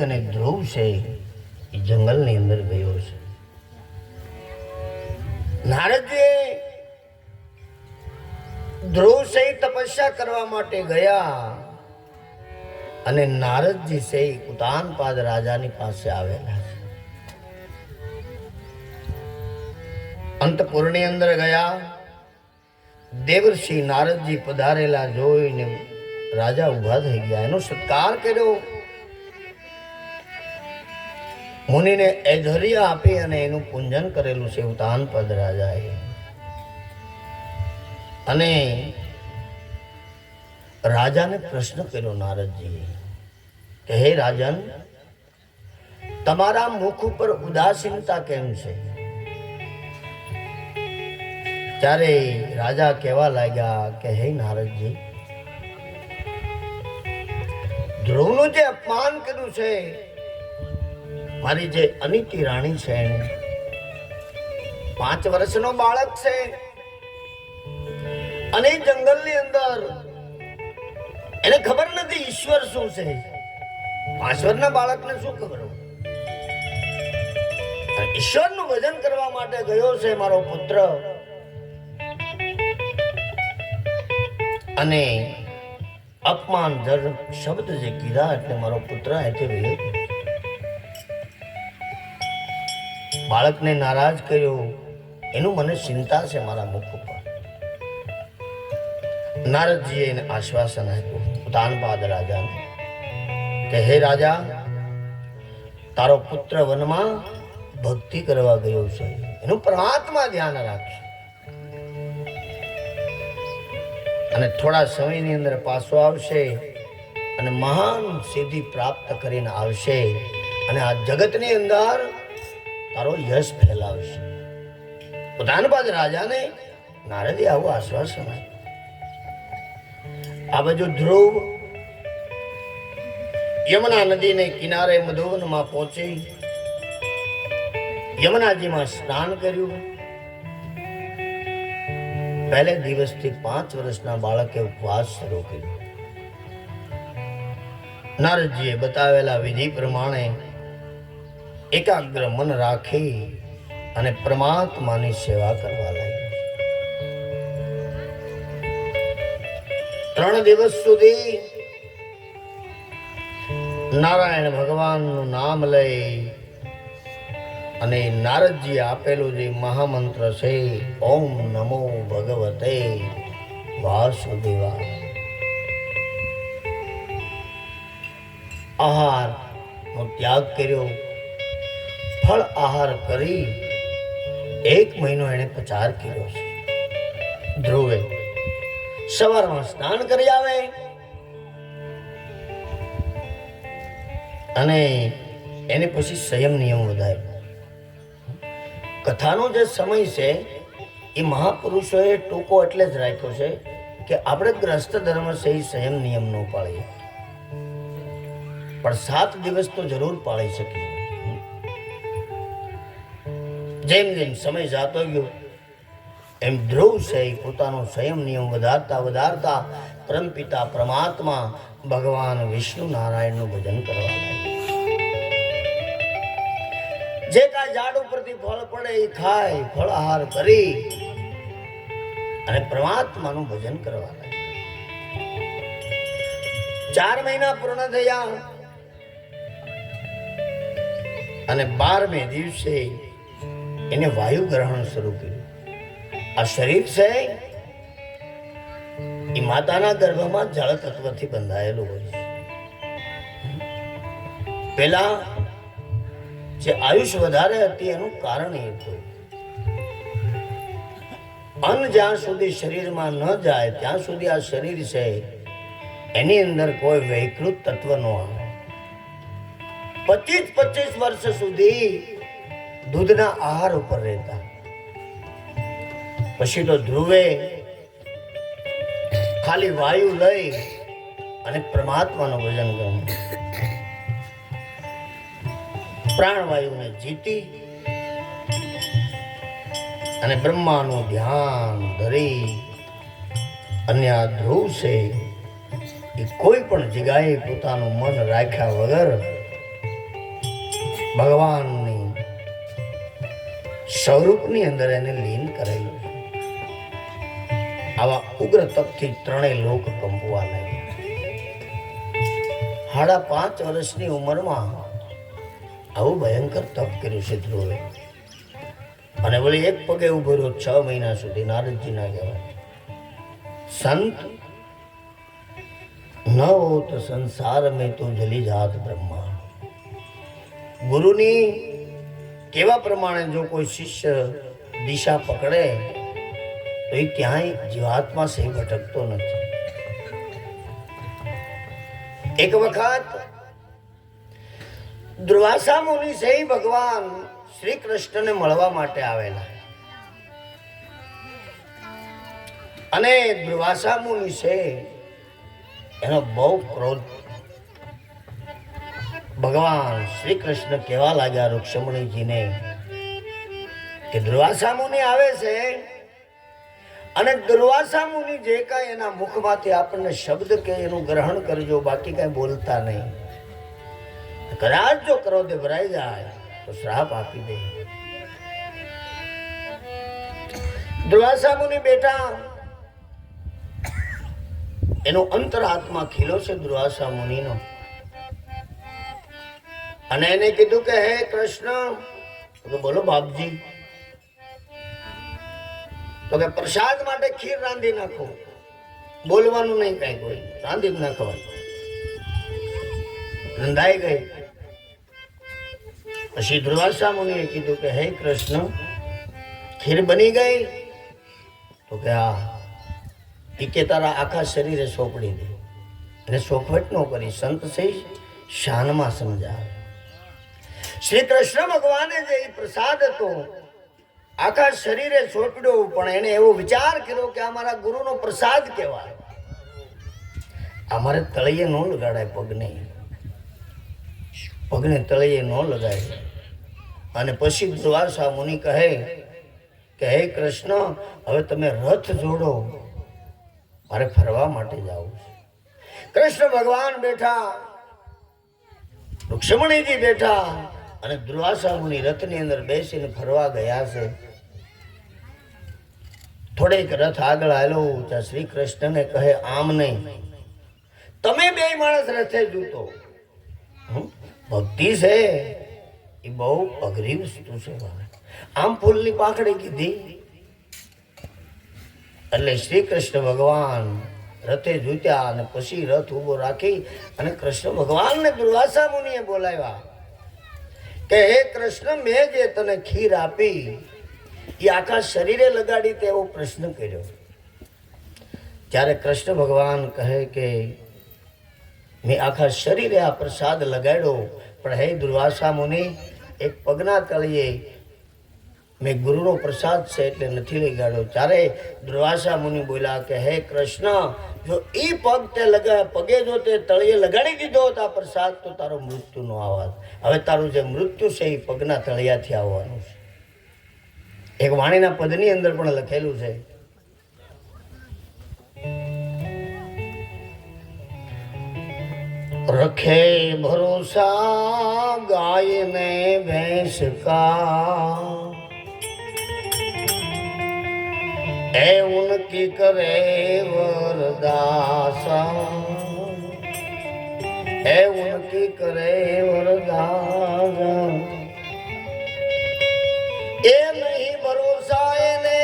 અને ધ્રુવ છે એ જંગલની અંદર ગયો છે. નારદજી ધ્રુવ છે તપસ્યા કરવા માટે ગયા અને નારદજી છે ઉતાનપાદ રાજાની પાસે આવેલા છે. અંતપુરની અંદર ગયા. દેવર્ષિ નારદજી પધારેલા જોઈને રાજા ઉભા થઈ ગયા, એનો સત્કાર કર્યો, મુનિને ઐશ્વર્ય આપી અને એનું પૂજન કરેલું છે ઉતાનપદ રાજાએ. અને રાજાને પ્રશ્ન કર્યો નારદજી કે હે રાજન, તમારા મુખ ઉપર ઉદાસીનતા કેમ છે? ત્યારે રાજા કહેવા લાગ્યા કે હે નારદજી, ધ્રુવનું જે અપમાન કર્યું છે, મારી જે અનિતિ રાણી છે, 5 વર્ષનો બાળક છે અને જંગલની અંદર એને ખબર નથી ઈશ્વર શું છે. 5 વર્ષના બાળકને શું ખબર હોય? ઈશ્વરનું ભજન કરવા માટે ગયો છે મારો પુત્ર, અને અપમાનજનક શબ્દ જે કીધા એટલે મારો પુત્ર અહીંથી વયો ગયો. બાળકને નારાજ કર્યો, એનું મને ચિંતા છે મારા મુખ ઉપર. નારદજીએ એને આશ્વાસન આપ્યું ઉતાનપાદ રાજાને કે હે રાજા, તારો પુત્ર વનમાં ભક્તિ કરવા ગયો છે, એનું પરમાત્મા ધ્યાન રાખશે અને થોડા સમયની અંદર પાછો આવશે અને મહાન સિદ્ધિ પ્રાપ્ત કરીને આવશે અને આ જગતની અંદર તારો યશ ફેલાવશે. ઉતાનપાદ રાજાને નારદે આવું આશ્વાસન આપ્યું. આ બાજુ ધ્રુવ યમુના નદીને કિનારે મધુવનમાં પહોંચી યમુનાજીમાં સ્નાન કર્યું. પહેલે દિવસથી 5 વર્ષના બાળકે ઉપવાસ શરૂ કર્યો. નારદજીએ બતાવેલા વિધિ પ્રમાણે એકાગ્ર મન રાખી અને પરમાત્માની સેવા કરવા લાગ્યો. 3 દિવસ સુધી નારાયણ ભગવાનનું નામ લઈ અને નારદજી આપેલું જે મહામંત્ર છે ઓમ નમો ભગવતે વાસુદેવાય, આહારનો ત્યાગ કર્યો. ફળ આહાર કરી 1 મહિનો એને પ્રચાર કર્યો છે. ધ્રુવે સવારમાં સ્નાન કરી આવે અને એને પછી સંયમ નિયમ વધાર્યો. કથાનો જે સમય છે એ મહાપુરુષોએ ટૂંકો એટલે જ રાખ્યો છે કે આપણે ગ્રસ્ત ધર્મ છે એ સંયમ નિયમ ન પાળીએ, પણ 7 દિવસ તો જરૂર પાળી શકીએ. જેમ જેમ સમય જાતો ગયો એમ ધ્રુવ છે પોતાનો સંયમ નિયમ વધારતા વધારતા પરમપિતા પરમાત્મા ભગવાન વિષ્ણુ નારાયણનું ભજન કરવા લાગ્યા. જે કાંઈ ઝાડ ઉપરથી ફળ પડે એ ખાય, ફળ આહાર કરી અને પરમાત્માનું ભજન કરવા લાગ્યા. 4 મહિના પૂર્ણ થયા અને 12મે દિવસે એને વાયુ ગ્રહણ શરૂ કર્યું. આ શરીર છે એ માતાના ગર્ભમાં જળ તત્વથી બંધાયેલું હોય છે. પેલા જે આયુષ વધારે હતી એનું કારણ એ હતું અન્ન જ્યાં સુધી શરીરમાં ન જાય ત્યાં સુધી આ શરીર છે એની અંદર કોઈ વૈકૃત તત્વ ન આવે. 25 વર્ષ સુધી દૂધના આહાર ઉપર રહેતા. પછી તો ધ્રુવે ખાલી વાયુ લઈ અને પરમાત્માનું ભજન કર્યું. પ્રાણવાયુને જીતી અને બ્રહ્માનું ધ્યાન ધરી અને આ ધ્રુવ છે એ કોઈ પણ જગ્યાએ પોતાનું મન રાખ્યા વગર ભગવાનની સ્વરૂપની અંદર એને લીન કરેલું. આવા ઉગ્ર તપથી ત્રણેય લોક કંપવા લાગ્યા. 5.5 વર્ષની ઉંમરમાં આવું ભયંકર તપ કર્યું છે ધ્રુવે. અને વળી એક પગે ઉભો રહ્યો 6 મહિના સુધી. નારદજી ના કહેવાય સંત ન હો તો સંસાર મેં તો જલી જાત બ્રહ્મા. ગુરુની કેવા પ્રમાણે જો કોઈ શિષ્ય દિશા પકડે તો એ ક્યાંય જીવાત્મા સે ભટકતો નથી. એક વખત દુર્વાસા મુનિ સે ભગવાન શ્રી કૃષ્ણને મળવા માટે આવેલા. અને દુર્વાસા મુનિ છે એનો બહુ ક્રોધ. ભગવાન શ્રી કૃષ્ણ કહેવા લાગ્યા રુક્ષ્મણીજીને કે દુર્વાસા મુનિ આવે છે અને દુર્વાસા મુનિ જે કાંઈ એના મુખમાંથી આપણને શબ્દ કે એનું ગ્રહણ કરજો, બાકી કાંઈ બોલતા નહીં. કદાચ જો ક્રોધે ભરાઈ જાય તો શ્રાપ આપી દે. દુર્વાસા મુનિ બેટા એનો અંતરાત્મા ખીલો છે દુર્વાસા મુનિનો. અને એને કીધું કે હે કૃષ્ણ. તો બોલો બાપજી. તો કે પ્રસાદ માટે ખીર રાંધી નાખો, બોલવાનું નહીં કઈ, કોઈ રાંધી જ નાખવાનું. રંધાઈ ગઈ. પછી દુર્વાસા મુનિએ કીધું કે હે કૃષ્ણ ખીર બની ગઈ. તો કે આ કે તારા આખા શરીરે સોંપડી દે. એને સોખવટ ન કરી, સંત છે શાનમાં સમજાવે. શ્રી કૃષ્ણ ભગવાને જે પ્રસાદ હતો આખા શરીરે સોંપ્યો, પણ એને એવો વિચાર કર્યો કે આ મારા ગુરુનો પ્રસાદ કહેવાય, અમારે તળિયે ન લગાડાય. પગને તળિયે ન લગાય. અને પછી દુર્વાસા મુનિ કહે કે હે કૃષ્ણ હવે તમે રથ જોડો, મારે ફરવા માટે જવું છે. કૃષ્ણ ભગવાન બેઠા, રુક્ષ્મણીજી બેઠા અને દુર્વાસા મુનિ રથની અંદર બેસીને ફરવા ગયા છે. થોડેક રથ આગળ આવ્યો ત્યાં શ્રી કૃષ્ણને કહે આમ નહીં, તમે બે માણસ રથે જૂતો. ભક્તિ છે એ બહુ અઘરી વસ્તુ છે. આમ ફૂલની પાંખડી કીધી એટલે શ્રી કૃષ્ણ ભગવાન રથે જૂત્યા અને પછી રથ ઉભો રાખી અને કૃષ્ણ ભગવાનને દુર્વાસા મુનિએ બોલાવ્યા કે હે કૃષ્ણ મેં જે તને ખીર આપી એ આખા શરીરે લગાડી તેવો પ્રશ્ન કર્યો. ત્યારે કૃષ્ણ ભગવાન કહે કે મેં આખા શરીરે આ પ્રસાદ લગાડ્યો, પણ હે દુર્વાસા મુનિ એક પગના તળિયે મેં ગુરુનો પ્રસાદ છે એટલે નથી લગાડ્યો. ત્યારે દુર્વાસા મુનિ બોલ્યા કે હે કૃષ્ણ જો એ પગ તે પગે જો તે તળિયે લગાડી દીધો હોત આ પ્રસાદ તો તારો મૃત્યુ નો આવત. હવે તારું જે મૃત્યુ છે એ પગના તળિયાથી આવવાનું છે. એક વાણીના પદની અંદર પણ લખેલું છે रखे भरोसा गाय ने भैंस का ए उनकी करे वरदासा ए उनकी करे वरदासा ए नहीं भरोसा ने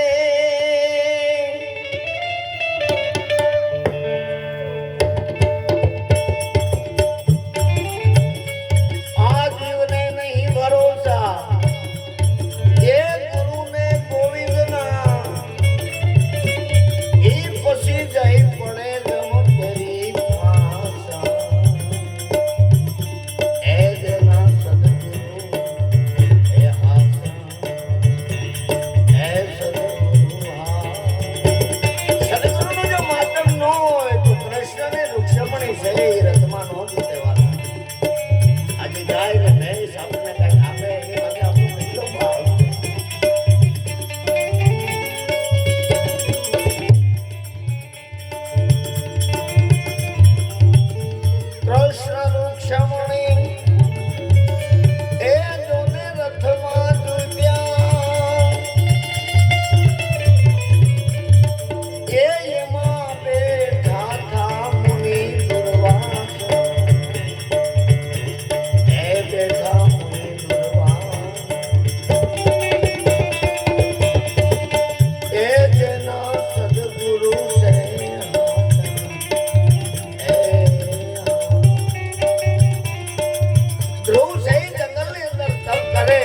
ધ્રુવ છે જંગલની અંદર તપ કરે,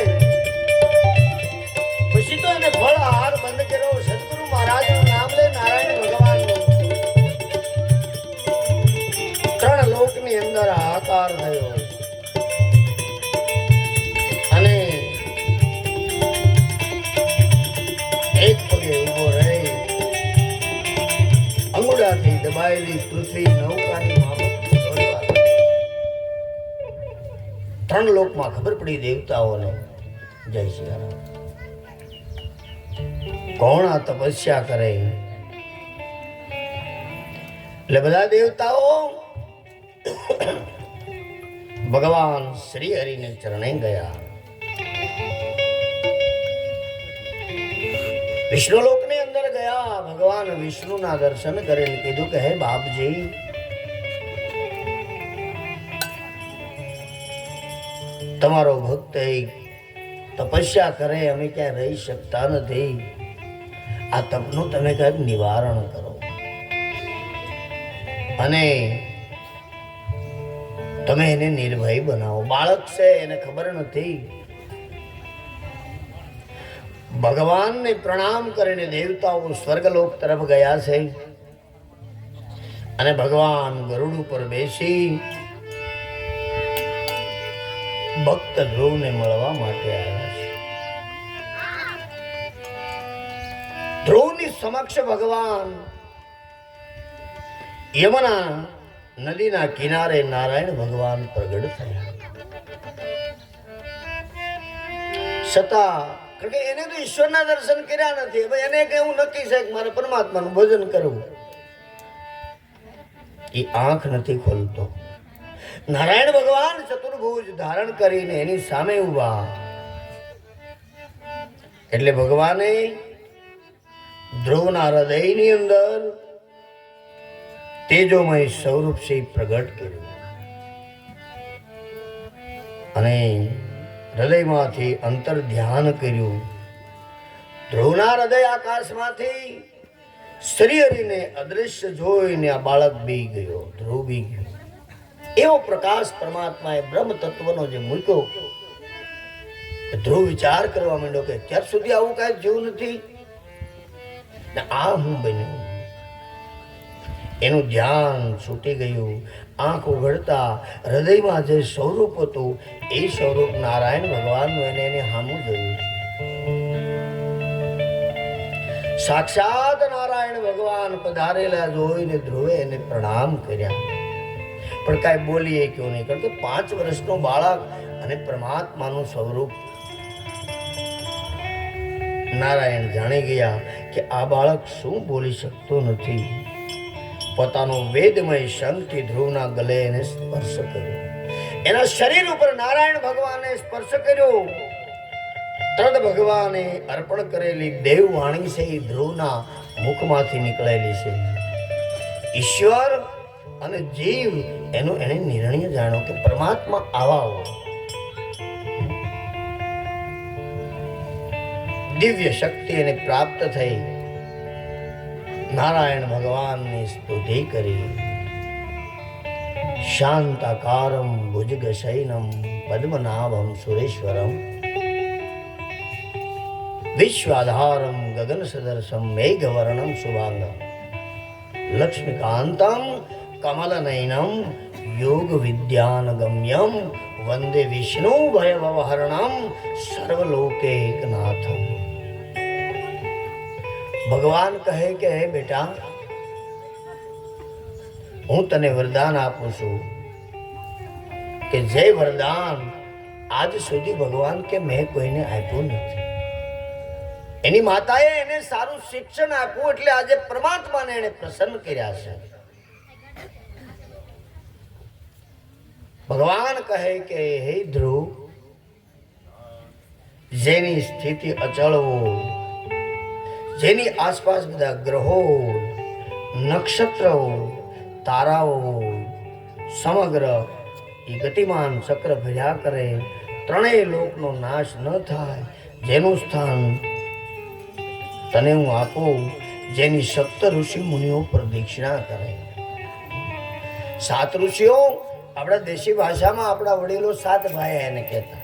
પછી તો એને ફળ આહાર બંધ કર્યો. સદગુરુ મહારાજનું નામ લે, નારાયણ ભગવાનનું. 3 લોકની અંદર હાહાકાર થયો અને એક પગે ઉભો રહી અંગુડાથી દબાયેલી પૃથ્વી નૌકાની માફક 3 લોકમાં ખબર પડી દેવતાઓને. જય શ્રી રામ. કોણ આ તપસ્યા કરે? એટલે બધા દેવતાઓ ભગવાન શ્રી હરિને ચરણે ગયા. વિષ્ણુલોકની અંદર ગયા. ભગવાન વિષ્ણુના દર્શન કરીને કીધું કે હે બાપજી, તમારો ભક્ત તપસ્યા કરે, અમે ક્યાં રહી શકતા નથી. આ તપનું તમે કઈક નિવારણ કરો અને તમે એને નિર્ભય બનાવો. બાળક છે, એને ખબર નથી. ભગવાનને પ્રણામ કરીને દેવતાઓ સ્વર્ગલોક તરફ ગયા છે અને ભગવાન ગરુડ ઉપર બેસી ભક્ત ધ્રુવને મળવા માટે આવ્યા છે. ધ્રુવની સમક્ષ ભગવાન યમુના નદીના કિનારે નારાયણ ભગવાન પ્રગટ થયા. છતાં કારણ કે એને તો ઈશ્વરના દર્શન કર્યા નથી. હવે એને કેવું નક્કી છે કે મારે પરમાત્માનું ભજન કરવું. એ આંખ નથી ખોલતો. નારાયણ ભગવાન ચતુર્ભુજ ધારણ કરીને એની સામે ઉભા. એટલે ભગવાને ધ્રુવના હૃદયની અંદર તેજોમય સ્વરૂપ છે પ્રગટ કર્યું અને હૃદયમાંથી અંતર ધ્યાન કર્યું. ધ્રુવના હૃદય આકાશમાંથી શ્રી હરિને અદૃશ્ય જોઈને આ બાળક બી ગયો, ધ્રુવ બી ગયો. એવો પ્રકાશ પરમાત્માએ બ્રહ્મ તત્વનો જે મૂક્યો, ધ્રુવ વિચાર કરવા માંડ્યો કે અત્યાર સુધી આવું કાંઈ જેવું નથી ને આ હું બન્યું. એનું ધ્યાન છૂટી ગયું. આંખ ઉઘડતા હૃદયમાં જે સ્વરૂપ હતું એ સ્વરૂપ નારાયણ ભગવાનનું એને સામું જોયું. સાક્ષાત નારાયણ ભગવાન પધારેલા જોઈને ધ્રુવે એને પ્રણામ કર્યા, પણ કાંઈ બોલીએ ક્યું નહીં. કારણ કે 5 વર્ષનો બાળક અને પરમાત્માનું સ્વરૂપ નારાયણ જાણી ગયા કે આ બાળક શું બોલી શકતો નથી. પોતાનો વેદમય શંખથી ધ્રુવના ગલે એને સ્પર્શ કર્યો. એના શરીર ઉપર નારાયણ ભગવાને સ્પર્શ કર્યો. તદ ભગવાને અર્પણ કરેલી દેવવાણી છે એ ધ્રુવના મુખમાંથી નીકળેલી છે. ઈશ્વર અને જીવ એનો એને નિર્ણય જાણ્યો કે પરમાત્મા આવા હોય. દિવ્ય શક્તિ એને પ્રાપ્ત થઈ. નારાયણ ભગવાનની સ્તુતિ કરી. શાંતાકારમ ભુજગશયનમ પદ્મનાભમ સુરેશ્વરમ વિશ્વાધારમ ગગન સદર્શમ મેઘવર્ણમ શુભાંગમ લક્ષ્મીકાંતમ કમલનયનમ યોગ વિદ્યાનગમ્યમ વંદે વિષ્ણુ ભયભવહરણમ સર્વલોકૈકનાથમ. ભગવાન કહે કે હે બેટા, હું તને વરદાન આપું છું કે જે વરદાન આજ સુધી ભગવાન કે મેં કોઈને આપ્યું નથી. એની માતાએ એને સારું શિક્ષણ આપ્યું એટલે આજે પરમાત્માને એને પ્રસન્ન કર્યા છે. ભગવાન કહે કે હે ધ્રુવ, જેની સ્થિતિ અચળ હોય, જેની આસપાસ બધા ગ્રહો, નક્ષત્રો, તારાઓ સમગ્ર એ ગતિમાન ચક્ર ભર્યા કરે, 3 લોકનો નાશ ન થાય, જેનું સ્થાન તને હું આપું, જેની 7 ઋષિ મુનિઓ પ્રદક્ષિણા કરે. 7 ઋષિઓ આપણા દેશી ભાષામાં આપણા વડીલો 7 ભાઈ એને કહેતા,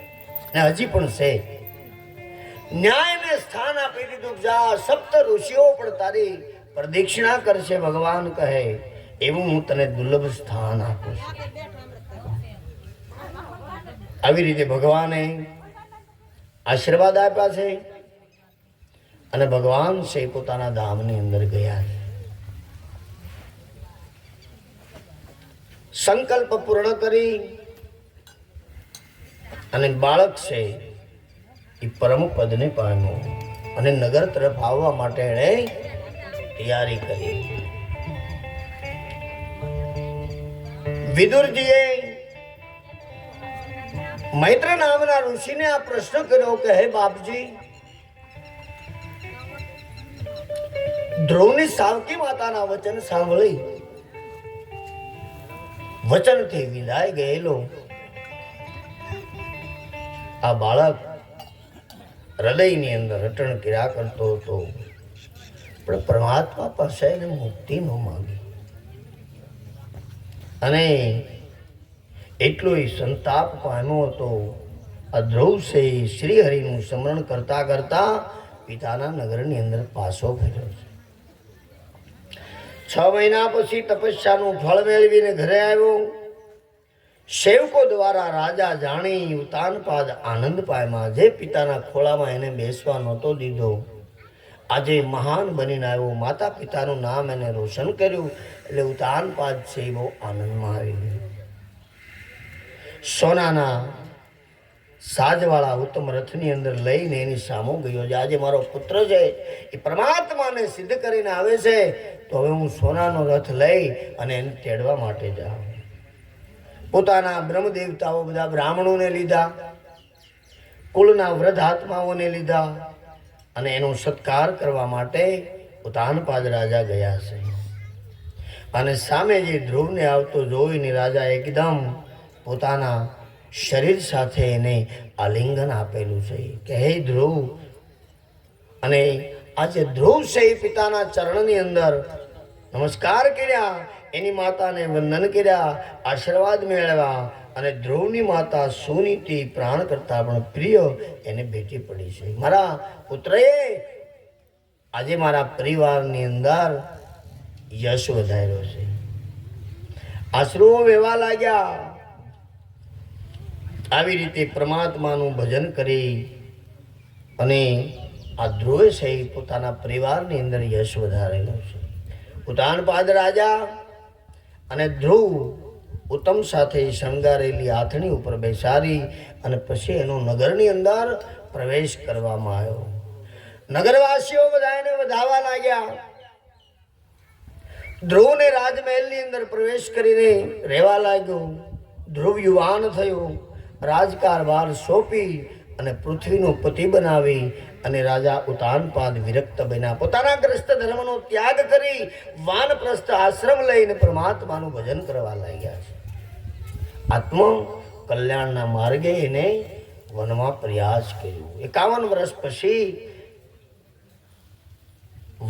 ને હજી પણ છે. ન્યાયને સ્થાન આપી દીધું. જા સપ્ત ઋષિઓ પણ તારી પ્રદક્ષિણા કરશે ભગવાન કહે, એવું હું તને દુર્લભ સ્થાન આપું છું. આવી રીતે ભગવાને આશીર્વાદ આપ્યા છે અને ભગવાન છે પોતાના ધામની અંદર ગયા. સંકલ્પ પૂર્ણ કરી અને બાળક છે એ પરમ પદને પામ્યો અને નગર તરફ આવવા માટે એણે તૈયારી કરી. વિદુરજીએ મૈત્ર નામના ઋષિને આ પ્રશ્ન કર્યો કે હે બાપજી, ધ્રુવની સાવકી માતાના વચન સાંભળી વચનથી વિદાય ગયેલો આ બાળક હૃદયની અંદર રટણ કર્યા કરતો હતો, પણ પરમાત્મા પાસે એને મુક્તિ ન માંગી અને એટલો સંતાપ પામ્યો હતો. આ ધ્રુવ છે શ્રી હરિનું સ્મરણ કરતા કરતા પિતાના નગરની અંદર પાછો ફર્યો છે. 6 મહિના પછી તપસ્યાનું ફળ મેળવીને ઘરે આવ્યો. સેવકો દ્વારા રાજા જાણી ઉતાનપાદ આનંદ પામ્યા. જે પિતાના ખોળામાં એને બેસવા નહોતો દીધો, આજે મહાન બનીને આવ્યો. માતા પિતાનું નામ એને રોશન કર્યું એટલે ઉતાનપાદ છે બહુ આનંદમાં આવી ગયો. સોનાના સાજવાળા ઉત્તમ રથની અંદર લઈને એની સામો ગયો. આજે મારો પુત્ર છે એ પરમાત્માને સિદ્ધ કરીને આવે છે, તો હવે હું સોનાનો રથ લઈ અને એને તેડવા માટે જાઉં. પોતાના બ્રહ્મ દેવતાઓ બધા બ્રાહ્મણોને લીધા, કુળના વૃદ્ધ આત્માઓને લીધા અને એનો સત્કાર કરવા માટે ઉતાનપાદ રાજા ગયા છે. અને સામે જે ધ્રુવને આવતો જોઈને રાજા એકદમ પોતાના શરીર સાથે એને આલિંગન આપેલું છે કે હે ધ્રુવ. અને આજે ધ્રુવ છે એ પિતાના ચરણની અંદર નમસ્કાર કર્યા, એની માતાને વંદન કર્યા, આશીર્વાદ મેળવ્યા અને ધ્રુવની માતા સુનીતિ પ્રાણ કરતા પણ પ્રિય એને ભેટી પડી છે. મારા પુત્રએ આજે મારા પરિવારની અંદર યશ વધાર્યો છે. આશ્રુઓ વહેવા લાગ્યા. આવી રીતે પરમાત્માનું ભજન કરી અને આ ધ્રુવે છે પોતાના પરિવારની અંદર યશ વધારેલો છે. ઉતાનપાદ રાજા અને ધ્રુવ ઉત્તમ સાથે શણગારેલી આથણી ઉપર બેસાડી અને પછી એનો નગરની અંદર પ્રવેશ કરવામાં આવ્યો. નગરવાસીઓ બધા એને વધાવવા લાગ્યા. ધ્રુવને રાજમહેલની અંદર પ્રવેશ કરીને રહેવા લાગ્યો. ધ્રુવ યુવાન થયો, રાજકારભાર સોંપી અને પૃથ્વીનો પતિ બનાવી અને રાજા ઉતાનપાદ વિરક્ત બન્યા. પોતાના ગ્રસ્ત ધર્મનો ત્યાગ કરી વાનપ્રસ્થ આશ્રમ લઈને પરમાત્માનું ભજન કરવા લાગ્યા છે. આત્મ કલ્યાણના માર્ગે એને વનમાં પ્રયાસ કર્યો. 51 વર્ષ પછી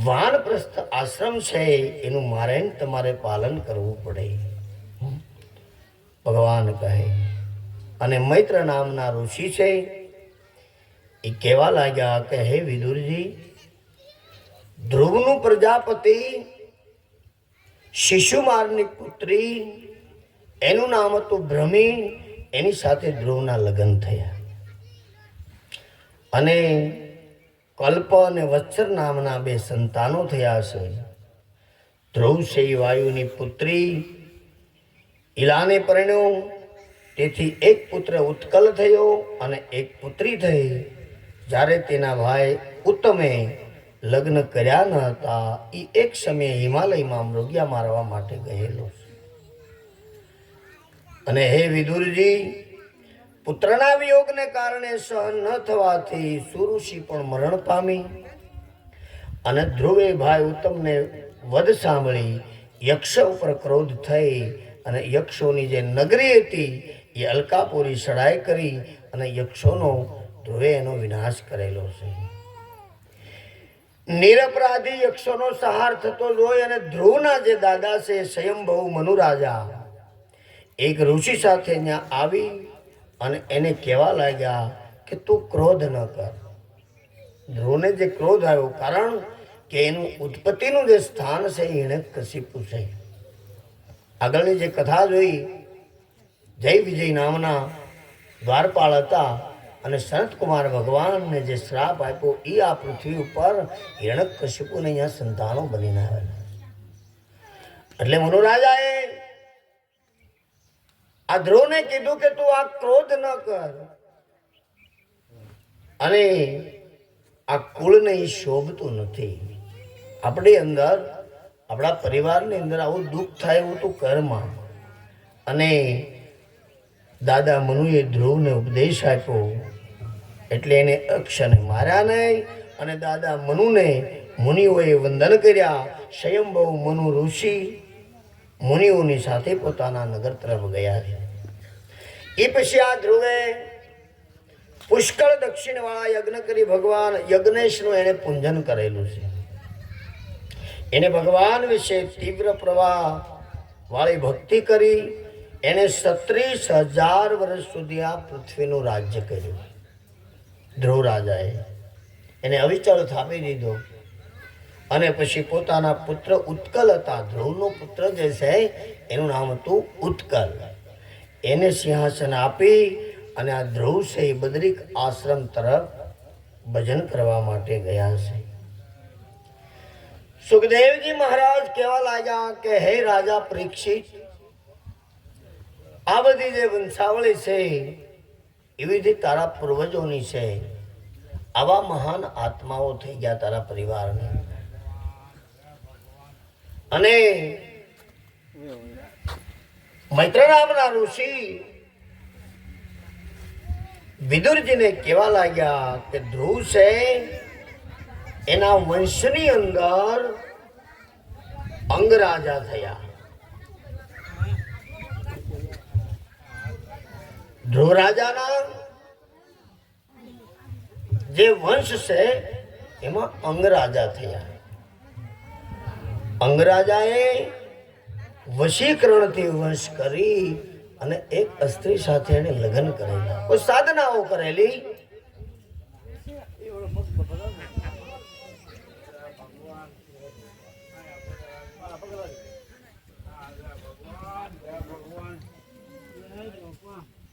વાનપ્રસ્થ આશ્રમ છે એનું મારે તમારે પાલન કરવું પડે, ભગવાન કહે. અને મૈત્ર નામના ઋષિ છે એ કહેવા લાગ્યા કે હે વિદુરજી, ધ્રુવનું પ્રજાપતિ શિશુમારની પુત્રી એનું નામ હતું ભ્રમી, એની સાથે ધ્રુવના લગ્ન થયા અને કલ્પ અને વત્સર નામના 2 સંતાનો થયા છે. ધ્રુવ છે વાયુની પુત્રી ઈલાને પરણ્યો, તેથી એક પુત્ર ઉત્કલ થયો અને એક પુત્રી થઈ. જ્યારે તેના ભાઈ ઉત્તમે લગ્ન કર્યા ન હતા એ એક સમયે હિમાલયમાં મૃગયા મારવા માટે ગયેલો છે. અને હે વિદુરજી, પુત્રના વિયોગને કારણે સહન ન થવાથી સુઋષિ પણ મરણ પામી અને ધ્રુવે ભાઈ ઉત્તમને વધ સાંભળી યક્ષ ઉપર ક્રોધ થઈ અને યક્ષોની જે નગરી હતી એ અલકાપુરી ચડાઈ કરી અને યક્ષોનો ધ્રુવે એનો વિનાશ કરેલો છે. નિરપરાધી યક્ષોનો સંહાર થતો જોઈ અને ધ્રુવના જે દાદા છે સ્વયંભૂ મનુરાજા એક ઋષિ સાથે ત્યાં આવી અને એને કહેવા લાગ્યા કે તું ક્રોધ ન કર. ધ્રુવને જે ક્રોધ આવ્યો કારણ કે એનું ઉત્પત્તિનું જે સ્થાન છે એ હિરણ્યકશિપુ છે. આગળની જે કથા જોઈ, જય વિજય નામના દ્વારપાળ હતા અને સનતકુમાર ભગવાનને જે શ્રાપ આપ્યો એ આ પૃથ્વી ઉપર હિરણ્યકશિપુને અહીંયા સંતાનો બનીને આવેલા. એટલે મનુરાજાએ આ ધ્રુવને કીધું કે તું આ ક્રોધ ન કર અને આ કુળને એ શોભતું નથી. આપણી અંદર, આપણા પરિવારની અંદર આવું દુઃખ થાય એવું તું કરમાં. અને દાદા મનુએ ધ્રુવને ઉપદેશ આપ્યો એટલે એને અક્ષને માર્યા નહીં. અને દાદા મનુને મુનિઓએ વંદન કર્યા. સ્વયંભુ મનુ ઋષિ મુનિઓની સાથે પોતાના નગર તરફ ગયા છે. એ પછી આ ધ્રુવે પુષ્કળ દક્ષિણ વાળા યજ્ઞ કરી ભગવાન યજ્ઞેશનું એને પૂજન કરેલું છે. એને ભગવાન વિશે તીવ્ર પ્રવાહ વાળી ભક્તિ કરી. એને 36,000 વર્ષ સુધી આ પૃથ્વીનું રાજ્ય કર્યું. ધ્રુવ રાજાએ એને અવિચળ થાપી દીધો. અને પછી પોતાના પુત્ર ઉત્કલ હતા, ધ્રુવનો પુત્ર જે છે એનું નામ હતું ઉત્કલ. એને સિંહાસન આપી અને આ ધ્રુવ છે એ બદ્રિક આશ્રમ તરફ ભજન કરવા માટે ગયા છે. સુખદેવજી મહારાજ કહેવા લાગ્યા કે હે રાજા પરીક્ષિત, આ બધી જે વંશાવળી છે એવી રીતે તારા પૂર્વજોની છે. આવા મહાન આત્માઓ થઈ ગયા તારા પરિવારને. અને મૈત્ર નામના ઋષિ વિદુરજીને કહેવા લાગ્યા કે ધ્રુવ છે એના વંશની અંદર અંગરાજા થયા. ધ્રુવ રાજાના જે વંશ છે એમાં અંગરાજા થયા. અંગરાજાએ વશીકરણથી વંશ કરી અને એક સ્ત્રી સાથે એને લગ્ન કરેલા. કોઈ સાધનાઓ કરેલી.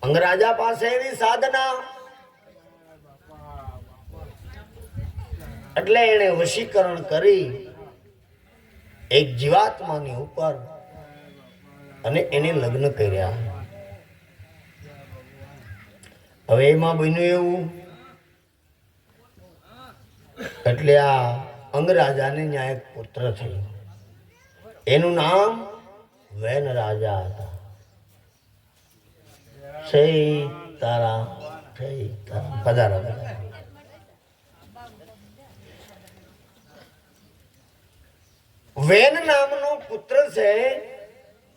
અંગરાજા પાસે એવી સાધના એટલે એને વશીકરણ કરી એક જીવાત્માની ઉપર અને એને લગ્ન કર્યા. હવે એમાં બન્યું એવું એટલે આ અંગરાજાને ત્યાં એક પુત્ર થયો. એનું નામ વેન રાજા હતા. સીતારામ, સીતારામ. પધારો. વેન નામનો પુત્ર છે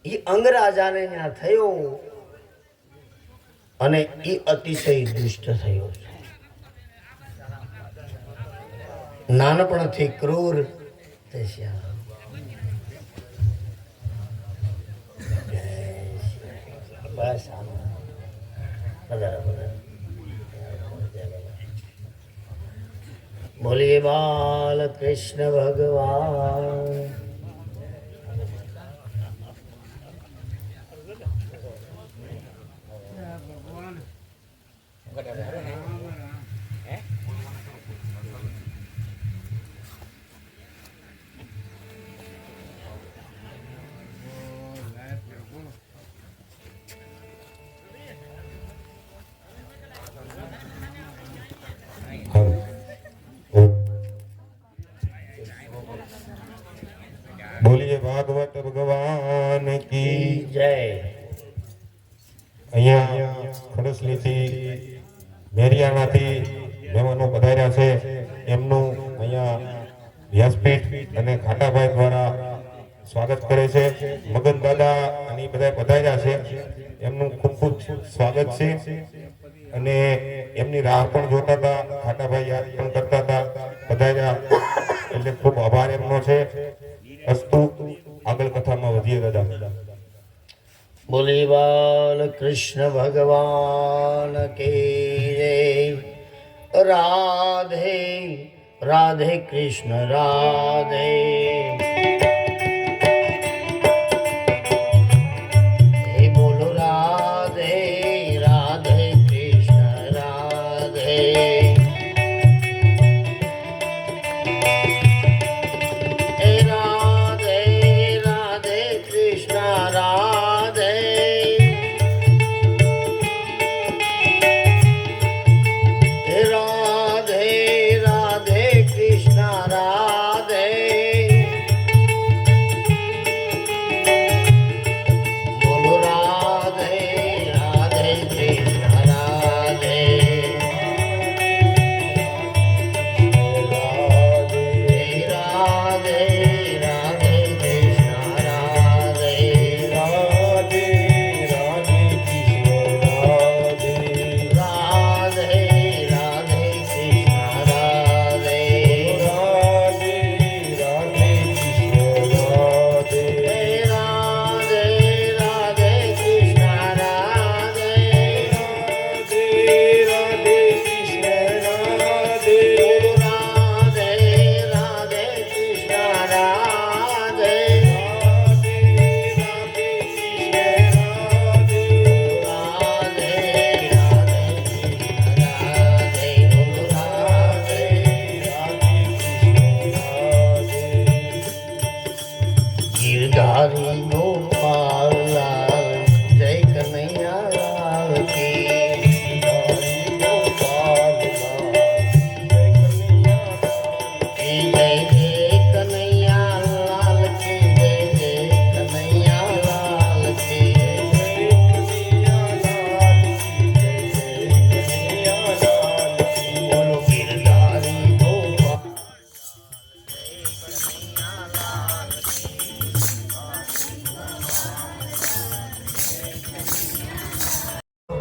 એ અંગરાજાને ત્યાં થયો અને એ અતિશય દુષ્ટ થયો છે. નાનપણથી ક્રૂર બસ બોલીએ બાલ કૃષ્ણ ભગવાન. બોલીએ ભાગવત ભગવાન કી જય. અહીંયા ખડસલીથી મેરિયાણાથી મહેમાનો પધાર્યા છે. એમનું અહીંયા વ્યાસપીઠ અને ખાટાભાઈ દ્વારા સ્વાગત કરે છે. મગન દાદા અને બધા પધાર્યા છે. એમનું ખૂબ ખૂબ સ્વાગત છે. અને એમની રાહ પણ જોતા હતા. ખાટાભાઈ યાદ પણ કરતા હતા. પધાર્યા એટલે ખૂબ આભાર એમનો છે. અસ્તુ. આગળ કથામાં વધીએ દાદા. બોલી બાલ કૃષ્ણ ભગવાન કે જય. રાધે રાધે કૃષ્ણ રાધે. હે બોલો રાધે રાધે કૃષ્ણ રાધે. હે રાધે રાધે કૃષ્ણ રાધે. હે રાધે રાધે કૃષ્ણ રાધે. બોલો રાધે રાધે કૃષ્ણ રાધે. રાધે રાધે કૃષ્ણ રાધે. રાધે રાધે કૃષ્ણ રાધે. રાધે રાધે કૃષ્ણ રાધે. રાધે રાધે કૃષ્ણ રાધે. રાધે રાધે કૃષ્ણ રાધે. બોલો રાધે. ગિરધારી ગોપાલ લાલ જય કનૈયા લાલ કી. જય જય કનૈયા લાલ કી. જય જય કનૈયા લાલ કી. બોલો ગિરધારી ગોપાલ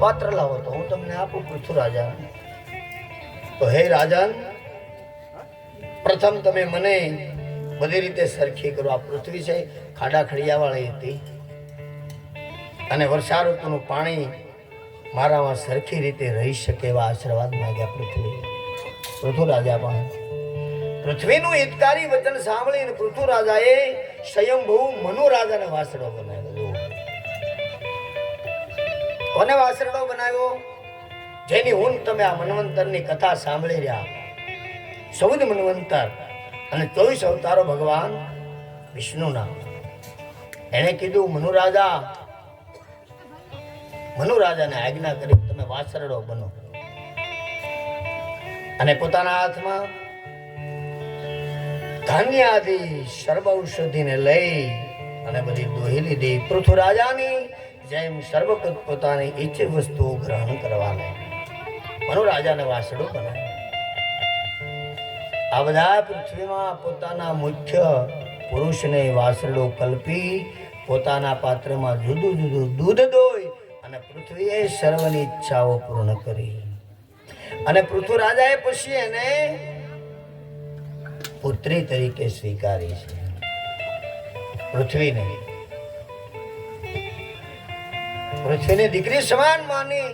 પાત્ર લાવો તો હું તમને આપું પૃથ્વીરાજા. તો હે રાજન, પ્રથમ તમે મને બધી રીતે સરખી કરો. આ પૃથ્વી છે ખાડા ખડિયાવાળી હતી અને વર્ષા ઋતુનું પાણી મારામાં સરખી રીતે રહી શકે એવા આશીર્વાદ માંગ્યા પૃથ્વીરાજા પણ. પૃથ્વીનું હિતકારી વચન સાંભળીને પૃથ્વીરાજાએ સ્વયંભૂ મનુ રાજાને વાસડો બનાવ્યો. કોને વાસરડો બનાવ્યો? જેની હું તમે આ મન્વંતરની કથા સાંભળી રહ્યા. 14 મન્વંતર અને 24 અવતારો ભગવાન વિષ્ણુના. એને કીધું મનુરાજાને આજ્ઞા કરી તમે વાસરડો બનો. અને પોતાના હાથમાં ધાન્ય આદિ સર્વ ઔષધિને લઈ અને બધી દોહી લીધી. પૃથ્વીરાજાની જેમ સર્વ પોતાની ઈચ્છિત વસ્તુઓ ગ્રહણ કરવાને મનુરાજાને વાસડો બનાવ્યો. આ બધા પૃથ્વીમાં પોતાના મુખ્ય પુરુષને વાસડો કલ્પી પોતાના પાત્રમાં જુદું જુદું દૂધ દોઈ અને પૃથ્વીએ સર્વની ઈચ્છાઓ પૂર્ણ કરી. અને પૃથ્વીરાજાએ પછી એને પુત્રી તરીકે સ્વીકારી છે. પૃથ્વીને દીકરી સમાન માની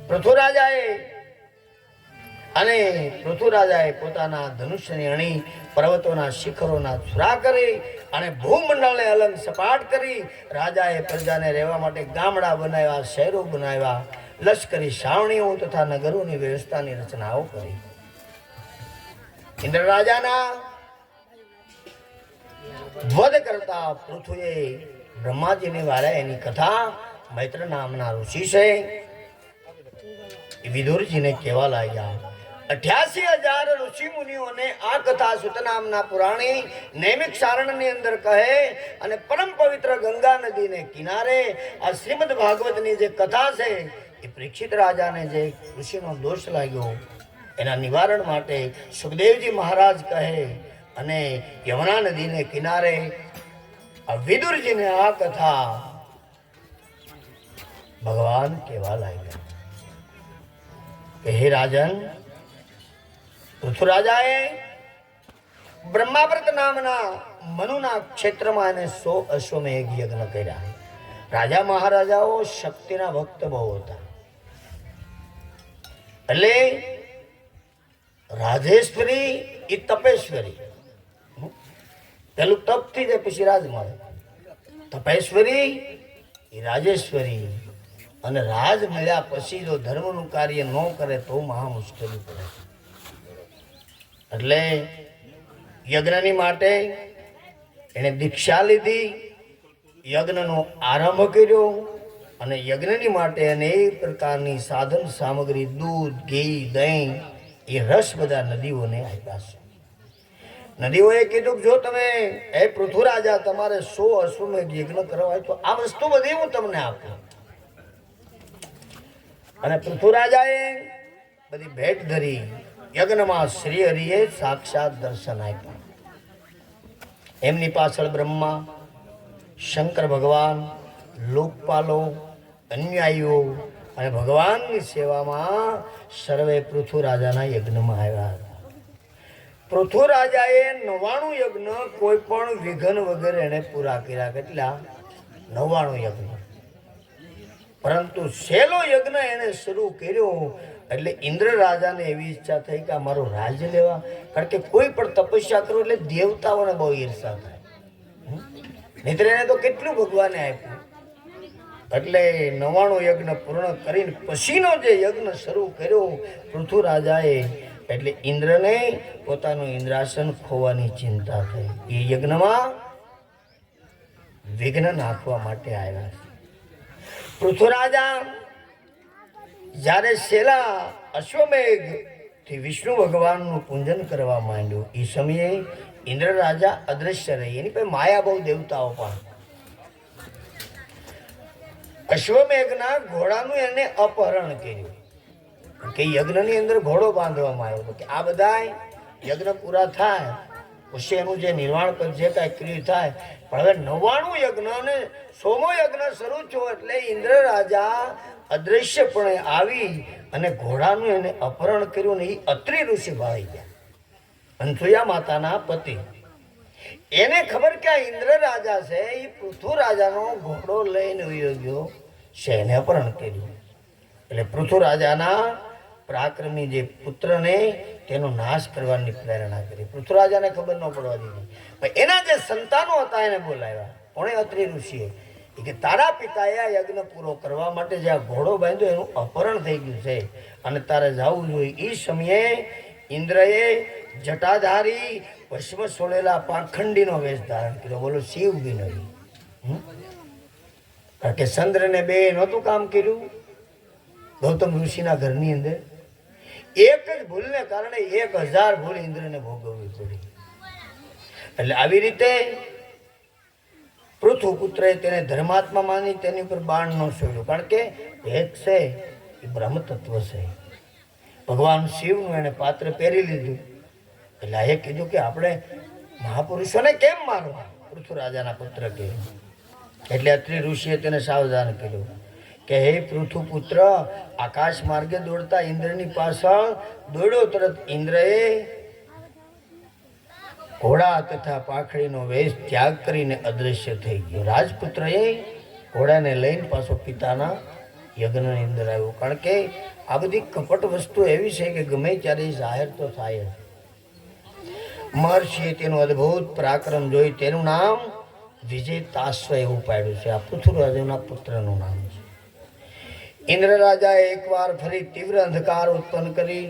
પૃથ્વીરાજાએ પોતાના ધનુષ્યની અણી પર્વતોના શિખરોના છુરા કરી અને ભૂમંડળને અલંગ સપાટ કરી. રાજાએ પ્રજાને રહેવા માટે ગામડા બનાવ્યા, શહેરો બનાવ્યા, લશ્કરી છાવણીઓ તથા નગરોની વ્યવસ્થાની રચનાઓ કરી. ઇન્દ્ર રાજાના વધ કરતા પૃથ્વીએ બ્રહ્માજીને વાળા એની કથા મૈત્ર નામના ઋષિ છે વિદુરજીને કહેવા લાગ્યા. 88,000 ઋષિ મુનિઓને આ કથા સુત નામના પુરાણી નૈમિક સારણની અંદર કહે અને પરમ પવિત્ર ગંગા નદીને કિનારે આ શ્રીમદ ભાગવતની જે કથા છે એ પરીક્ષિત રાજાને જે ઋષિનો દોષ લાગ્યો એના નિવારણ માટે સુખદેવજી મહારાજ કહે અને યમુના નદીને કિનારે આ વિદુરજીને આ કથા ભગવાન કહેવા લાગ્યા કે હે રાજન, પૃથ્વીરાજાએ બ્રહ્માવ્રત નામના મનુના ક્ષેત્રમાં એને 100 અશ્વમેઘ યજ્ઞ કર્યા રાજા મહારાજાઓ શક્તિના ભક્ત બહુ હતા. એટલે રાજેશ્વરી એ તપેશ્વરી, પેલું તપ થઈ જાય પછી રાજ મળે. તપેશ્વરી એ રાજેશ્વરી, અને રાજ મળ્યા પછી જો ધર્મનું કાર્ય ન કરે તો મહા મુશ્કેલી પડે. એટલે યજ્ઞની માટે એને દીક્ષા લીધી, યજ્ઞનો આરંભ કર્યો, અને યજ્ઞની માટે અનેક પ્રકારની સાધન સામગ્રી, દૂધ, ઘી, દહીં, એ રસ બધા નદીઓને આપ્યા છે. નદીઓએ કીધું જો તમે એ પૃથ્વીરાજા તમારે 100 અશ્વમેઘ યજ્ઞ કરવા હોય તો આ વસ્તુ બધી હું તમને આપું. અને પૃથ્વીરાજાએ બધી ભેટ ધરી. યજ્ઞમાં શ્રી હરિએ સાક્ષાત દર્શન આપ્યા. એમની પાછળ બ્રહ્મા, શંકર ભગવાન, લોકપાલો, અન્યાયીઓ અને ભગવાનની સેવામાં સર્વે પૃથ્વીરાજાના યજ્ઞમાં આવ્યા હતા. પૃથ્વીરાજાએ 99 યજ્ઞ કોઈ પણ વિઘ્ન વગર એને પૂરા કર્યા. કેટલા? 99 યજ્ઞ. પરંતુ છેલ્લો યજ્ઞ એને શરૂ કર્યો એટલે ઇન્દ્ર રાજાને એવી ઈચ્છા થઈ કે મારું રાજ્ય લેવા. કારણ કે કોઈ પણ તપસ્યા કરો એટલે દેવતાઓને બહુ ઈર્ષા થાય. મિત્ર એને તો કેટલું ભગવાને આપ્યું. એટલે 99 યજ્ઞ પૂર્ણ કરીને પછીનો જે યજ્ઞ શરૂ કર્યો પૃથ્વીરાજાએ, એટલે ઇન્દ્રને પોતાનું ઇન્દ્રાસન ખોવાની ચિંતા થઈ. એ યજ્ઞમાં વિઘ્ન નાખવા માટે આવ્યા. પૃથ્વીરાજા જ્યારે છેલ્લા અશ્વમેઘ થી વિષ્ણુ ભગવાનનું પૂજન કરવા માંડ્યું એ સમયે ઇન્દ્ર રાજા અદ્રશ્ય રહી. એની પાસે માયા બહુ દેવતાઓ પણ. અશ્વમેઘના ઘોડાનું એને અપહરણ કર્યું કે યજ્ઞની અંદર ઘોડો બાંધવામાં આવ્યો કે આ બધા યજ્ઞ પૂરા થાય પછી એનું જે નિર્વાણ પર જે કાંઈ ક્રિય થાય. પણ હવે 99 યજ્ઞ અને 100મો યજ્ઞ શરૂ થયો એટલે ઇન્દ્ર રાજા અદ્રશ્યપણે આવી અને ઘોડાનું એને અપહરણ કર્યું ને એ અત્રિ ઋષિ ભાળી ગયા, અનસુયા માતાના પતિ. એને ખબર કે આ ઇન્દ્ર રાજા છે એ પૃથ્વી રાજાનો ઘોડો લઈને વયો ગયો છે, એને અપહરણ કર્યું. એટલે પૃથ્વી રાજાના પરાક્રમી જે પુત્રને તેનો નાશ કરવાની પ્રેરણા કરી. પૃથ્વી રાજાને ખબર ન પડવા દીધી. એના જે સંતાનો હતા એને બોલાવ્યા. કોણે? અત્રિ ઋષિએ. કે તારા પિતાએ આ યજ્ઞ પૂરો કરવા માટે જે આ ઘોડો બાંધ્યો એનું અપહરણ થઈ ગયું છે અને તારે જવું જોઈએ. એ સમયે ઇન્દ્રએ જટાધારી ભસ્મ સોળેલા પાંખંડીનો વેશ ધારણ કર્યો. બોલો શિવ બી નહીં. કારણ કે ચંદ્રને બે નહોતું કામ કર્યું ગૌતમ ઋષિના ઘરની અંદર. એક જ ભૂલને કારણે 1000 ભૂલ ઇન્દ્રને ભોગવવી પડી. એટલે આવી રીતે પૃથ્વીપુત્રએ તેને ધર્માત્મા માની તેની ઉપર બાણ ન છોડ્યું. કારણ કે એક છે એ બ્રહ્મ તત્વ છે. ભગવાન શિવનું એને પાત્ર પહેરી લીધું. એટલે એ કીધું કે આપણે મહાપુરુષોને કેમ મારવા? પૃથ્વી રાજાના પુત્ર કહ્યું. એટલે અત્રિ ઋષિએ તેને સાવધાન કર્યું કે હે પૃથ્વીપુત્ર, આકાશ માર્ગે દોડતા ઇન્દ્રની પાછળ દોડ્યો. તરત ઇન્દ્રએ ઘોડા તથા પાખડીનો વેશ ત્યાગ કરીને અદૃશ્ય થઈ ગયો. રાજપુત્રએ ઘોડાને લઈને પાછો પિતાના યજ્ઞની અંદર આવ્યો. કારણ કે આ બધી કપટ વસ્તુ એવી છે કે ગમે ત્યારે જાહેર તો થાય. મહર્ષિએ તેનું અદ્ભુત પરાક્રમ જોઈ તેનું નામ વિજયતાશ્વ એવું પાડ્યું છે. આ પૃથ્વીરાજાના પુત્રનું નામ છે. ઇન્દ્ર રાજાએ એકવાર ફરી તીવ્ર અંધકાર ઉત્પન્ન કરી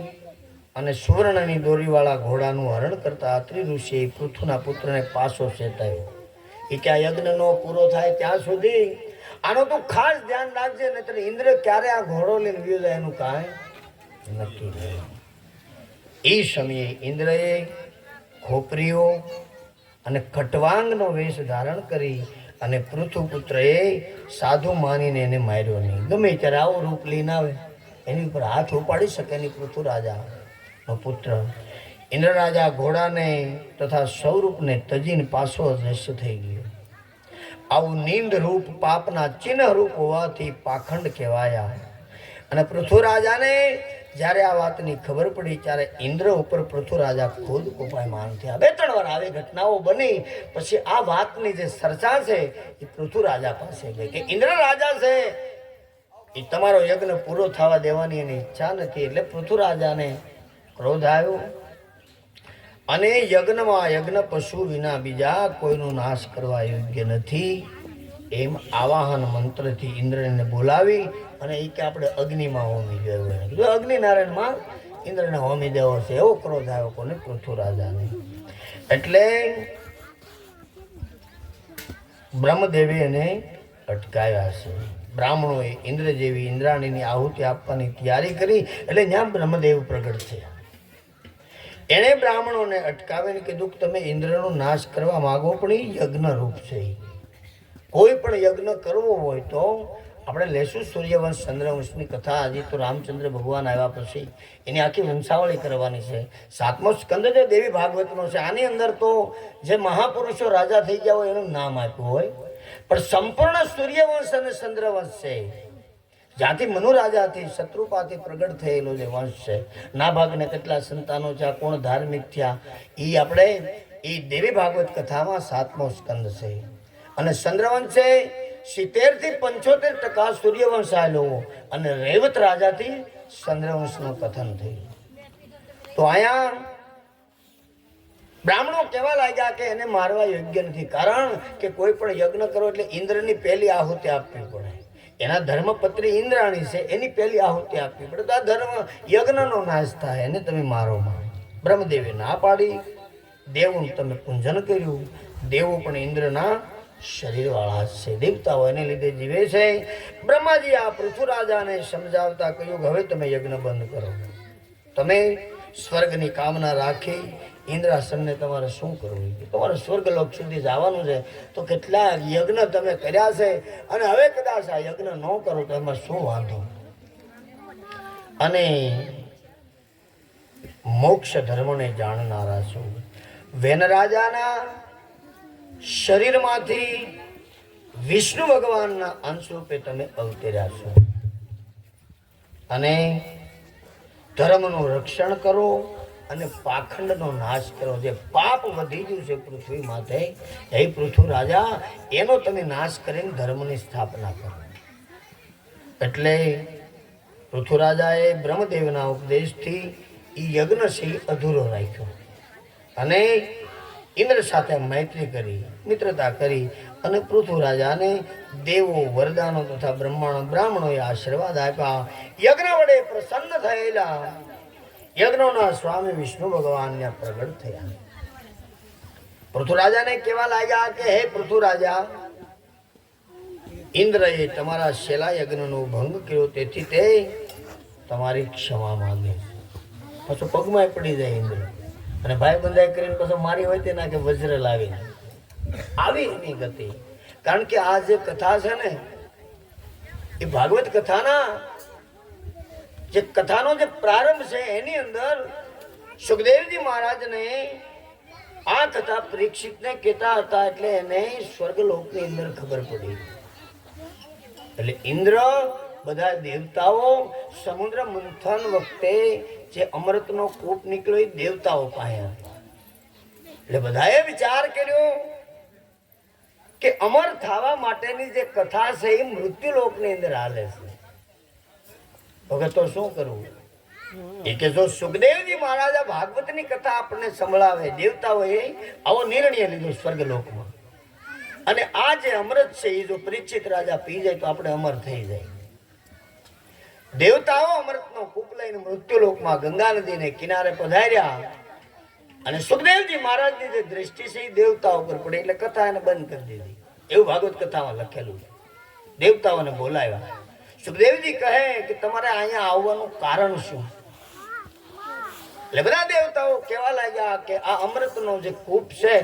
અને સુવર્ણની દોરીવાળા ઘોડાનું હરણ કરતા અત્રિ ઋષિએ પૃથ્વીના પુત્રને પાછો ચેતાવ્યો. એ કે આ યજ્ઞનો પૂરો થાય ત્યાં સુધી આનો તું ખાસ ધ્યાન રાખજે, નહીતર ઇન્દ્ર ક્યારે આ ઘોડો લઈને વ્યો જાય એનું કાંઈ નક્કી નહીં. એ સમયે ઇન્દ્રએ ખોપરીઓ અને ખટવાંગનો વેશ ધારણ કરી અને પૃથ્વીપુત્રએ સાધુ માનીને એને માર્યો નહીં. ગમે ત્યારે આવું રૂપ લઈને આવે એની ઉપર હાથ ઉપાડી શકે નહીં પૃથ્વી રાજાનો પુત્ર. ઇન્દ્ર રાજા ઘોડાને તથા સ્વરૂપને તજીને પાછો અદૃશ્ય થઈ ગયો. આવું નિંદ રૂપ પાપના ચિહ્ન રૂપ હોવાથી પાખંડ કહેવાયા. અને પૃથ્વી રાજાને જ્યારે આ વાતની ખબર પડી ત્યારે ઇન્દ્ર ઉપર પૃથુ રાજા ખુદ કોપાયમાન થયા. 2-3 વાર આવી ઘટનાઓ બની. પછી આ વાતની જે ચર્ચા છે એ પૃથુ રાજા પાસે ગઈ કે ઇન્દ્ર રાજા છે એ તમારો યજ્ઞ પૂરો થવા દેવાની એની ઈચ્છા નથી. એટલે પૃથુ રાજાને ક્રોધ આવ્યો અને યજ્ઞ પશુ વિના બીજા કોઈનો નાશ કરવા યોગ્ય નથી એમ આવાહન મંત્રથી ઇન્દ્રને બોલાવી અને એ કે આપણે અગ્નિમાં હોમી દેવો. અગ્નિનારાયણમાં ઇન્દ્રને હોમી દેવો છે એવો ક્રોધ આવ્યો કોને? પૃથુ રાજાને. એટલે બ્રહ્મદેવે એને અટકાવ્યા છે. બ્રાહ્મણોએ ઇન્દ્ર જેવી ઇન્દ્રાણીની આહુતિ આપવાની તૈયારી કરી. એટલે ત્યાં બ્રહ્મદેવ પ્રગટ થયા. એણે બ્રાહ્મણોને અટકાવીને કીધું કે તમે ઇન્દ્રનો નાશ કરવા માગો પણ એ યજ્ઞ રૂપ છે. કોઈ પણ યજ્ઞ કરવો હોય તો આપણે લેશું સૂર્યવંશ ચંદ્રવંશની કથા. હજી તો રામચંદ્ર ભગવાન આવ્યા પછી એની આખી વંશાવળી કરવાની છે. 7મો સ્કંદ જે દેવી ભાગવતનો છે આની અંદર તો જે મહાપુરુષો રાજા થઈ ગયા હોય એનું નામ આપ્યું હોય, પણ સંપૂર્ણ સૂર્યવંશ અને ચંદ્રવંશ છે. જ્યાંથી મનુ રાજાથી શત્રુપાથી પ્રગટ થયેલો જે વંશ છે. નાભાગને કેટલા સંતાનો છે, કોણ ધાર્મિક થયા, એ આપણે એ દેવી ભાગવત કથામાં 7મો સ્કંદ છે. અને ચંદ્રવંશ છે 70 થી 75% સૂર્યવંશ આવેલો અને રેવત રાજાથી ચંદ્રવંશનું કથન થયું. તો અહીંયા બ્રાહ્મણો કહેવા લાગ્યા કે એને મારવા યોગ્ય નથી, કારણ કે કોઈ પણ યજ્ઞ કરો એટલે ઇન્દ્રની પહેલી આહુતિ આપવી પડે. એના ધર્મપત્ની ઇન્દ્રાણી છે, એની પહેલી આહુતિ આપવી પડે તો આ ધર્મ યજ્ઞનો નાશ થાય, એને તમે મારો માં. બ્રહ્મદેવે ના પાડી. દેવોનું તમે પૂંજન કર્યું. દેવો પણ ઇન્દ્રના શરીરવાળા છે, દેવતાઓ એને લીધે જીવે છે. બ્રહ્માજી આ પૃથ્વીરાજાને સમજાવતા કહ્યું કે હવે તમે યજ્ઞ બંધ કરો. તમે સ્વર્ગની કામના રાખી ઇન્દ્રાસનને તમારે શું કરવું? તમારે સ્વર્ગલોક સુધી જવાનું છે. તો કેટલા યજ્ઞ તમે કર્યા છે અને હવે કદાચ આ યજ્ઞ ન કરો તો એમાં શું વાંધો? અને મોક્ષ ધર્મને જાણનારા છું. વેન રાજાના શરીરમાંથી વિષ્ણુ ભગવાનના અંશ રૂપે તમે અવતર્યા છો અને ધર્મનું રક્ષણ કરો અને પાખંડનો નાશ કરો. જે પાપ વધી ગયું છે પૃથ્વી માથે, હે પૃથ્વી રાજા, એનો તમે નાશ કરીને ધર્મની સ્થાપના કરો. એટલે પૃથ્વી રાજાએ બ્રહ્મદેવના ઉપદેશથી એ યજ્ઞ છે અધૂરો રાખ્યો અને ઇન્દ્ર સાથે મૈત્રી કરી, મિત્રતા કરી અને પૃથ્વી રાજાને દેવો, વરદાનો તથા બ્રાહ્મણોએ આશીર્વાદ આપ્યા. યજ્ઞ વડે પ્રસન્ન થયેલા યજ્ઞોના સ્વામી વિષ્ણુ ભગવાન પ્રગટ થયા. પૃથ્વી રાજાને કહેવા લાગ્યા કે હે પૃથ્વી રાજા, ઇન્દ્રએ તમારા શેલા યજ્ઞનો ભંગ કર્યો, તેથી તે તમારી ક્ષમા માંગે. પછી પગમાં પડી જાય ઇન્દ્ર અને ભાઈ બંધાઈ કરીને પછી મારી હોય તેના કે વજ્ર લાવી આવી એની ગતિ. કારણ કે આ જે કથા છે ને એ ભાગવત કથાના જે કથાનો જે પ્રારંભ છે એની અંદર સુખદેવજી મહારાજને આ કથા પરીક્ષિતને કહેતા હતા. એટલે એને સ્વર્ગલોકની અંદર ખબર પડી. એટલે ઇન્દ્ર, બધા દેવતાઓ સમુદ્ર મંથન વખતે જે અમૃતનો કૂપ નીકળ્યો એ દેવતાઓ પાસે હતા. એટલે બધાએ વિચાર કર્યો કે અમર થવા માટેની જે કથા છે એ મૃત્યુલોકની અંદર હાલે છે. હવે તો શું કરવું? એ કે જો સુખદેવજી મહારાજ ભાગવતની કથા આપણને સંભળાવે, દેવતાઓએ આવો નિર્ણય લીધો સ્વર્ગલોકમાં, અને આ જે અમૃત છે એ જો પરીક્ષિત રાજા પી જાય તો આપણે અમર થઈ જાય. દેવતાઓ અમૃતનો કૂપ લઈને મૃત્યુલોકમાં ગંગા નદીને કિનારે પધાર્યા અને સુખદેવજી મહારાજની જે દ્રષ્ટિ છે એ દેવતાઓ પર પડી એટલે કથા એને બંધ કરી દીધી. એવું ભાગવત કથામાં લખેલું છે. દેવતાઓને બોલાવ્યા. સુખદેવજી કહે કે તમારે અહીંયા આવવાનું કારણ શું? એટલે બધા દેવતાઓ કહેવા લાગ્યા કે આ અમૃતનો જે કૂપ છે,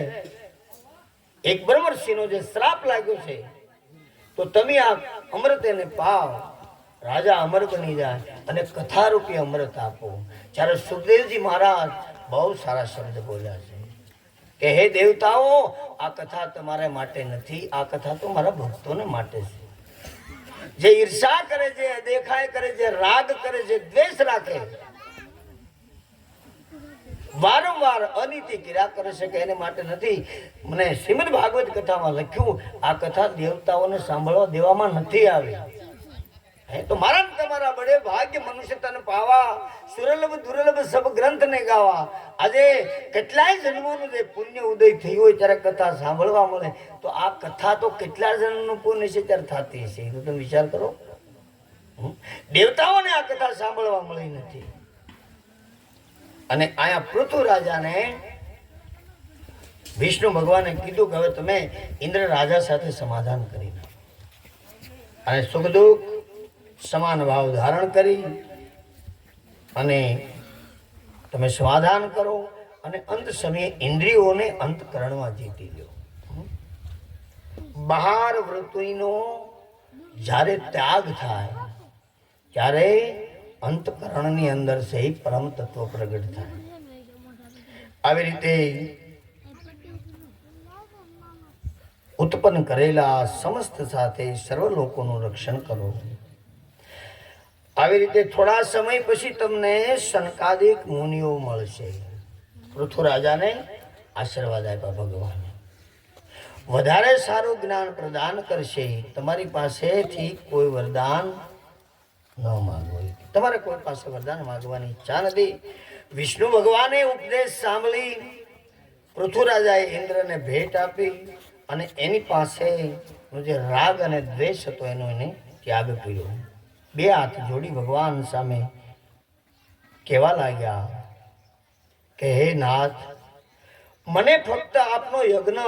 એક બ્રહ્મર્ષિનો જે શ્રાપ લાગ્યો છે, તો તમે આ અમૃત એને પાવ, રાજા અમર બની જાય અને કથારૂપી અમૃત આપો. જ્યારે સુખદેવજી મહારાજ બહુ સારા શબ્દ બોલ્યા છે કે હે દેવતાઓ, આ કથા તમારા માટે નથી, આ કથા તો મારા ભક્તોને માટે છે. જે ઈર્ષા કરે છે, દેખાય કરે છે, રાગ કરે છે, દ્વેષ રાખે, વારંવાર અનીતિ ક્રિયા કરે છે કે એને માટે નથી. મને શ્રીમદ ભાગવત કથામાં લખ્યું, આ કથા દેવતાઓને સાંભળવા દેવામાં નથી આવી. તો મારા ને તમારા બડે ભાગ્ય મનુષ્ય તન પાવા, સુરલભ દુર્લભ સબ ગ્રંથ ને ગાવા. આજે કેટલાય જન્મોનું જે પુણ્ય ઉદય થયું હોય ત્યારે કથા સાંભળવા મળે, તો આ કથા તો કેટલા જન્મનું પુણ્ય છે ત્યારે થતી હશે, તો તમે વિચાર કરો. દેવતાઓને આ કથા સાંભળવા મળી નથી. અને આયા પૃથુ રાજાને વિષ્ણુ ભગવાને કીધું કે હવે તમે ઇન્દ્ર રાજા સાથે સમાધાન કરી નાખો, અને સુખ દુઃખ સમાન ભાવ ધારણ કરી અને તમે સમાધાન કરો, અને અંત સમયે ઇન્દ્રિયોને અંતકરણમાં જીતી લો. બહાર વૃત્તિનો જ્યારે ત્યાગ થાય ત્યારે અંતકરણની અંદર સે પરમ તત્વ પ્રગટ થાય. આવી રીતે ઉત્પન્ન કરેલા સમસ્ત સાથે સર્વ લોકોનું રક્ષણ કરો. આવી રીતે થોડા સમય પછી તમને સનકાદિક મુનિઓ મળશે. પૃથુ રાજાને આશીર્વાદ આપ્યા ભગવાન, વધારે સારું જ્ઞાન પ્રદાન કરશે. તમારી પાસેથી કોઈ વરદાન ન માંગો, તમારે કોઈ પાસે વરદાન માંગવાની ઈચ્છા નથી. વિષ્ણુ ભગવાને ઉપદેશ સાંભળી પૃથુ રાજાએ ઇન્દ્રને ભેટ આપી, અને એની પાસે જે રાગ અને દ્વેષ હતો એનો એને ત્યાગ કર્યો. બે હાથ જોડી ભગવાન સામે કહેવા લાગ્યા કે હે નાથ, મને ફક્ત આપનો યજ્ઞ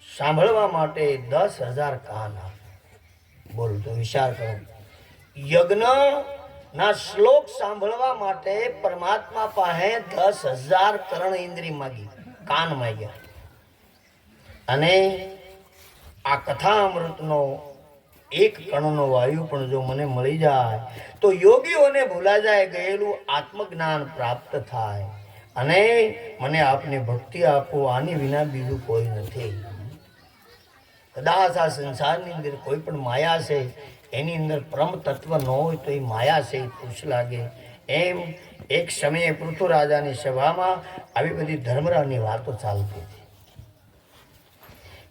સાંભળવા માટે 10,000 કાન આપ. બોલ તો વિચાર કરો, યજ્ઞ ના શ્લોક સાંભળવા માટે પરમાત્મા પાસે 10,000 કરણ ઇન્દ્રિય માગી, કાન માગ્યા. અને આ કથા અમૃતનો એક કણનો વાયુ પણ જો મને મળી જાય તો યોગીઓને ભૂલા જાય ગયેલું આત્મજ્ઞાન પ્રાપ્ત થાય, અને મને આપને ભક્તિ આપો, આની વિના બીજું કોઈ નથી. કદાચ આ સંસારની અંદર કોઈ પણ માયા છે, એની અંદર પરમ તત્વ ન હોય તો એ માયા છે, એ પુરુષ લાગે. એમ એક સમયે પૃથુ રાજાની સભામાં આવી બધી ધર્મરાની વાતો ચાલતી હતી.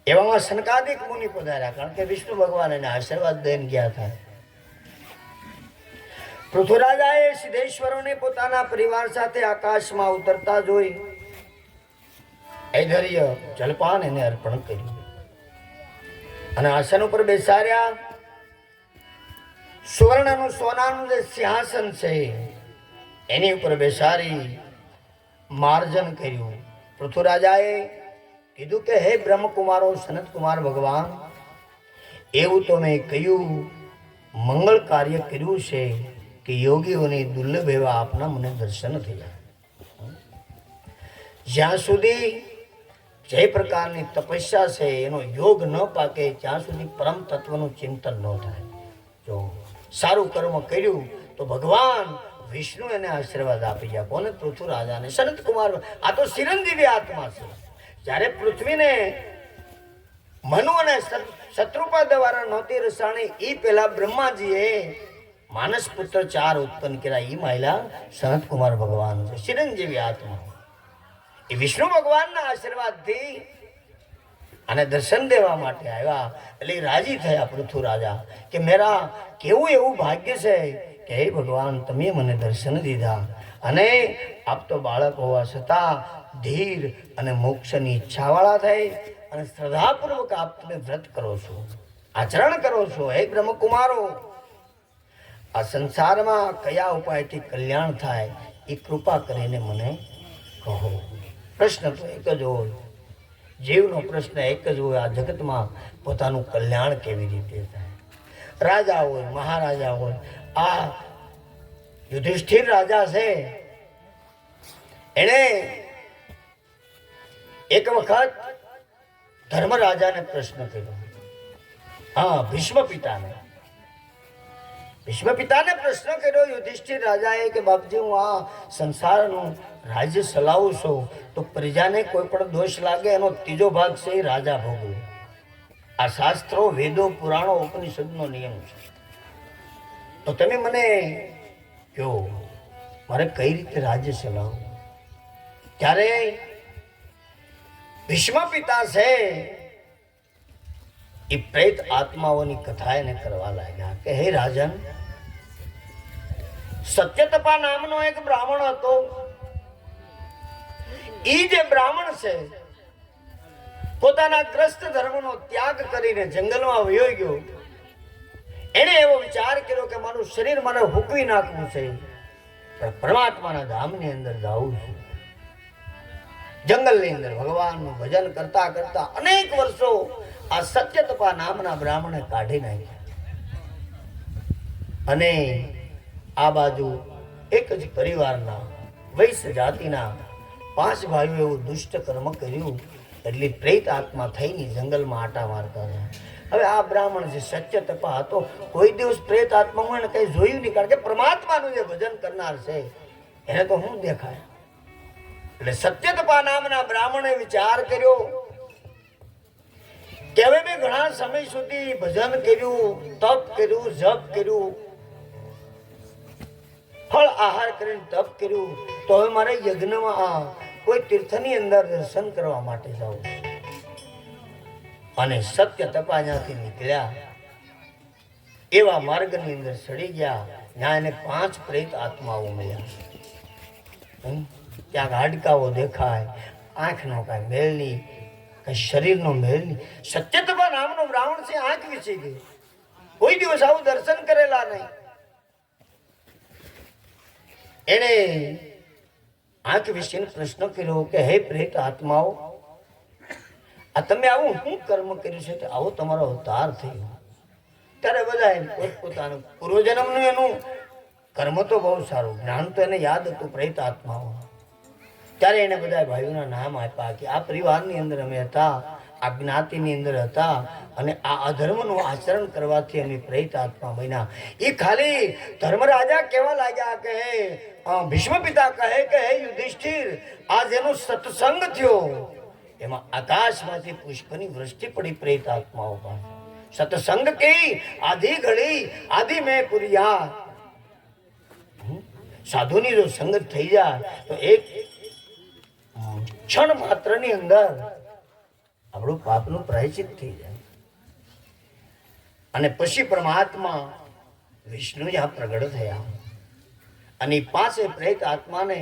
એવામાં સનકાદિક મુનિ પધાર્યા, કારણ કે વિષ્ણુ ભગવાન એને આશીર્વાદ દઈને ગયા હતા. પૃથુ રાજાએ સિદ્ધેશ્વરોને પોતાના પરિવાર સાથે આકાશમાં ઉતરતા જોઈ ઐધર્ય જલપાન એને અર્પણ કર્યું, અને આસન ઉપર બેસાડ્યા. સુવર્ણનું સોનાનું જે સિંહાસન છે એની ઉપર બેસાડી માર્જન કર્યું. પૃથુ રાજાએ કીધું કે હે બ્રહ્મકુમારો, સનત કુમાર ભગવાન, એવું તો મેં કયું મંગળ કાર્ય કર્યું છે કે યોગીઓની દુર્લભ એવા આપના મને દર્શન થયા. જ્યાં સુધી જે પ્રકારની તપસ્યા છે એનો યોગ ન પાકે ત્યાં સુધી પરમ તત્વનું ચિંતન ન થાય. જો સારું કર્મ કર્યું તો ભગવાન વિષ્ણુ એને આશીર્વાદ આપી જાય. કોને? પૃથુ રાજાને. સનત કુમાર આ તો ચિરંજીવી આત્મા છે. જ્યારે પૃથ્વીને મનુ અને શત્રુપા દ્વારા નહોતી રસાણી, એ પેલા બ્રહ્માજીએ માનસ પુત્ર 4 ઉત્પન્ન કર્યા. એ મહિલા સનત કુમાર ભગવાન છે, ચિરંજીવી આત્મા. એ વિષ્ણુ ભગવાનના આશીર્વાદથી અને દર્શન દેવા માટે આવ્યા. એટલે રાજી થયા પૃથુ રાજા કે મેરા કેવું એવું ભાગ્ય છે કે હે ભગવાન, તમે મને દર્શન દીધા, અને આપ તો બાળક હોવા છતાં ધીર અને મોક્ષની ઈચ્છાવાળા થઈ, અને શ્રદ્ધાપૂર્વક આપ તમે વ્રત કરો છો, આચરણ કરો છો. હે બ્રહ્મકુમારો, આ સંસારમાં કયા ઉપાયથી કલ્યાણ થાય એ કૃપા કરીને મને કહો. પ્રશ્ન તો એક જ હોય, જીવનો પ્રશ્ન એક જ હોય, આ જગતમાં પોતાનું કલ્યાણ કેવી રીતે થાય. રાજા હોય, મહારાજા હોય, આ યુધિષ્ઠિર રાજા છે, એણે એક વખત ધર્મરાજાને પ્રશ્ન કર્યો. હા, ભીષ્મ પિતાને પ્રશ્ન કર્યો યુધિષ્ઠિર રાજાએ કે બાપજી, હું આ સંસારનું રાજ્ય ચલાવું છું તો પ્રજાને કોઈ પણ દોષ લાગે એનો ત્રીજો ભાગ છે એ રાજા ભોગવે. આ શાસ્ત્રો, વેદો, પુરાણો, ઉપનિષદનો નિયમ છે. તો તમે મને કહો, મારે કઈ રીતે રાજ્ય ચલાવવું? ત્યારે ભીષ્મ પિતા છે એ પ્રેત આત્માઓની કથા એને કરવા લાગ્યા કે હે રાજન, સત્યતપા નામનો એક બ્રાહ્મણ હતો. ઈ જે બ્રાહ્મણ છે પોતાના ગ્રસ્ત ધર્મનો ત્યાગ કરીને જંગલમાં વયો ગયો. એને એવો વિચાર કર્યો કે મારું શરીર મને હૂકવી નાખવું છે, પણ પરમાત્માના ધામની અંદર જવું છે. જંગલની અંદર ભગવાનનું ભજન કરતા કરતા અનેક વર્ષો આ સત્યતપા નામના બ્રાહ્મણે કાઢી નાખ્યા. અને આ બાજુ એક જ પરિવારના વૈશ્ય જાતિના 5 ભાઈઓ એવું દુષ્ટ કર્મ કર્યું, એટલે પ્રેત આત્મા થઈને જંગલમાં આટા મારતા હતા. હવે આ બ્રાહ્મણ જે સત્યતપા હતો, કોઈ દિવસ પ્રેત આત્મા એને કઈ જોયું નહીં, કારણ કે પરમાત્માનું જે ભજન કરનાર છે એને તો શું દેખાય. એટલે સત્યતપા નામના બ્રાહ્મણે વિચાર કર્યો કે હવે મેં ઘણા સમય સુધી ભજન કર્યું, તપ કર્યું, જપ કર્યું, ફળ આહાર કરીને તપ કર્યું, તો હવે મારે યજ્ઞમાં કોઈ તીર્થની અંદર દર્શન કરવા માટે જવું. અને સત્યતપા ત્યાંથી નીકળ્યા, એવા માર્ગની અંદર ચડી ગયા. ત્યાં એને 5 પ્રેત આત્માઓ મળ્યા. ક્યાંક હાડકાઓ દેખાય, આંખનો કાંઈ મેળ નહીં, કઈ શરીરનો મેળ નહીં. સત્યતપા નામનો બ્રાહ્મણ છે, આંખ વિસી ગઈ, કોઈ દિવસ આવું દર્શન કરેલા નહીં. એને આંખ વિશેનો પ્રશ્ન કર્યો કે હે પ્રેત આત્માઓ, આ તમે આવું શું કર્મ કર્યું છે કે આવો તમારો અવતાર થયો? ત્યારે બધા પોતપોતાનું પૂર્વજન્મનું એનું કર્મ તો બહુ સારું, જ્ઞાન તો એને યાદ હતું પ્રેત આત્માઓ. ત્યારે એને બધા ભાઈઓના નામ આપ્યા કે આ પરિવારની અંદર અમે હતા, આ જ્ઞાતિની અંદર હતા, અને આ અધર્મનું આચરણ કરવાથી અમે પ્રેત આત્મા બન્યા. એ ખાલી ધર્મરાજા કહેવા લાગ્યા કે હે ભીષ્મ પિતા કહે કે હે યુધિષ્ઠિર, આ જેનો સત્સંગ થયો એમાં આકાશમાંથી પુષ્પની વૃષ્ટિ પડી પ્રેત આત્માઓ પર. સત્સંગ કી આધી ઘડી આધી મેં પુરિયા. સાધુની જો સંગત થઈ જાય તો એક ક્ષણ માત્રની અંદર આપણું પાપનું પ્રાયશ્ચિત થઈ જાય. અને પછી પરમાત્મા વિષ્ણુ જ્યાં પ્રગટ થયા અને પાસે પ્રેત આત્માને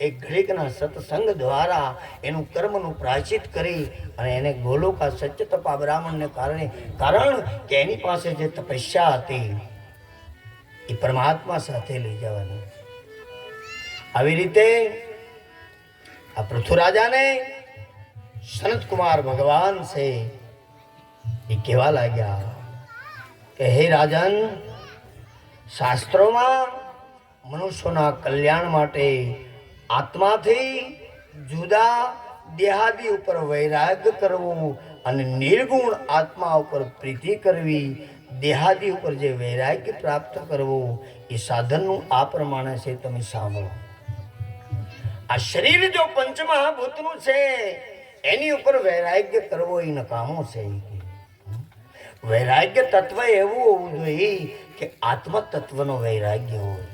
એક ઘડીકના સત્સંગ દ્વારા એનું કર્મનું પ્રાયશ્ચિત કરી અને એને ગોલોકા સત્યતપા બ્રાહ્મણને કારણ કે એની પાસે જે તપસ્યા હતી એ પરમાત્મા સાથે લઈ જવાની. આવી રીતે આ પૃથ્વીરાજાને સનત કુમાર ભગવાન છે એ કહેવા લાગ્યા કે હે રાજન, શાસ્ત્રોમાં મનુષ્યોના કલ્યાણ માટે આત્માથી જુદા દેહાદી ઉપર વૈરાગ્ય કરવું અને નિર્ગુણ આત્મા ઉપર પ્રીતિ કરવી, દેહાદી ઉપર જે વૈરાગ્ય પ્રાપ્ત કરવું એ સાધનનું આ પ્રમાણે છે. તમે સાંભળો, આ શરીર જો પંચમહાભૂતનું છે એની ઉપર વૈરાગ્ય કરવો એ નકામો છે. વૈરાગ્ય તત્વ એવું હોવું જોઈએ કે આત્મ તત્વનો વૈરાગ્ય હોવો જોઈએ.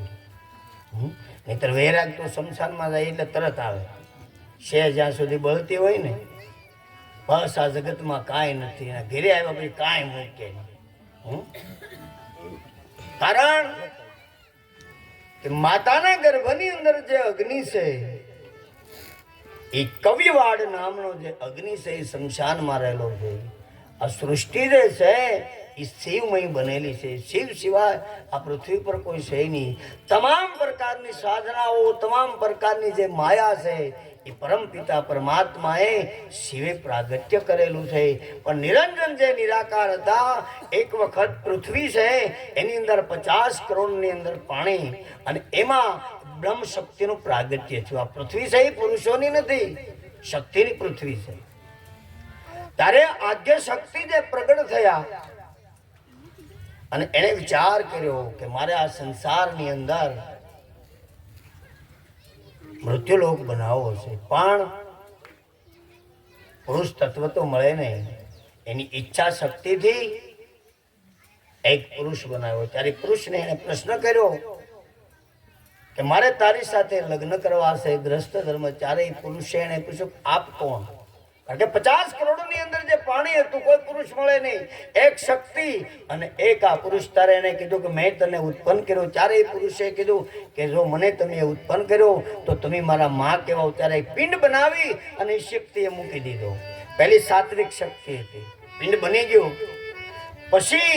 નહીતર વૈરાગ તો શમશાનમાં જાય એટલે તરત આવે. છે જ્યાં સુધી બળતી હોય ને, બસ આ જગતમાં કાંઈ નથી, ઘેરે આવ્યા પછી કાંઈ મૂકે નહીં. કારણ કે માતાના ગર્ભની અંદર જે અગ્નિ છે એ કવિવાડ નામનો જે અગ્નિ છે એ શમશાનમાં રહેલો છે. આ સૃષ્ટિ જે છે એ શિવમય બનેલી છે. શિવ સિવાય આ પૃથ્વી પર કોઈ છે નહીં. તમામ પ્રકારની સાધનાઓ, તમામ પ્રકારની જે માયા છે એ પરમ પિતા પરમાત્માએ શિવે પ્રાગટ્ય કરેલું છે. પણ નિરંજન જે નિરાકાર હતા, એક વખત પૃથ્વી છે એની અંદર 50 કરોડની અંદર પાણી, અને એમાં બ્રહ્મ શક્તિનું પ્રાગટ્ય થયું. આ પૃથ્વી છે એ પુરુષોની નથી, શક્તિની પૃથ્વી છે. ત્યારે આદ્ય શક્તિ જે પ્રગટ થયા અને એને વિચાર કર્યો કે મારે આ સંસારની અંદર મૃત્યુલોક બનાવવો છે, પણ પુરુષ તત્વ તો મળે નહીં. એની ઈચ્છા શક્તિથી એક પુરુષ બનાવ્યો. ત્યારે પુરુષને એને પ્રશ્ન કર્યો કે મારે તારી સાથે લગ્ન કરવા છે, ગ્રસ્ત ધર્મ. ચારેય પુરુષે એને પૂછ્યું આપ કોણ? કારણ કે 50 કરોડની અંદર જે પાણી હતું કોઈ પુરુષ મળે નહીં, એક શક્તિ અને એક આ પુરુષ. તારે એને કીધું કે મેં તને ઉત્પન્ન કર્યો. ચારેય પુરુષે કીધું કે જો મને તમે ઉત્પન્ન કર્યો તો તમે મારા માં કહેવાઓ. ત્યારે એક પિંડ બનાવી અને એ શક્તિએ મૂકી દીધો. પહેલી સાત્વિક શક્તિ હતી, પિંડ બની ગયું. પછી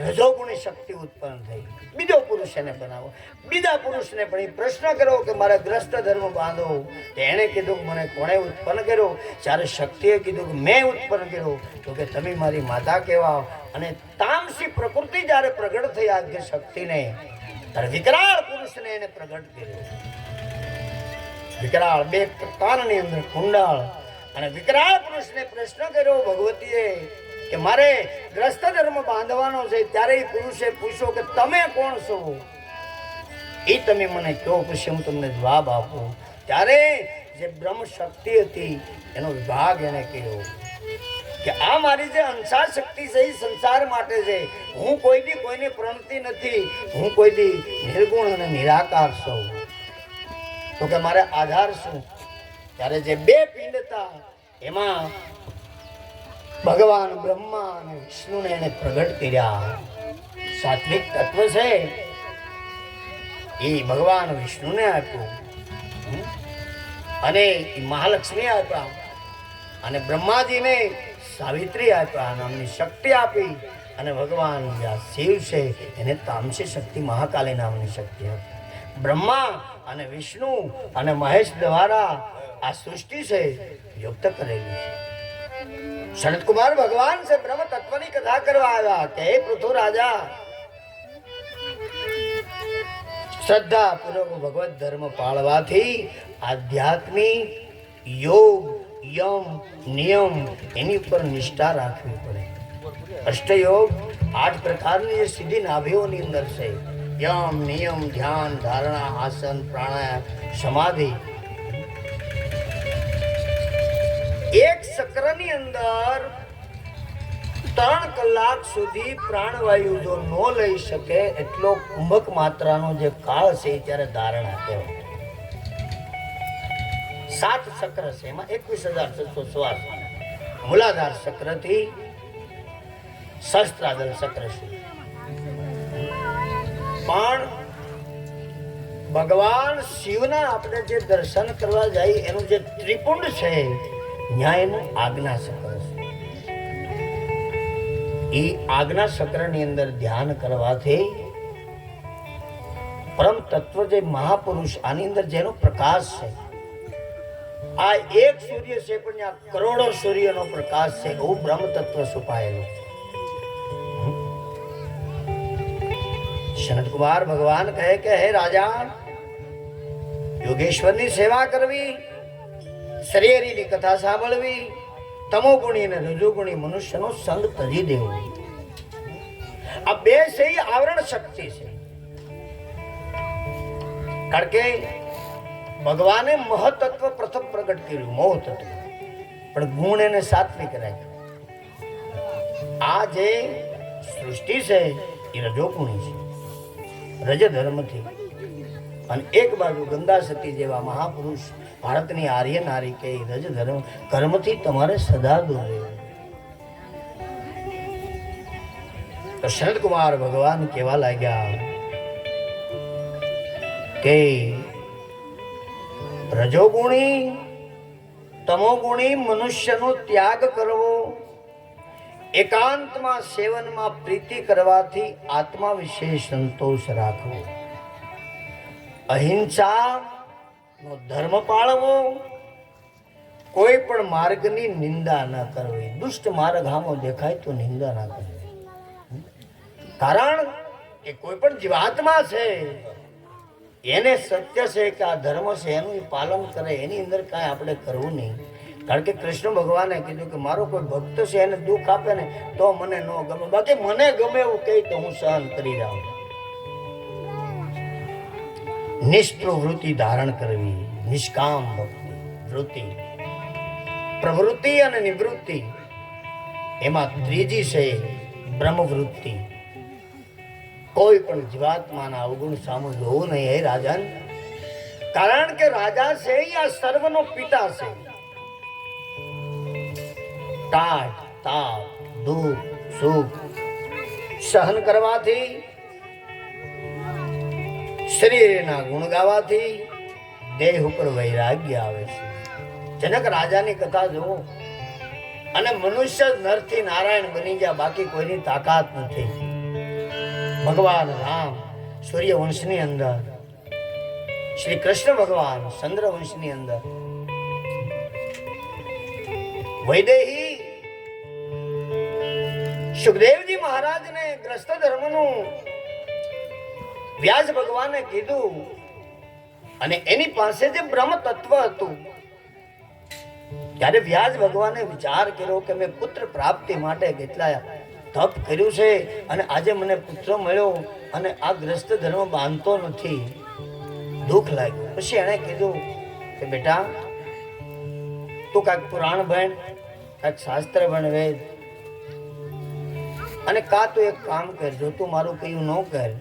રજોગુણી શક્તિ ઉત્પન્ન થઈ, બીજો પુરુષ એને બનાવો. બીજા પુરુષને પણ એ પ્રશ્ન કર્યો કે મારે ગ્રસ્ત ધર્મ બાંધો. તો એણે કીધું મને કોણે ઉત્પન્ન કર્યો? જ્યારે શક્તિએ કીધું કે મેં ઉત્પન્ન કર્યો. તો કે તમે મારી માતા કહેવાઓ. અને તામસી પ્રકૃતિ જ્યારે પ્રગટ થઈ આ શક્તિને, ત્યારે વિકરાળ પુરુષને એને પ્રગટ કર્યો. વિકરાળ, બે કાનની અંદર કુંડાળ. અને વિકરાળ પુરુષને પ્રશ્ન કર્યો ભગવતીએ કે મારે ગ્રસ્ત ધર્મ બાંધવાનો છે. ત્યારે એ પુરુષે પૂછ્યો કે તમે કોણ છો? એ તમે મને કહો, પછી હું તમને જવાબ આપું. ત્યારે જે બ્રહ્મ શક્તિ હતી એનો વિભાગ એને કર્યો કે આ મારી જે અંશા શક્તિ છે એ સંસાર માટે છે. હું કોઈ દી કોઈને પ્રણતી નથી. હું કોઈ દી નિર્ગુણ અને નિરાકાર છું. તો કે મારે આધાર શું? ત્યારે જે બે પિંડ હતા એમાં ભગવાન બ્રહ્મા અને વિષ્ણુને એને પ્રગટ કર્યા. સાત્વિક તત્વ છે એ ભગવાન વિષ્ણુને આપ્યું અને એ મહાલક્ષ્મી આપ્યા અને બ્રહ્માજીને સાવિત્રી આપ્યા નામની શક્તિ આપી. અને ભગવાન શિવ છે એને તામસી શક્તિ મહાકાલી નામની શક્તિ આપી. બ્રહ્મા અને વિષ્ણુ અને મહેશ દ્વારા આ સૃષ્ટિ છે યુક્ત કરેલી છે. સનત કુમાર ભગવાન છે બ્રહ્મ તત્વની કથા કરવા આવ્યા કે હે પૃથુ રાજા, શ્રદ્ધા પૂર્વક ભગવત ધર્મ પાળવાથી આધ્યાત્મિક યોગ, યમ, નિયમ એની ઉપર નિષ્ઠા રાખવી પડે. અષ્ટયોગ 8 પ્રકારની જે સીધી નાભીઓની અંદર છે. યમ, નિયમ, ધ્યાન, ધારણા, આસન, પ્રાણાયામ, સમાધિ. એક ચક્રની અંદર 3 કલાક સુધી પ્રાણવાયુ જો ન લઈ શકે એટલો કુંભક માત્રાનો જે કાળ છે ત્યારે ધારણા કહેવાય. 7 ચક્ર છે, એમાં 21,600 શ્વાસ. મૂલાધાર ચક્રથી સહસ્ત્રાદલ ચક્ર છે. પણ ભગવાન શિવના આપણે જે દર્શન કરવા જાય એનું જે ત્રિપુંડ છે ન્યાયનું આજ્ઞા ચક્ર છે. એ આજ્ઞા ચક્રની અંદર ધ્યાન કરવાથી પરમ તત્વ જે મહાપુરુષ આની અંદર જેનો પ્રકાશ છે, આ એક સૂર્ય છે પણ આ કરોડો સૂર્યનો પ્રકાશ છે. એવું બ્રહ્મ તત્વ છુપાયેલું છે. સનત કુમાર ભગવાન કહે કે હે રાજા, યોગેશ્વરની સેવા કરવી, શ્રીહરિની કથા સાંભળવી, તમોગુણી અને રજોગુણી મનુષ્યનો સંગ તજી દેવો. આ બે છે આવરણ શક્તિ છે. કારણ કે ભગવાને મહતત્વ પ્રથમ પ્રગટ કર્યું, મોહ તત્વ, પણ ગુણ એને સાત્વિક રાખ્યો. આ જે સૃષ્ટિ છે એ રજોગુણી છે, રજ ધર્મથી. અને એક બાજુ ગંગા સતી જેવા મહાપુરુષ ભારતની આર્ય નારી કે રજ ધર્મ કર્મથી તમારે સદા દૂર રહેવું. તો શરદ કુમાર ભગવાન કહેવા લાગ્યા કે રજોગુણી તમોગુણી મનુષ્યનો ત્યાગ કરવો, એકાંતમાં સેવનમાં પ્રીતિ કરવાથી આત્મા વિશે સંતોષ રાખવો, અહિંસા નો ધર્મ પાળવો, કોઈ પણ માર્ગની નિંદા ન કરવી. દુષ્ટ માર્ગ હામો દેખાય તો નિંદા ના કરવી. કારણ કે કોઈ પણ જીવાત્મા છે એને સત્ય છે કે આ ધર્મ છે એનું પાલન કરે, એની અંદર કાંઈ આપણે કરવું નહીં. કારણ કે કૃષ્ણ ભગવાને કીધું કે મારો કોઈ ભક્ત છે એને દુઃખ આપે ને તો મને ન ગમે, બાકી મને ગમે એવું કહે તો હું સહન કરી જાઉં. નિષ્પ્રવૃત્તિ ધારણ કરવી, નિષ્કામ ભક્તિ વૃત્તિ, પ્રવૃત્તિ અને નિવૃત્તિ એમાં ત્રીજી છે બ્રહ્મવૃત્તિ. કોઈ પણ જીવાત્માના અવગુણ સામે જોવું નહીં હે રાજન. કારણ કે રાજા છે એ આ સર્વનો પિતા છે. ટાઢ તાપ દુઃખ સુખ સહન કરવાથી, શરીરના ગુણ ગાવાથી દેહ ઉપર વૈરાગ્ય આવે છે. જનક રાજાની કથા જુઓ અને મનુષ્ય નરથી નારાયણ બની ગયા, બાકી કોઈની તાકાત નથી. ભગવાન રામ સૂર્યવંશની અંદર, શ્રી કૃષ્ણ ભગવાન ચંદ્રવંશની અંદર, વૈદેહી સુખદેવજી મહારાજને ગ્રસ્ત ધર્મનું વ્યાસ ભગવાને કીધું અને એની પાસે જે બ્રહ્મ તત્વ હતું, ત્યારે વ્યાસ ભગવાને વિચાર કર્યો કે મેં પુત્ર પ્રાપ્તિ માટે કેટલા તપ કર્યું છે અને આજે મને પુત્ર મળ્યો અને આ ગ્રસ્ત ધર્મ બાંધતો નથી, દુઃખ લાગ્યું. પછી એણે કીધું કે બેટા તું કાંઈક પુરાણ ભણ, કાંઈક શાસ્ત્ર ભણ, વેદ, અને કા તું એક કામ કર, જો તું મારું કયું ન કર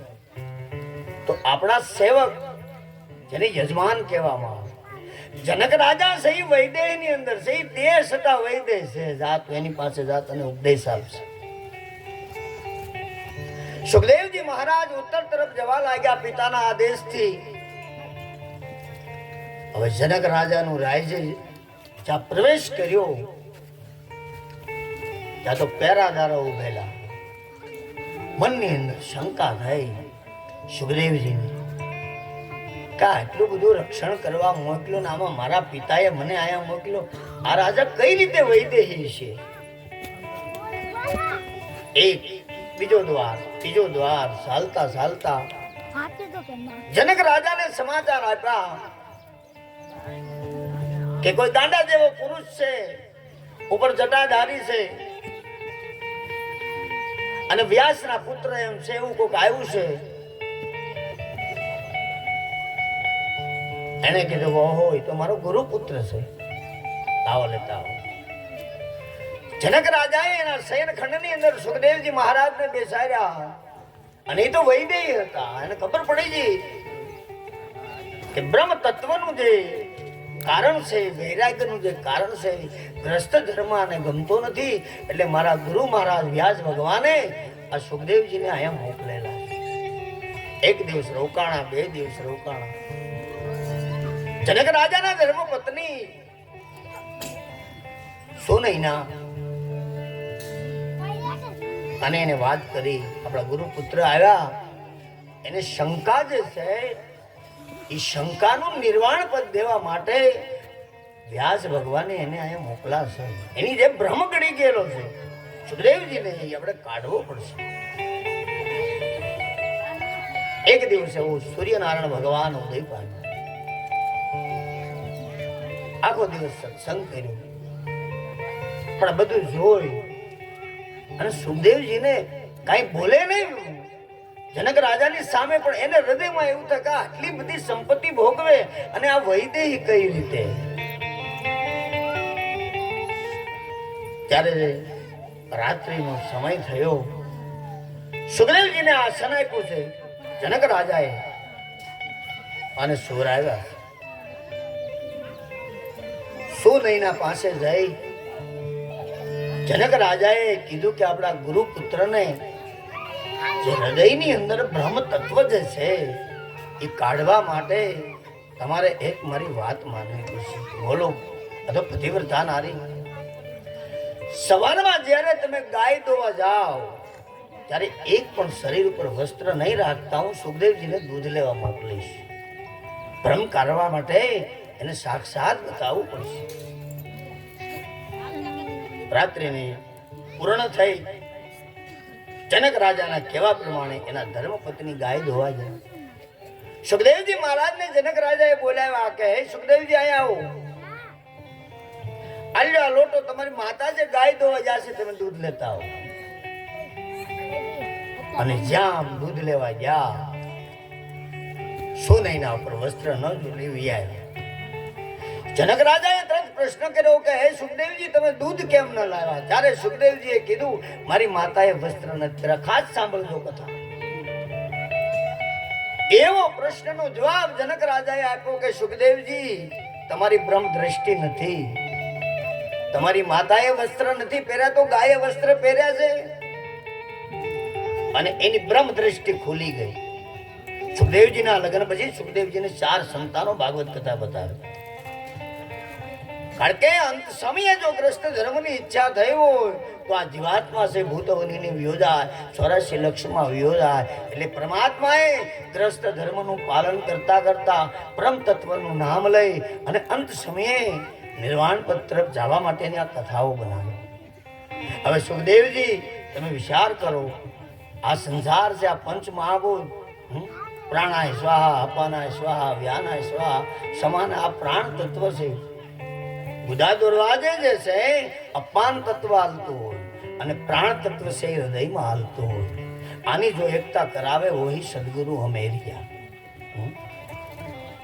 તો આપણા સેવક જેને યજમાન કહેવામાં આવે, જનક રાજા સહી વૈદેહ ની અંદર સહી દેશ હતા, વૈદેહ છે જાત, એની પાસે જાત અને ઉપદેશ આપશે. સુખદેવજી મહારાજ ઉત્તર તરફ જવા લાગ્યા પિતાના આદેશથી. હવે જનક રાજાનું રાજ્ય જ્યાં પ્રવેશ કર્યો ત્યાં તો પહેરાદારો ઉભેલા. મનની અંદર શંકા થઈ સુખદેવજીને, કા એટલું બધું રક્ષણ કરવા મોકલ્યો ને આમાં મારા પિતાએ મને આયા મોકલ્યો, આ રાજા કઈ રીતે વૈદેહી છે? એક બીજો દ્વાર, ત્રીજો દ્વાર, ચાલતા ચાલતા જનક રાજાને સમાચાર આપ્યા કે કોઈ દાંડા જેવો પુરુષ છે, ઉપર જટાધારી છે અને વ્યાસના પુત્ર એમ છે, એવું કોઈક આવ્યું છે. એને કીધું ઓહો એ તો મારો ગુરુ પુત્ર છે, આવો લેતા આવો. જનક રાજાએ એના શયનખંડની અંદર સુખદેવજી મહારાજને બેસાડ્યા અને એ તો વૈદેહી હતા. એને ખબર પડી ગઈ કે બ્રહ્મ તત્વનું જે કારણ છે, વૈરાગ્યનું જે કારણ છે, ગ્રસ્ત ધર્મ આને ગમતો નથી, એટલે મારા ગુરુ મહારાજ વ્યાસ ભગવાને આ સુખદેવજીને અહીંયા મોકલેલા. એક દિવસ રોકાણા, બે દિવસ રોકાણા. જનક રાજાના ધર્મ પત્ની સોનૈના અને એને વાત કરી, આપણા ગુરુ પુત્ર આવ્યા, એને શંકા જે છે એ શંકાનું નિર્વાણ પદ દેવા માટે વ્યાસ ભગવાને એને અહીંયા મોકલાશે. એની જે ભ્રમ ગળી ગયેલો છે સુખદેવજીને એ આપણે કાઢવો પડશે. એક દિવસે હું સૂર્યનારાયણ ભગવાન ઉદય પામ્યા, આખો દિવસ સત્સંગ કર્યો, પણ બધું જોઈ અને સુખદેવજીને કઈ બોલે નહીં. જનક રાજાની સામે પણ એને હૃદયમાં એવું થાય કે આટલી બધી સંપત્તિ ભોગવે અને આ વૈદેહી કઈ રીતે? ત્યારે રાત્રિનો સમય થયો, સુખદેવજીને આસન આપ્યું છે જનક રાજાએ અને સુર આવ્યા. સુનૈના પાસે જઈ જનક રાજાએ કીધું કે આપણા ગુરુ પુત્રને જે હૃદયની અંદર બ્રહ્મ તત્વ જે છે એ કાઢવા માટે તમારે એક મારી વાત માનવી પડશે. બોલો. તો પતિવ્રતા નારી, સવારમાં જ્યારે તમે ગાય ધોવા જાઓ ત્યારે એક પણ શરીર ઉપર વસ્ત્ર નહીં રાખતા, હું સુખદેવજીને દૂધ લેવા મોકલીશ. ભ્રમ કાઢવા માટે એને સાક્ષાત બતાવવું પડશે. રાત્રિની પૂર્ણ થઈ, જનક રાજાના કહેવા પ્રમાણે એના ધર્મપત્ની ગાય ધોવા જાય. સુખદેવજી મહારાજને જનક રાજાએ બોલાવ્યા કે હે સુખદેવજી અહીંયા આવો, આલ્યો આ લોટો, તમારી માતા જે ગાય ધોવા જશે તમે દૂધ લેતા આવો. અને જ્યાં દૂધ લેવા ગયા સોનૈના ઉપર વસ્ત્ર ન લેવી આવ્યા. જનક રાજાએ તરત પ્રશ્ન કર્યો કે હે સુખદેવજી, તમે દૂધ કેમ ન લાવ્યા? ત્યારે સુખદેવજીએ કીધું, મારી માતાએ વસ્ત્ર નથી પહેર્યા. ખાસ સાંભળજો કથા. એવો પ્રશ્નનો જવાબ જનક રાજાએ આપ્યો કે સુખદેવજી, તમારી બ્રહ્મ દ્રષ્ટિ નથી. તમારી માતાએ વસ્ત્ર નથી પહેર્યા તો ગાયે વસ્ત્ર પહેર્યા છે, અને એની બ્રહ્મ દ્રષ્ટિ ખુલી ગઈ. સુખદેવજીના લગ્ન પછી સુખદેવજીને 4 સંતાનો ભાગવત કથા બતાવે. કારણ કે અંત સમયે જો ગ્રસ્ત ધર્મની ઈચ્છા થઈ હોય તો આ જીવાત્મા છે ભૂતવનીની વિયોજાય, 84 લક્ષમાં વિયોજાય. એટલે પરમાત્માએ ગ્રસ્ત ધર્મનું પાલન કરતા કરતા પરમ તત્વનું નામ લઈ અને અંત સમયે નિર્વાણ પદ તરફ જવા માટેની આ કથાઓ બનાવી. હવે સુખદેવજી, તમે વિચાર કરો, આ સંસાર છે, આ પંચ મહાભૂત, પ્રાણાય સ્વાહા, અપાનાય સ્વાહા, વ્યાનાય સ્વાહા, સમાન આ પ્રાણ તત્વ છે. ગુદા દરવાજે જે છે અપાન તત્વ હાલતું હોય અને પ્રાણ તત્વ છે હૃદયમાં હાલતું હોય. આની જો એકતા કરાવે વહી સદગુરુ હમેરિયા.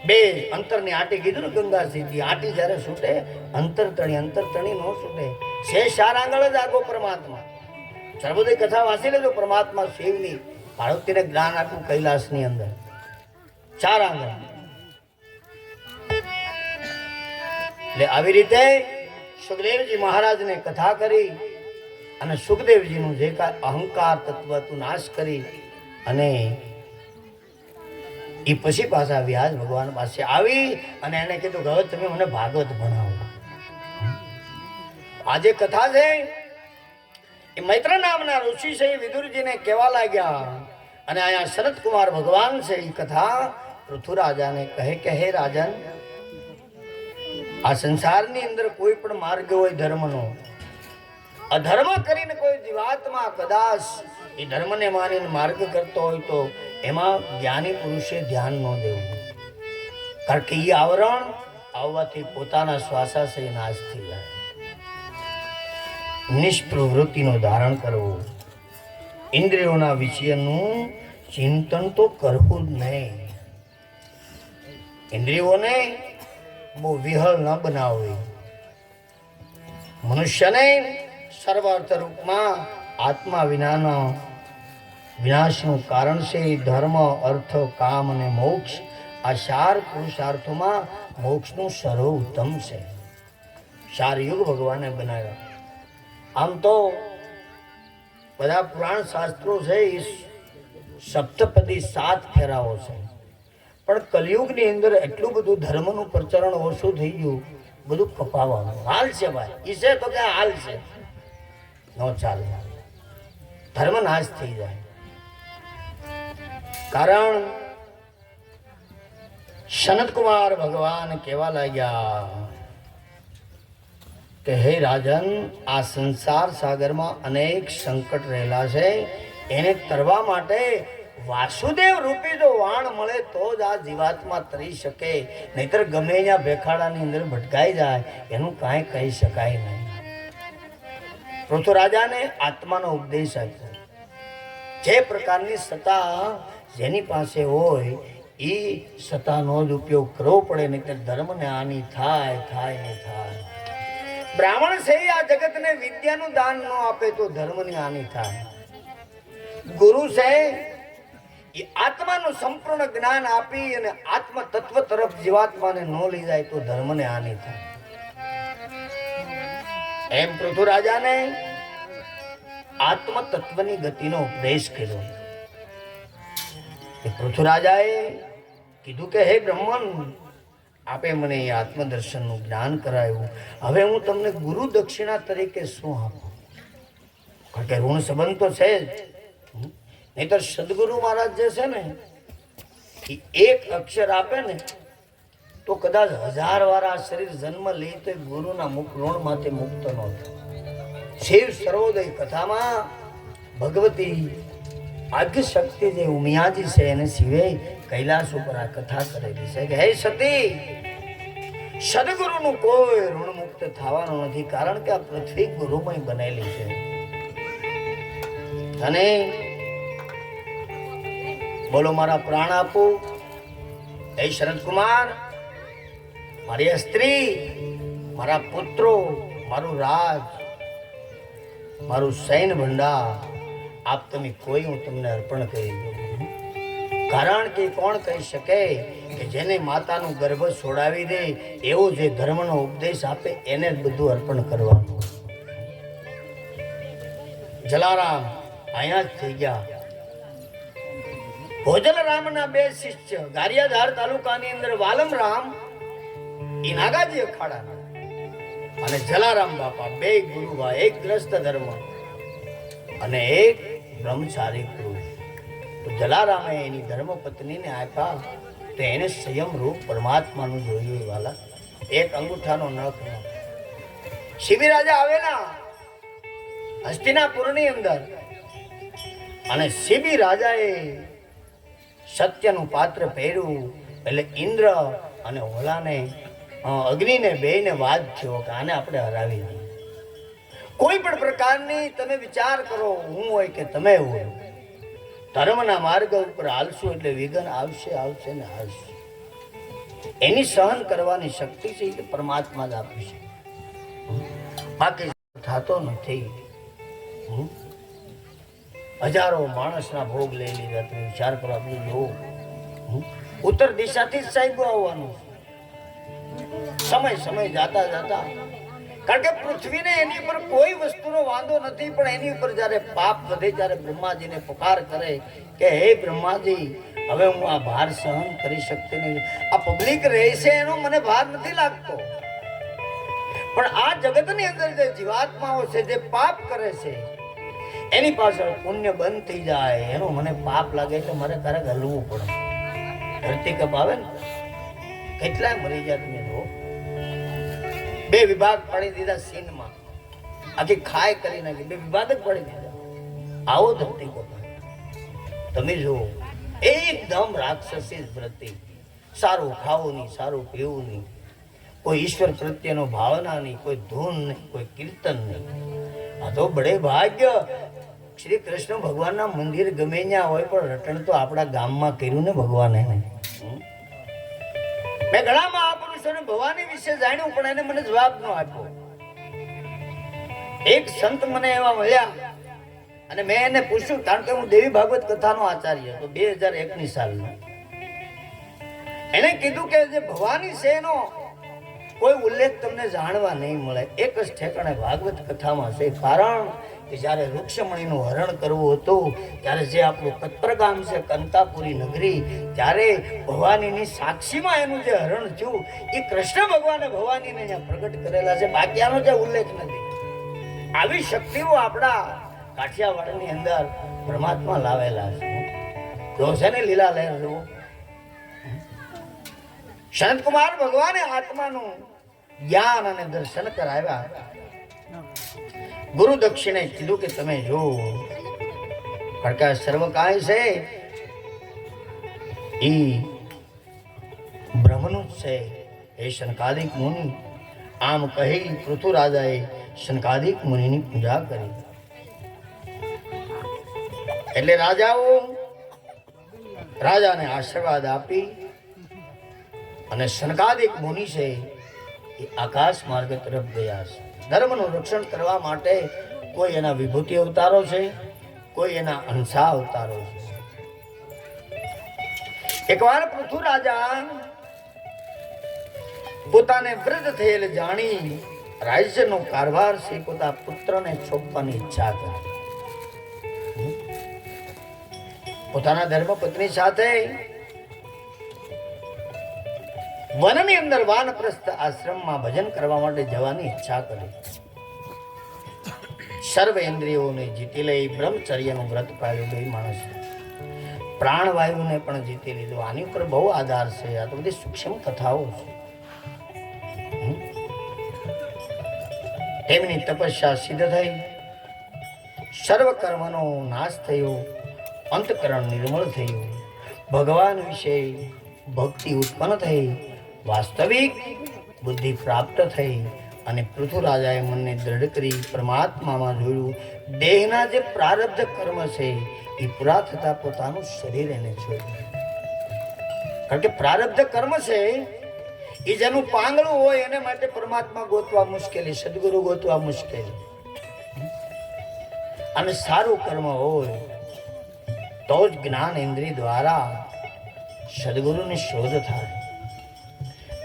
બે અંતરની આટી કીધું ને, ગંગા સીધી આટી જ્યારે છૂટે અંતરતણી નો છૂટે. છે 4 આંગળ જ આગો પરમાત્મા. સર્વોદય કથા વાંચી લેજો. પરમાત્મા શિવની પાર્વતીને જ્ઞાન આપ્યું કૈલાસની અંદર 4 આંગળ. એટલે આવી રીતે સુખદેવજી મહારાજને કથા કરી અને સુખદેવજીનું જે કાંઈ અહંકાર તત્વ હતું નાશ કરી અને એ પછી પાછા વ્યાસ ભગવાન પાસે આવી અને એને કીધું કે હવે તમે મને ભાગવત ભણાવો. આ જે કથા છે એ મૈત્ર નામના ઋષિ છે એ વિદુરજીને કહેવા લાગ્યા. અને અહીંયા સનતકુમાર ભગવાન છે એ કથા પૃથુરાજાને કહે કે હે રાજન, આ સંસારની અંદર કોઈ પણ માર્ગ હોય ધર્મનો, અધર્મ કરીને કોઈ જીવાત્મા કદાચ એ ધર્મને માનીને માર્ગ કરતો હોય તો એમાં જ્ઞાની પુરુષે ધ્યાન ન દેવું. કારણ કે એ આવરણ આવવાથી પોતાના શ્વાસાશય નાશ થઈ જાય. નિષ્પ્રવૃત્તિનું ધારણ કરવું, ઇન્દ્રિયોના વિષયનું ચિંતન તો કરવું જ નહીં. ઇન્દ્રિયોને બહુ વિહળ ન બનાવવી. મનુષ્યને સર્વ અર્થ રૂપમાં આત્મા વિનાશનું કારણ છે. ધર્મ, અર્થ, કામ અને મોક્ષ આ 4 પુરુષાર્થોમાં મોક્ષનું સર્વોત્તમ છે. 4 યુગ ભગવાને બનાવ્યા. આમ તો બધા પુરાણ શાસ્ત્રો છે એ સપ્તપદી 7 ફેરાઓ છે, પણ કલિયુગની અંદર એટલું બધું ધર્મનું પ્રચરણ ઓછું થઈ ગયું, બધું કપાવાનું હાલ છે ભાઈ. ઈ છે તો કે હાલ છે, નો ચાલે, ધર્મ નાશ થઈ જાય. કારણ સનતકુમાર ભગવાન કહેવા લાગ્યા કે હે રાજન, આ સંસાર સાગરમાં અનેક સંકટ રહેલા છે. એને તરવા માટે વાસુદેવ રૂપી જો વાણ મળે તો જ આ જીવાત્મા તરી શકે, નહીતર ગમે ત્યાં ભેખાડાની અંદર ભટકાઈ જાય, એનું કાંઈ કહી શકાય નહીં. પૃથ્વીરાજાને આત્માનો ઉપદેશ આપ્યો. જે પ્રકારની સત્તા જેની પાસે હોય એ સત્તાનો જ ઉપયોગ કરવો પડે, નહીતર ધર્મને હાનિ થાય ને થાય. બ્રાહ્મણ છે આ જગતને વિદ્યાનું દાન ન આપે તો ધર્મની હાનિ થાય. ગુરુ છે એ આત્માનું સંપૂર્ણ જ્ઞાન આપી અને આત્મ તત્વ તરફ જીવાત્માને ન લઈ જાય તો ધર્મને હાનિ થાય. એમ પૃથ્વીરાજાને આત્મ તત્વની ગતિનો ઉપદેશ કર્યો. પૃથ્વીરાજાએ કીધું કે હે બ્રહ્મન, આપે મને એ આત્મદર્શનનું જ્ઞાન કરાયું, હવે હું તમને ગુરુ દક્ષિણા તરીકે શું આપું? કારણ કે ઋણ સંબંધ તો છે જ. નહીતર સદગુરુ મહારાજ જે છે ને એ એક અક્ષર આપે ને તો કદાચ 1000 વાર આ શરીર જન્મ લે તો ગુરુના ઋણમાંથી મુક્ત ન થાય. શિવ સર્વોદય કથામાં ભગવતી આદ્ય શક્તિ જે ઉમિયાજી છે એને શિવે કૈલાસ ઉપર આ કથા કરેલી છે કે હે સતી, સદગુરુનું કોઈ ઋણ મુક્ત થવાનું નથી, કારણ કે આ પૃથ્વી ગુરુમય બનેલી છે. અને બોલો મારા પ્રાણ આપો. હે શરદકુમાર, મારી સ્ત્રી, મારા પુત્રો, મારું રાજ, મારું સૈન્ય ભંડાર આપ તમે કોઈ હું તમને અર્પણ કરી દઉં. કારણ કે કોણ કહી શકે કે જેને માતાનું ગર્ભ છોડાવી દે એવો જે ધર્મનો ઉપદેશ આપે એને જ બધું અર્પણ કરવાનું. જલારામ અહીંયા જ થઈ ગયા. ભોજલરામના બે શિષ્ય ગારિયાધાર તાલુકાની અંદર વાલમરામ એ નાગાજી અખાડાના અને જલારામ બાપા બે ગુરુભાઈ, એક ગ્રસ્ત ધર્મ અને એક બ્રહ્મચારી પુરુષ. તો જલારામે એની ધર્મપત્નીને આપ્યા તો એને સંયમ રૂપ પરમાત્માનું જોયું. વાલા એક અંગૂઠાનો નખ ન. શિબી રાજા આવેલા હસ્તિનાપુરની અંદર અને શિબી રાજાએ સત્યનું પાત્ર પહેર્યું એટલે ઇન્દ્ર અને ઓલાને અગ્નિને બેયને વાદ થયો કે આને આપણે હરાવી દઈએ. કોઈ પણ પ્રકારની તમે વિચાર કરો, હું હોય કે તમે હોય, ધર્મના માર્ગ ઉપર હાલશું એટલે વિઘ્ન આવશે આવશે ને આવશે. એની સહન કરવાની શક્તિ છે એ પરમાત્મા જ આપી છે, બાકી થતો નથી. હજારો માણસના ભોગ લઈ લીધા. તમે વિચાર કરો, આપણે જો ઉત્તર દિશાથી જ સાહેબ આવવાનું સમય જાતા જાતા. કારણ કે પૃથ્વીને એની ઉપર કોઈ વસ્તુનો વાંધો નથી, પણ એની ઉપર જ્યારે પાપ વધે ત્યારે બ્રહ્માજીને પુકાર કરે કે હે બ્રહ્માજી, હવે હું આ ભાર સહન કરી શકતી નહીં. આ પબ્લિક રહેશે એનો મને ભાર નથી લાગતો, પણ આ જગતની અંદર જે જીવાત્માઓ છે જે પાપ કરે છે એની પાછળ પુણ્ય બંધ થઈ જાય એનો મને પાપ લાગે એટલે મારે ક્યારેક હલવું પડે. ધરતી કપ આવે ને કેટલાય મરી જાય. તમે જો 2 વિભાગ પાડી દીધા સીનમાં, આખી ખાય કરી નાખી, 2 વિભાગ જ પાડી દીધા. આવો ધરતી કપ તમે જુઓ, એકદમ રાક્ષસી વૃત્તિ. સારું ખાવું નહીં, સારું પીવું નહીં, કોઈ ઈશ્વર પ્રત્યેનો ભાવના નહીં, કોઈ ધૂન નહીં, કોઈ કીર્તન નહીં. આ તો બડે ભાગ્ય શ્રી કૃષ્ણ ભગવાનના મંદિર ગમે ત્યાં હોય, પણ રટણ તો આપણા ગામમાં કર્યું ને ભગવાને. મેં ઘણા મહાપુરુષોને ભવાની વિશે જાણ્યું, પણ એને મને જવાબ ન આપ્યો. એક સંત મને એવા મળ્યા અને મેં એને પૂછ્યું, કારણ કે હું દેવી ભાગવત કથાનો આચાર્ય હતો 2001ની સાલનો. એને કીધું કે જે ભવાની છે એનો કોઈ ઉલ્લેખ તમને જાણવા નહીં મળે. એક જ ઠેકાણે ભાગવત કથામાં છે. કારણ કે જ્યારે વૃક્ષમણીનું હરણ કરવું હતું ત્યારે જે આપણું કત્પર ગામ છે, કંતાપુરી નગરી, ત્યારે ભવાનીની સાક્ષીમાં એનું જે હરણ થયું એ કૃષ્ણ ભગવાને ભવાનીને અહીંયા પ્રગટ કરેલા છે. બાકી આનો જે ઉલ્લેખ નથી. આવી શક્તિઓ આપણા કાઠિયાવાડની અંદર પરમાત્મા લાવેલા છે. જો છે ને લીલા લહેર જુઓ, શાંતકુમાર ભગવાને આત્માનું જ્ઞાન અને દર્શન કરાવ્યા. ગુરુ દક્ષિણે કીધું કે તમે જો, કારણ કે સર્વ કાંઈ છે એ બ્રહ્મનું જ છે. એ શનકાદિક મુનિ, આમ કહી પૃથુરાજાએ શનકાદિક મુનિની પૂજા કરી. એટલે રાજાને આશીર્વાદ આપી અને શનકાદિક મુનિ છે એ આકાશ માર્ગ તરફ ગયા છે. ધર્મનું રક્ષણ કરવા માટે કોઈ એના વિભૂતિ અવતારો છે, કોઈ એના અંશા અવતારો છે. એકવાર પૃથુ રાજા પોતાને વૃદ્ધ થયેલ જાણી રાજ્યનો કારભાર છે પોતા પુત્રને સોંપવાની ઈચ્છા કરી. પોતાના ધર્મપત્ની સાથે વનની અંદર વાનપ્રસ્થ આશ્રમમાં ભજન કરવા માટે જવાની ઈચ્છા કરી. સર્વ ઇન્દ્રિયોને જીતી લઈ બ્રહ્મચર્યનું વ્રત પાળ્યું. 2 માણસ પ્રાણવાયુને પણ જીતી લીધું. આની ઉપર બહુ આધાર છે. આ તો બધી સૂક્ષ્મ કથાઓ છે. તેમની તપસ્યા સિદ્ધ થઈ, સર્વ કર્મનો નાશ થયો, અંતકરણ નિર્મળ થયું, ભગવાન વિશે ભક્તિ ઉત્પન્ન થઈ, વાસ્તવિક બુદ્ધિ પ્રાપ્ત થઈ અને પૃથુરાજાએ મનને દ્રઢ કરી પરમાત્મામાં જોયું. દેહના જે પ્રારબ્ધ કર્મ છે એ પૂરા થતા પોતાનું શરીર એને છોડ્યું. કારણ કે પ્રારબ્ધ કર્મ છે એ જેનું પાંગળું હોય એને માટે પરમાત્મા ગોતવા મુશ્કેલી, સદગુરુ ગોતવા મુશ્કેલી. અને સારું કર્મ હોય તો જ જ્ઞાન ઇન્દ્રિય દ્વારા સદગુરુની શોધ થાય.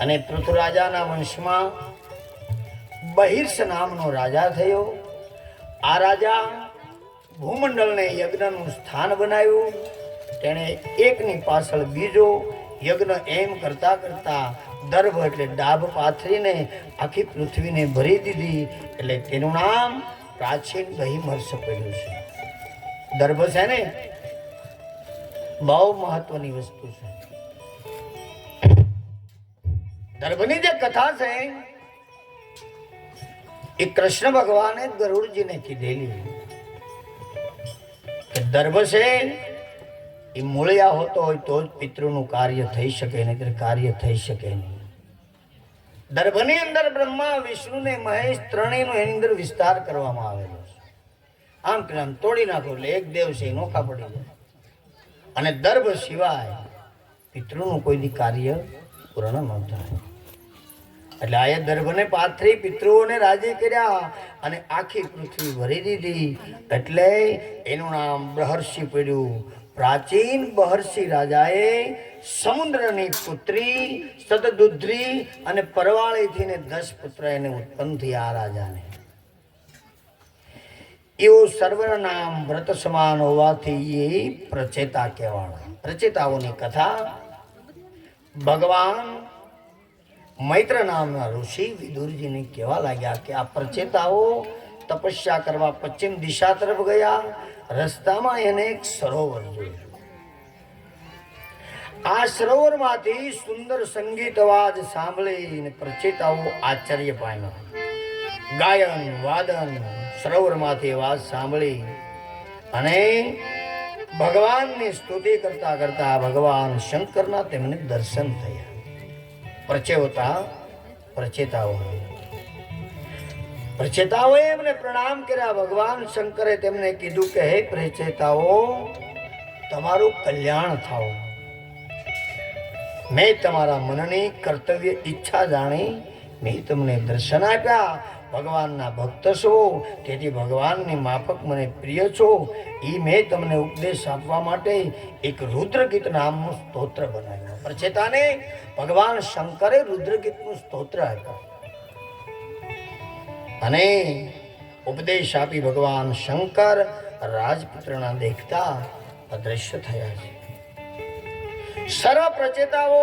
અને પૃથ્વીરાજાના વંશમાં બહિર્ષ નામનો રાજા થયો. આ રાજા ભૂમંડળને યજ્ઞનું સ્થાન બનાવ્યું. તેણે એકની પાછળ બીજો યજ્ઞ એમ કરતા કરતા દર્ભ એટલે ડાભ પાથરીને આખી પૃથ્વીને ભરી દીધી. એટલે તેનું નામ પ્રાચીન બહિર્મર્ષ પડ્યું છે. દર્ભ છે ને બહુ મહત્વની વસ્તુ છે. દર્ભની જે કથા છે એ કૃષ્ણ ભગવાને ગરુડજીને કીધેલી કે દર્ભ છે એ મૂળિયા હોતો હોય તો જ પિતૃનું કાર્ય થઈ શકે, નહીં કાર્ય થઈ શકે નહીં. દર્ભની અંદર બ્રહ્મા, વિષ્ણુ ને મહેશ ત્રણેયનો એની અંદર વિસ્તાર કરવામાં આવેલો છે. આમ કે આમ તોડી નાખો એટલે એક દેવ છે નોખા પડી જાય. અને દર્ભ સિવાય પિતૃનું કોઈ દી કાર્ય પૂર્ણ ન થાય. એટલે આ દર્ભને પાથરી પિતૃઓને રાજી કર્યા અને આખી પૃથ્વી ભરી દીધી. એટલે એનું નામ બૃહર્ષિ પડ્યું. પ્રાચીન બહર્ષિ રાજાએ સમુદ્રની પુત્રી સતદુદ્રી અને પરવાળીથી ને 10 પુત્ર એને ઉત્પન્ન થયા. આ રાજાને એવું સર્વર નામ વ્રત સમાન હોવાથી એ પ્રચેતા કહેવાના. પ્રચેતાઓની કથા ભગવાન મૈત્ર નામના ઋષિ વિદુરજીને કહેવા લાગ્યા કે આ પ્રચેતાઓ તપસ્યા કરવા પશ્ચિમ દિશા તરફ ગયા. રસ્તામાં એને એક સરોવર જોયું. આ સરોવરમાંથી સુંદર સંગીત અવાજ સાંભળીને પ્રચેતાઓ આશ્ચર્ય પામ્યા. ગાયન વાદન સરોવરમાંથી અવાજ સાંભળી અને ભગવાનની સ્તુતિ કરતા કરતા ભગવાન શંકરના તેમને દર્શન થયા. પ્રચેતાઓએ એમને પ્રણામ કર્યા. ભગવાન શંકરે તેમને કીધું કે હે પ્રચેતાઓ, તમારું કલ્યાણ થાઓ. મેં તમારા મનની કર્તવ્ય ઈચ્છા જાણી મેં તમને દર્શન આપ્યા. ભગવાનના ભક્ત છો, તેથી ભગવાનની માફક મને પ્રિય છો. એ મેં તમને ઉપદેશ આપવા માટે એક રુદ્રગીત નામનું સ્તોત્ર બનાવ્યું. પ્રચેતાને ભગવાન શંકરે રુદ્રગીતનું સ્તોત્ર આપ્યું અને ઉપદેશ આપી ભગવાન શંકર રાજપુત્રના દેખતા અદ્રશ્ય થયા છે. સર્વ પ્રચેતાઓ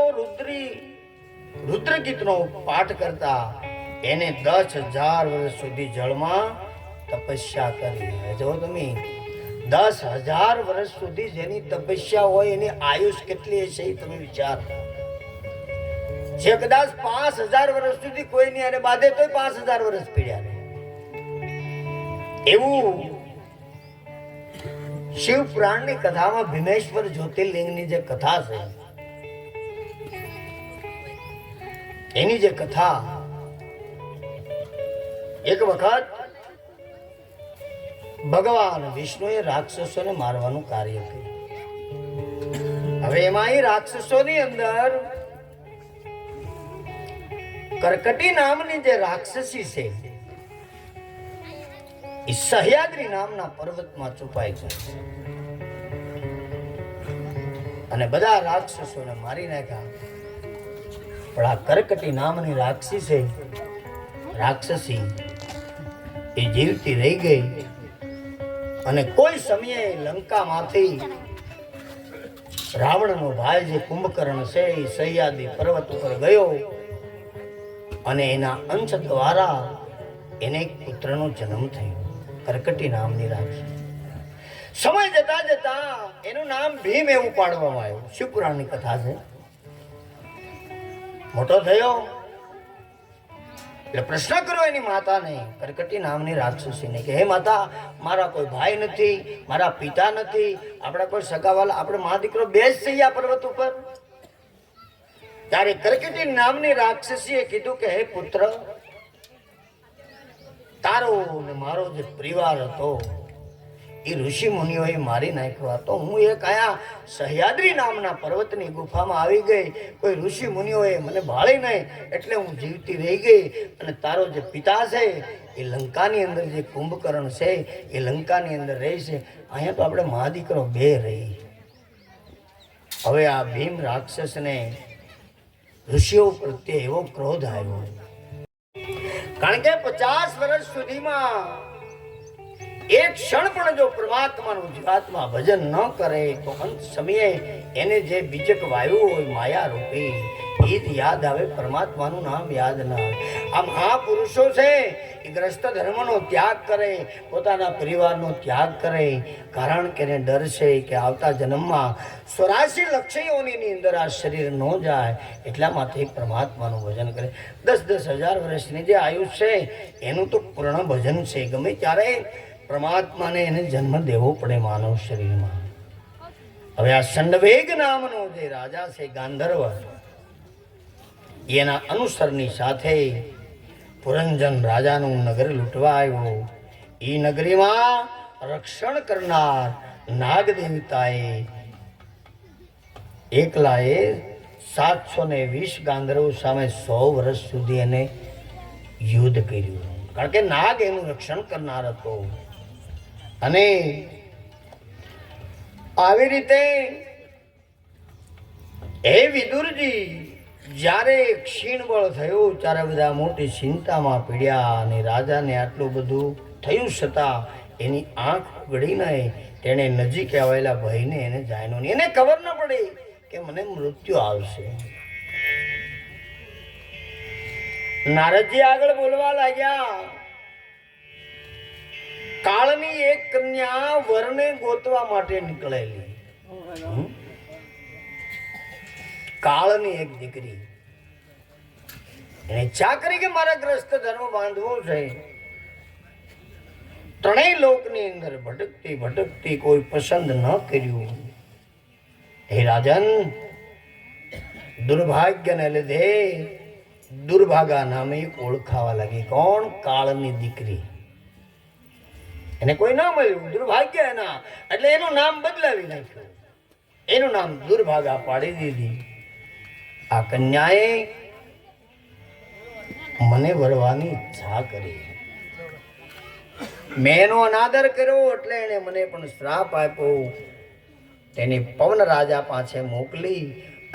રુદ્રગીતનો પાઠ કરતા એને 10,000 વર્ષ સુધી જળમાં તપસ્યા કરી. જો તમે 10,000 વર્ષ સુધી જેની તપસ્યા હોય એની આયુષ કેટલી હશે એ તમે વિચાર. જે કદાચ 5,000 વર્ષ સુધી કોઈની અને બાધે તો 5,000 વર્ષ પીડ્યા. એવું શિવ પુરાણની કથામાં ભીમેશ્વર જ્યોતિર્લિંગની જે કથા છે એની જે કથા, એક વખત ભગવાન વિષ્ણુએ રાક્ષસોને મારવાનું કાર્ય કર્યું. હવે એમાં એ રાક્ષસોની અંદર કર્કટી નામની જે રાક્ષસી છે એ સહ્યાદ્રી નામના પર્વતમાં છુપાઈ છે અને બધા રાક્ષસોને મારી નાખ્યા. પણ આ કર્કટી નામની રાક્ષસી એ જીવતી રહી ગઈ અને કોઈ સમયે લંકામાંથી રાવણનો ભાઈ જે કુંભકર્ણ છે એ સહ્યાદ્રી પર્વત ઉપર ગયો અને એના અંશ દ્વારા એને એક પુત્રનો જન્મ થયો. કર્કટી નામની રાક્ષસ. સમય જતા જતા એનું નામ ભીમ એવું પાડવામાં આવ્યું. શિવપુરાણની કથા છે. મોટો થયો એટલે પ્રશ્ન કર્યો એની માતાને, કર્કટી નામની રાક્ષસીને, કે હે માતા, મારા કોઈ ભાઈ નથી, મારા પિતા નથી, આપણા કોઈ સગાવાલા, આપણે મા દીકરો બે જ છીએ આ પર્વત ઉપર. ત્યારે કર્કટી નામની રાક્ષસીએ કીધું કે હે પુત્ર, તારો ને મારો જે પરિવાર હતો એ ઋષિ મુનિઓએ મારી નાખ્યો હતો. હું એક આયા સહ્યાદ્રી નામના પર્વતની ગુફામાં આવી ગઈ. કોઈ ઋષિ મુનિઓએ મને ભાળી નહીં એટલે હું જીવતી રહી ગઈ. અને તારો જે પિતા છે એ લંકાની અંદર જે કુંભકર્ણ છે એ લંકાની અંદર રહે છે. અહીંયા તો આપણે મા દીકરો બે રહી. હવે આ ભીમ રાક્ષસને ઋષિઓ પ્રત્યે એવો ક્રોધ આવ્યો, કારણ કે 50 વર્ષ સુધીમાં એક ક્ષણ પણ જો પરમાત્માનું જીવાત્મા ભજન ન કરે તો અંત સમયે એને જે બીજક વાયુ હોય માયા રૂપી એ જ યાદ આવે, પરમાત્માનું નામ યાદ ના આવે. આ મહાપુરુષો છે એ ગ્રસ્ત ધર્મનો ત્યાગ કરે, પોતાના પરિવારનો ત્યાગ કરે, કારણ કે એને ડર છે કે આવતા જન્મમાં 84 લક્ષ યોનિની અંદર આ શરીર ન જાય, એટલા માટે પરમાત્માનું ભજન કરે. 10-10 હજાર વર્ષની જે આયુષ્ય છે એનું તો પૂર્ણ ભજન છે. ગમે ત્યારે પરમાત્માને એને જન્મ દેવો પડે માનવ શરીરમાં. હવે આ સંડવેગ નામનો જે રાજા છે ગાંધર્વ, એના અનુસરની સાથે પુરંજન રાજાનું નગર લૂંટવા આવ્યો. એ નગરીમાં રક્ષણ કરનાર નાગ દેવતાએ એકલાએ 720 ગાંધર્વો સામે 100 વર્ષ સુધી એને યુદ્ધ કર્યું, કારણ કે નાગ એનું રક્ષણ કરનાર હતો. અને આવી રીતે હે વિદુરજી, જ્યારે ક્ષીણબળ થયું ત્યારે બધા મોટી ચિંતામાં પીડ્યા. અને રાજાને આટલું બધું થયું છતાં એની આંખ ઉગડી નહીં. તેણે નજીક આવેલા ભાઈને એને જાણ્યો નહીં. એને ખબર ન પડી કે મને મૃત્યુ આવશે. નારદજી આગળ બોલવા લાગ્યા, કાળની એક કન્યા વરને ગોતવા માટે નીકળેલી. કાળની એક દીકરી એને ઈચ્છા કરી કે મારા ગ્રસ્ત ધર્મ બાંધવો છે. ત્રણેય લોકની અંદર ભટકતી ભટકતી કોઈ પસંદ ન કર્યું. હે રાજન, દુર્ભાગ્યને લીધે દુર્ભાગા નામે ઓળખાવા લાગી. કોણ? કાળની દીકરી. એને કોઈ ના મળ્યું, દુર્ભાગ્ય એના, એટલે એનું નામ બદલાવી નાખ્યું. એનું નામ દુર્ભાગા પાડી દીધી. આ કન્યાએ મને વરવાની ઈચ્છા કરી. મેં એનો અનાદર કર્યો એટલે એને મને પણ શ્રાપ આપ્યો. તેને પવન રાજા પાસે મોકલી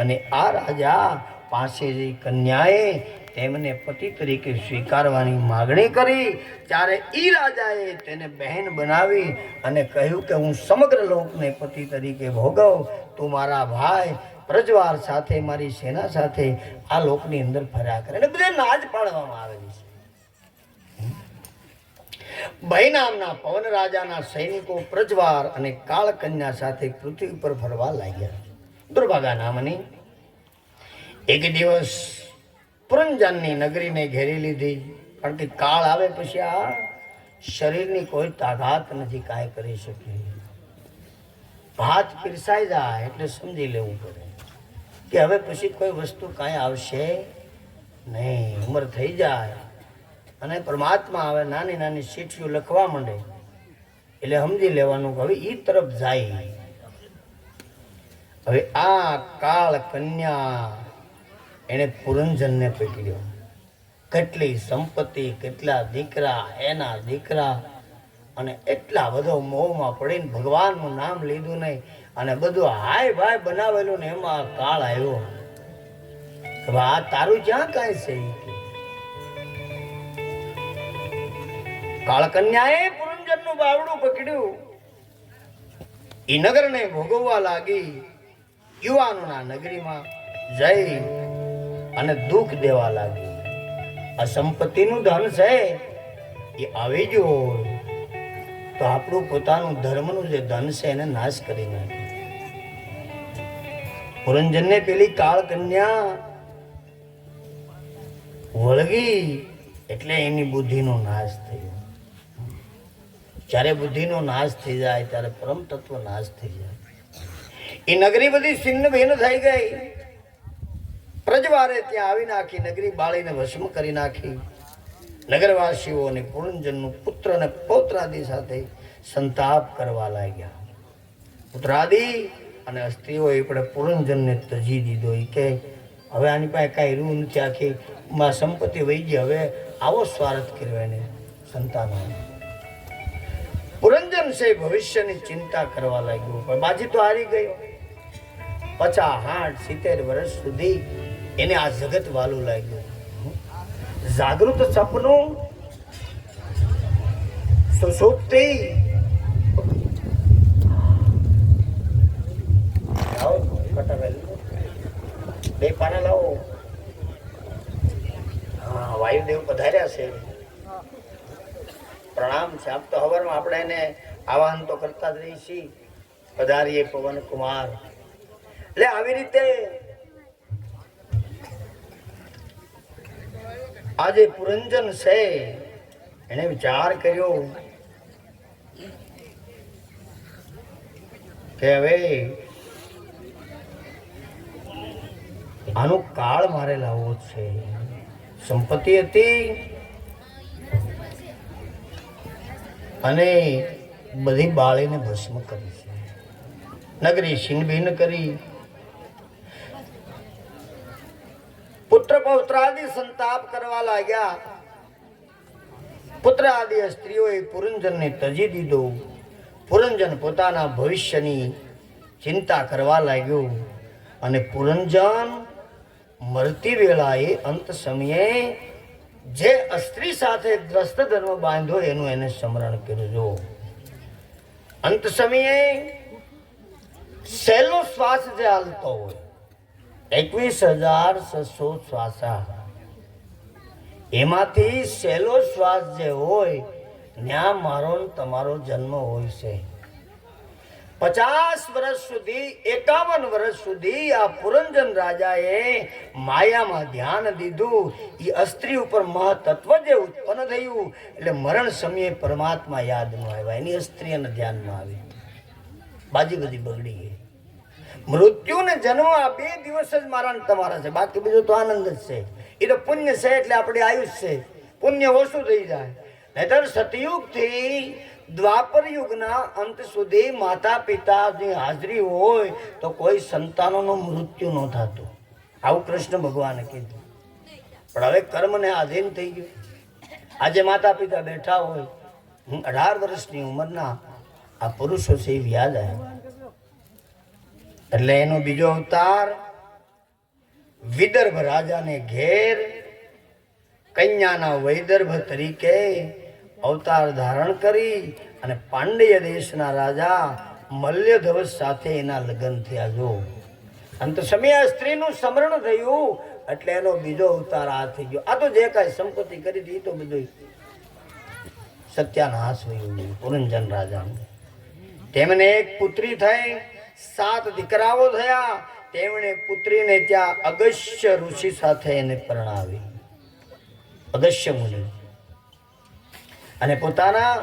અને આ રાજા પાસે જે કન્યાએ તેમને પતિ તરીકે સ્વીકારવાની માગણી કરી. ત્યારે ઈ રાજાએ તેને બહેન બનાવી અને કહ્યું કે હું સમગ્ર લોકને પતિ તરીકે ભોગવ. તું મારા ભાઈ પ્રજવાર સાથે, મારી સેના સાથે આ લોકની અંદર ફર્યા કરે. અને બધે નાજ પાડવામાં આવેલી છે. ભય નામના પવન રાજાના સૈનિકો પ્રજવાર અને કાળકન્યા સાથે પૃથ્વી પર ફરવા લાગ્યા. દુર્ભાગા નામની એક દિવસ પુરંજનની નગરીને ઘેરી લીધી, કારણ કે કાળ આવે પછી આ શરીરની કોઈ તાકાત નથી કાંઈ કરી શકે. ભાત પીરસાઈ જાય એટલે સમજી લેવું પડે કે હવે પછી કોઈ વસ્તુ કાંઈ આવશે નહીં. ઉંમર થઈ જાય અને પરમાત્મા આવે, નાની નાની ચીઠીઓ લખવા માંડે એટલે સમજી લેવાનું કે હવે એ તરફ જાય. હવે આ કાળ કન્યા એને પુરંજનને પકડ્યો. કેટલી સંપત્તિ, કેટલા દીકરા, એના દીકરા, અને એટલા બધો મોહમાં પડીને ભગવાનનું નામ લીધું નહીં અને બધું હાય ભાઈ બનાવેલું ને એમાં કાળ આવ્યો કે આ તારું જ્યાં કાંઈ છે. કાળકન્યાએ પુરંજનનું બાવડું પકડ્યું. એ નગરને ભોગવવા લાગી. યુવાનોના નગરીમાં જઈ અને દુઃખ દેવા લાગી. આ સંપત્તિનું ધન છે એ આવી જ હોય તો આપણું પોતાનું ધર્મનું જે ધન છે એને નાશ કરી નાખે. પુરંજનને પેલી કાળ કન્યા વળગી એટલે એની બુદ્ધિનો નાશ થયો. જ્યારે બુદ્ધિનો નાશ થઈ જાય ત્યારે પરમ તત્વ નાશ થઈ જાય. એ નગરી બધી છિન્ન ભિન્ન થઈ ગઈ. પ્રજવારે ત્યાં આવી નાખી, નગરી બાળીને ભસ્મ કરી નાખી. નગરવાસીઓ અને પુરંજનનું પુત્ર અને પૌત્રાદિ સાથે સંતાપ કરવા લાગ્યા. પુત્રાદી અને સ્ત્રીઓએ પણ પુરંજનને તજી દીધો. એ કે હવે આની પાસે કાંઈ રૂ નથી, આખી માં સંપત્તિ વહી ગઈ, હવે આવો સ્વાર્થ કર્યો એને સંતાનો. પુરંજન છે ભવિષ્યની ચિંતા કરવા લાગ્યું, પણ બાજી તો હારી ગયો. 50, 60, 70 વર્ષ સુધી એને આ જગત વાલું લાગ્યું. જાગૃત સપનું સુષુપ્તિ બે પાના લાવો. હા, વાયુદેવ પધાર્યા છે. પ્રણામ છે. આપ તો હવારમાં આપણે એને આવાહન તો કરતા જ રહી છીએ, પધારીએ પવન કુમાર. એટલે આવી રીતે આજે પુરંજન છે એને વિચાર કર્યો કે હવે આનો કાળ મારે લાવવો છે. સંપત્તિ હતી અને બધી બાળીને ભસ્મ કરી છે, નગરી છીનભીન કરી. પુત્ર પૌત્રાદિ સંતાપ કરવા લાગ્યા. પુત્ર આદિ સ્ત્રીઓએ પુરંજનને તજી દીધો. પુરંજન પોતાના ભવિષ્યની ચિંતા કરવા લાગ્યો અને પુરંજન મરતી વેળાએ અંત સમયે જે સ્ત્રી સાથે દ્રસ્ત ધર્મ બાંધ્યો એનું એને સ્મરણ કરજો. અંત સમયે સહેલો શ્વાસ જે હાલતો હોય, 21,600 શ્વાસા, એમાંથી સહેલો શ્વાસ જે હોય ત્યાં મારો તમારો જન્મ હોય છે. 50 વર્ષ સુધી, 51 વર્ષ સુધી આ પુરંજન રાજાએ માયામાં ધ્યાન દીધું. એ સ્ત્રી ઉપર મહતત્વ જે ઉત્પન્ન થયું એટલે મરણ સમયે પરમાત્મા યાદ ન આવ્યા, એની સ્ત્રીને ધ્યાનમાં આવી. બાજી બધી બગડી ગઈ. મૃત્યુ ને જન્મ આ 2 દિવસ જ મારા ને તમારા છે, બાકી બીજું તો આનંદ જ છે. એ તો પુણ્ય છે એટલે આપણી આયુષ્ય છે, પુણ્ય ઓછું થઈ જાય. નહીતર સતયુગ થી દ્વાપર યુગના અંત સુધી માતા પિતાની હાજરી હોય તો કોઈ સંતાનોનું મૃત્યુ ન થતું. આવું કૃષ્ણ ભગવાને કીધું. પણ હવે કર્મને આધીન થઈ ગયું. આજે માતા પિતા બેઠા હોય, 18 વર્ષની ઉંમરના આ પુરુષો છે એ વ્યાજ આવ્યા. એટલે એનો બીજો અવતાર વિદર્ભ રાજાને ઘેર કન્યાના વૈદર્ભ તરીકે અવતાર ધારણ કરી અને પાંડ્ય દેશના રાજા મલ્યધવજ સાથે એના લગ્ન થયા. જો અંત સમયે સ્ત્રીનું સ્મરણ થયું એટલે એનો બીજો અવતાર આ થઈ ગયો. આ તો જે કાંઈ સંપત્તિ કરી હતી તો બધું સત્યાનાશ થયું પુરંજન રાજા. તેમને એક પુત્રી થઈ, 7 દીકરાઓ થયા. તેમણે પુત્રીને ત્યાં અગસ્ત્ય ઋષિ સાથે એને પરણાવી, અગસ્ત્ય મુનિ. અને પોતાના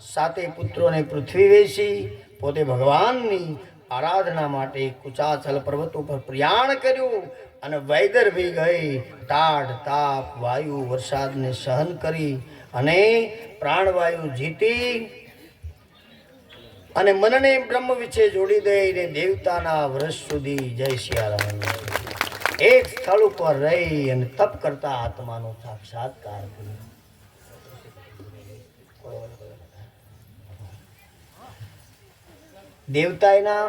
7 પુત્રોને પૃથ્વી વેચી પોતે ભગવાનની આરાધના માટે કુચાચલ પર્વત ઉપર પ્રયાણ કર્યું અને વૈદર્ભી ગઈ ટાઢ તાપ વાયુ વરસાદને સહન કરી અને પ્રાણવાયુ જીતી અને મનને બ્રહ્મ વિશે જોડી દઈને દેવતાના વર્ષ સુધી જય સિયારામ એક સ્થળ ઉપર રહી અને તપ કરતા આત્માનો સાક્ષાત્કાર કર્યો. દેવતાના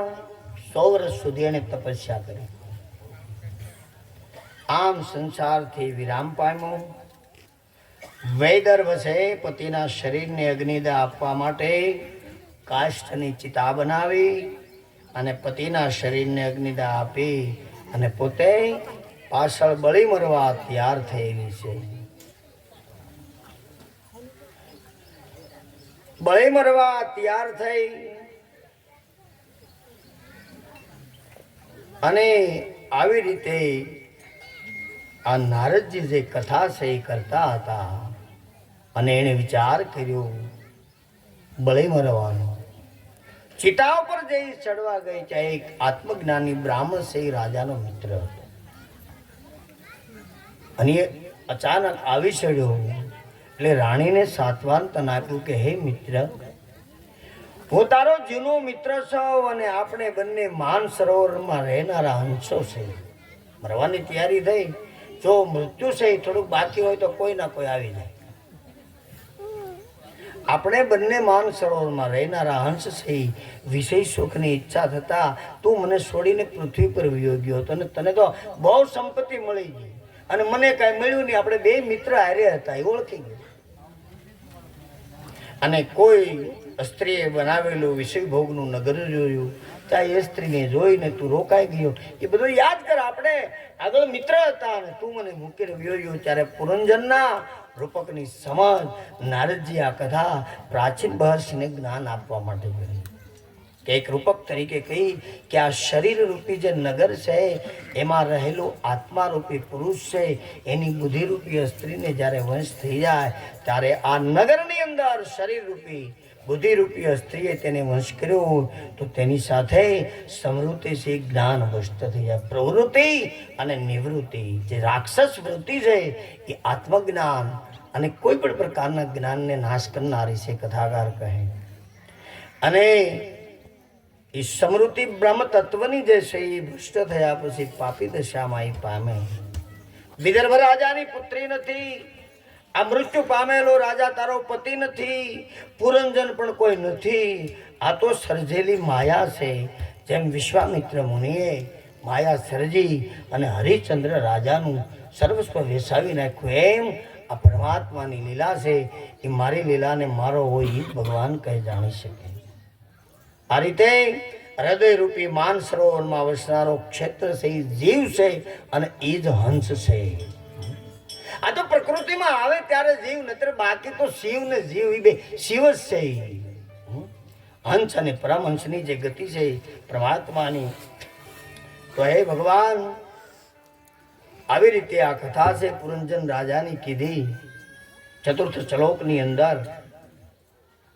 100 વર્ષ સુધી એને તપસ્યા કરી. આમ સંસારથી વિરામ પામ્યો. વૈદર્ભ છે પતિના શરીરને અગ્નિદાહ આપવા માટે કાષ્ઠની ચિતા બનાવી અને પતિના શરીરને અગ્નિદાહ આપી અને પોતે પાછળ બળી મરવા તૈયાર થયેલી છે. બળી મરવા તૈયાર થઈ અને આવી રીતે આ નારદજી જે કથા છે એ કરતા હતા અને એને વિચાર કર્યો બળી મરવાનો. ચિતા ઉપર જઈ ચડવા ગઈ ત્યાં એક આત્મજ્ઞાની બ્રાહ્મણ છે એ રાજાનો મિત્ર હતો અને એ અચાનક આવી ચડ્યો એટલે રાણીને સાત્વંતન આપ્યું કે હે મિત્ર, હું તારો જૂનો મિત્ર છું અને આપણે બંને માન સરોવરમાં રહેનારા હંસો છે. મરવાની તૈયારી થઈ. જો મૃત્યુ છે થોડુંક બાકી હોય તો કોઈ ના કોઈ આવી જાય. આપણે બંને માન સરોવરમાં રહેનારા હંસ છે. વિષય સુખની ઈચ્છા થતા તું મને છોડીને પૃથ્વી પર વયો ગયો હતો અને તને તો બહુ સંપત્તિ મળી ગઈ અને મને કાંઈ મળ્યું નહીં. આપણે બે મિત્ર હારે હતા એ ઓળખી ગયો. અને કોઈ સ્ત્રીએ બનાવેલું વિષય ભોગનું નગર જોયું, ત્યાં એ સ્ત્રીને જોઈને તું રોકાઈ ગયો. એ બધું યાદ કર. આપણે આગળ મિત્ર હતા અને તું મને મૂકીને વયો ત્યારે પુરંજનના રૂપકની સમજ નારદજી આ કથા પ્રાચીન મહર્ષિને જ્ઞાન આપવા માટે કરી. કે એક રૂપક તરીકે કહી કે આ શરીર રૂપી જે નગર છે એમાં રહેલું આત્મા રૂપી પુરુષ છે એની બુદ્ધિ રૂપી સ્ત્રીને જ્યારે વંશ થઈ જાય ત્યારે આ નગરની અંદર શરીર રૂપી બુદ્ધિ રૂપી સ્ત્રીએ તેને વંશ કર્યો તો તેની સાથે સમૃદ્ધિ છે જ્ઞાન વસ્ત થઈ જાય. પ્રવૃત્તિ અને નિવૃત્તિ જે રાક્ષસ વૃત્તિ છે એ આત્મજ્ઞાન અને કોઈ પણ પ્રકારના જ્ઞાનને નાશ કરનારી છે કથાકાર કહે. અને એ સમૃદ્ધિ બ્રહ્મ તત્વની જે છે એ ભ્રષ્ટ થયા પછી પાપી દશામાં એ પામે. વિદર્ભ રાજાની પુત્રી નથી. આ મૃત્યુ પામેલો રાજા તારો પતિ નથી. પુરંજન પણ કોઈ નથી. આ તો સર્જેલી માયા છે. જેમ વિશ્વામિત્ર મુનિએ માયા સર્જી અને હરિશ્ચંદ્ર રાજાનું સર્વસ્વ વેસાવી નાખ્યું એમ આ પરમાત્માની લીલા છે. એ મારી લીલાને મારો હોય એ ભગવાન કહી જાણી શકે. આ રીતે હૃદય રૂપી માન સરોવરમાં વસનારો ક્ષેત્ર છે એ જીવ છે અને એ જ હંસ છે. આ તો પ્રકૃતિમાં આવે ત્યારે જીવ, નતર બાકી તો શિવ ને જીવ એ બે શિવ જ છે. હંસ અને પરમહંસની જે ગતિ છે પરમાત્માની. તો હે ભગવાન, આવી રીતે આ કથા છે પુરંજન રાજાની કીધી ચતુર્થ શ્લોકની અંદર.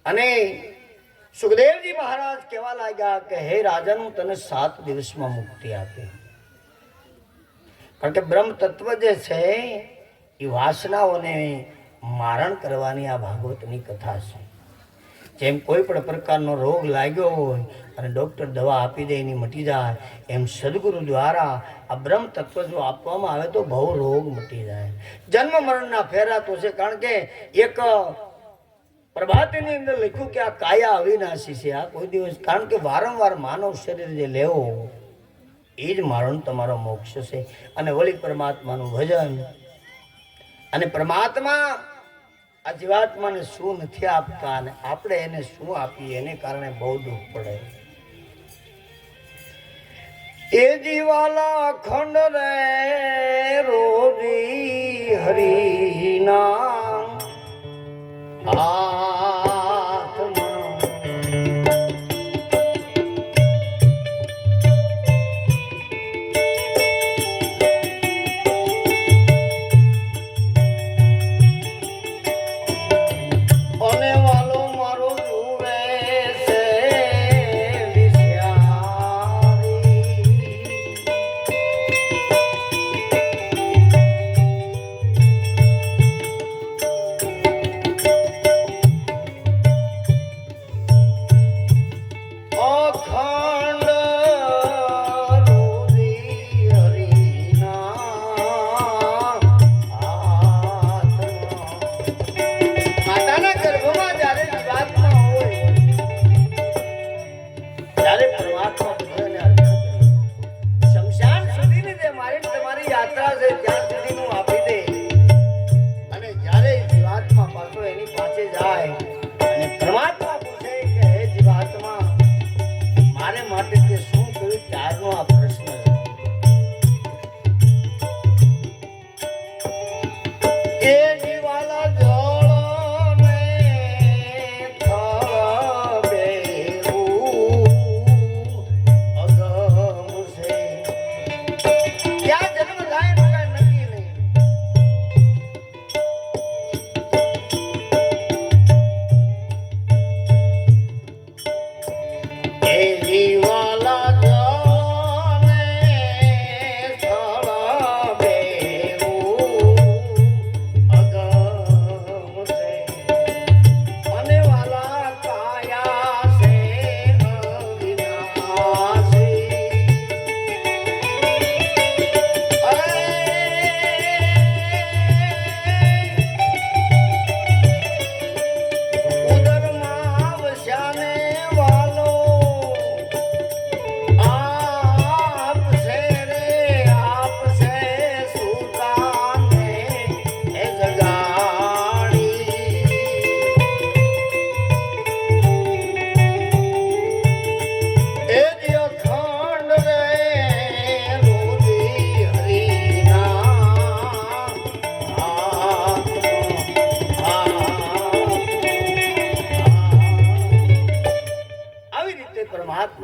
અને સુખદેવજી મહારાજ કહેવા લાગ્યા કે હે રાજન, હું તને 7 દિવસમાં મુક્તિ આપે. કારણ કે બ્રહ્મ તત્વ જે છે એ વાસનાઓને મારણ કરવાની આ ભાગવતની કથા છે. જેમ કોઈ પણ પ્રકારનો રોગ લાગ્યો હોય અને ડૉક્ટર દવા આપી દે એની મટી જાય, એમ સદગુરુ દ્વારા આ બ્રહ્મ તત્વ જો આપવામાં આવે તો બહુ રોગ મટી જાય. જન્મ મરણના ફેરા તો છે. કારણ કે એક પ્રભાતિની અંદર લખ્યું કે આ કાયા અવિનાશી છે. આ કોઈ દિવસ, કારણ કે વારંવાર માનવ શરીર જે લેવો એ જ મારણ તમારો મોક્ષ છે. અને વળી પરમાત્માનું ભજન. અને પરમાત્મા આ જીવાત્માને શું નથી આપતા અને આપણે એને શું આપીએ એને કારણે બહુ દુઃખ પડે. એ જીવાલા ખંડ રે રોજી હરિના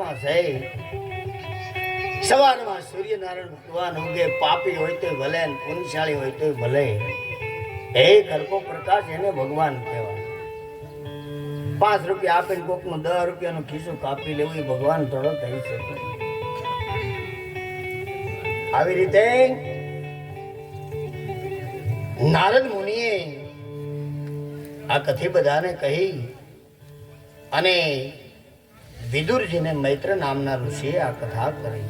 પરમાત્મા છે. સવારમાં સૂર્યનારાયણ ભગવાન ઉગે, પાપી હોય તો ભલે ને પુણ્યશાળી હોય તો ભલે, એક હરકો પ્રકાશ એને ભગવાન કહેવાય. 5 રૂપિયા આપીને કોકનું 10 રૂપિયાનું ખિસ્સું કાપી લેવું એ ભગવાન થોડો થઈ શકે. આવી રીતે નારદ મુનિએ આ કથી બધાને કહી અને વિદુરજીને મૈત્ર નામના ઋષિએ આ કથા કરી.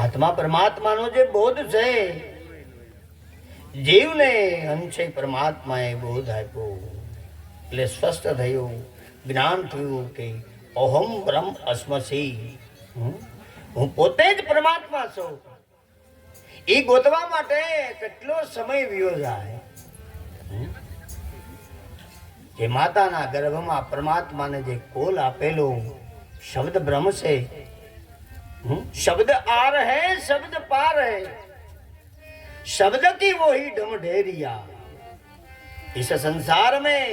આત્મા પરમાત્માનો જે બોધ છે, જીવને અંશે પરમાત્માએ બોધ આપ્યો એટલે સ્પષ્ટ થયું, જ્ઞાન થયું કે અહમ બ્રહ્મ અસ્મસી, હું પોતે જ પરમાત્મા છું. એ ગોતવા માટે કેટલો સમય વિયો જાય. જે માતાના ગર્ભમાં પરમાત્માને જે કોલ આપેલો શબ્દ બ્રહ્મ છે, शब्द आर है शब्द पार है, शब्द की वो ही ढमढेरिया. इस संसार में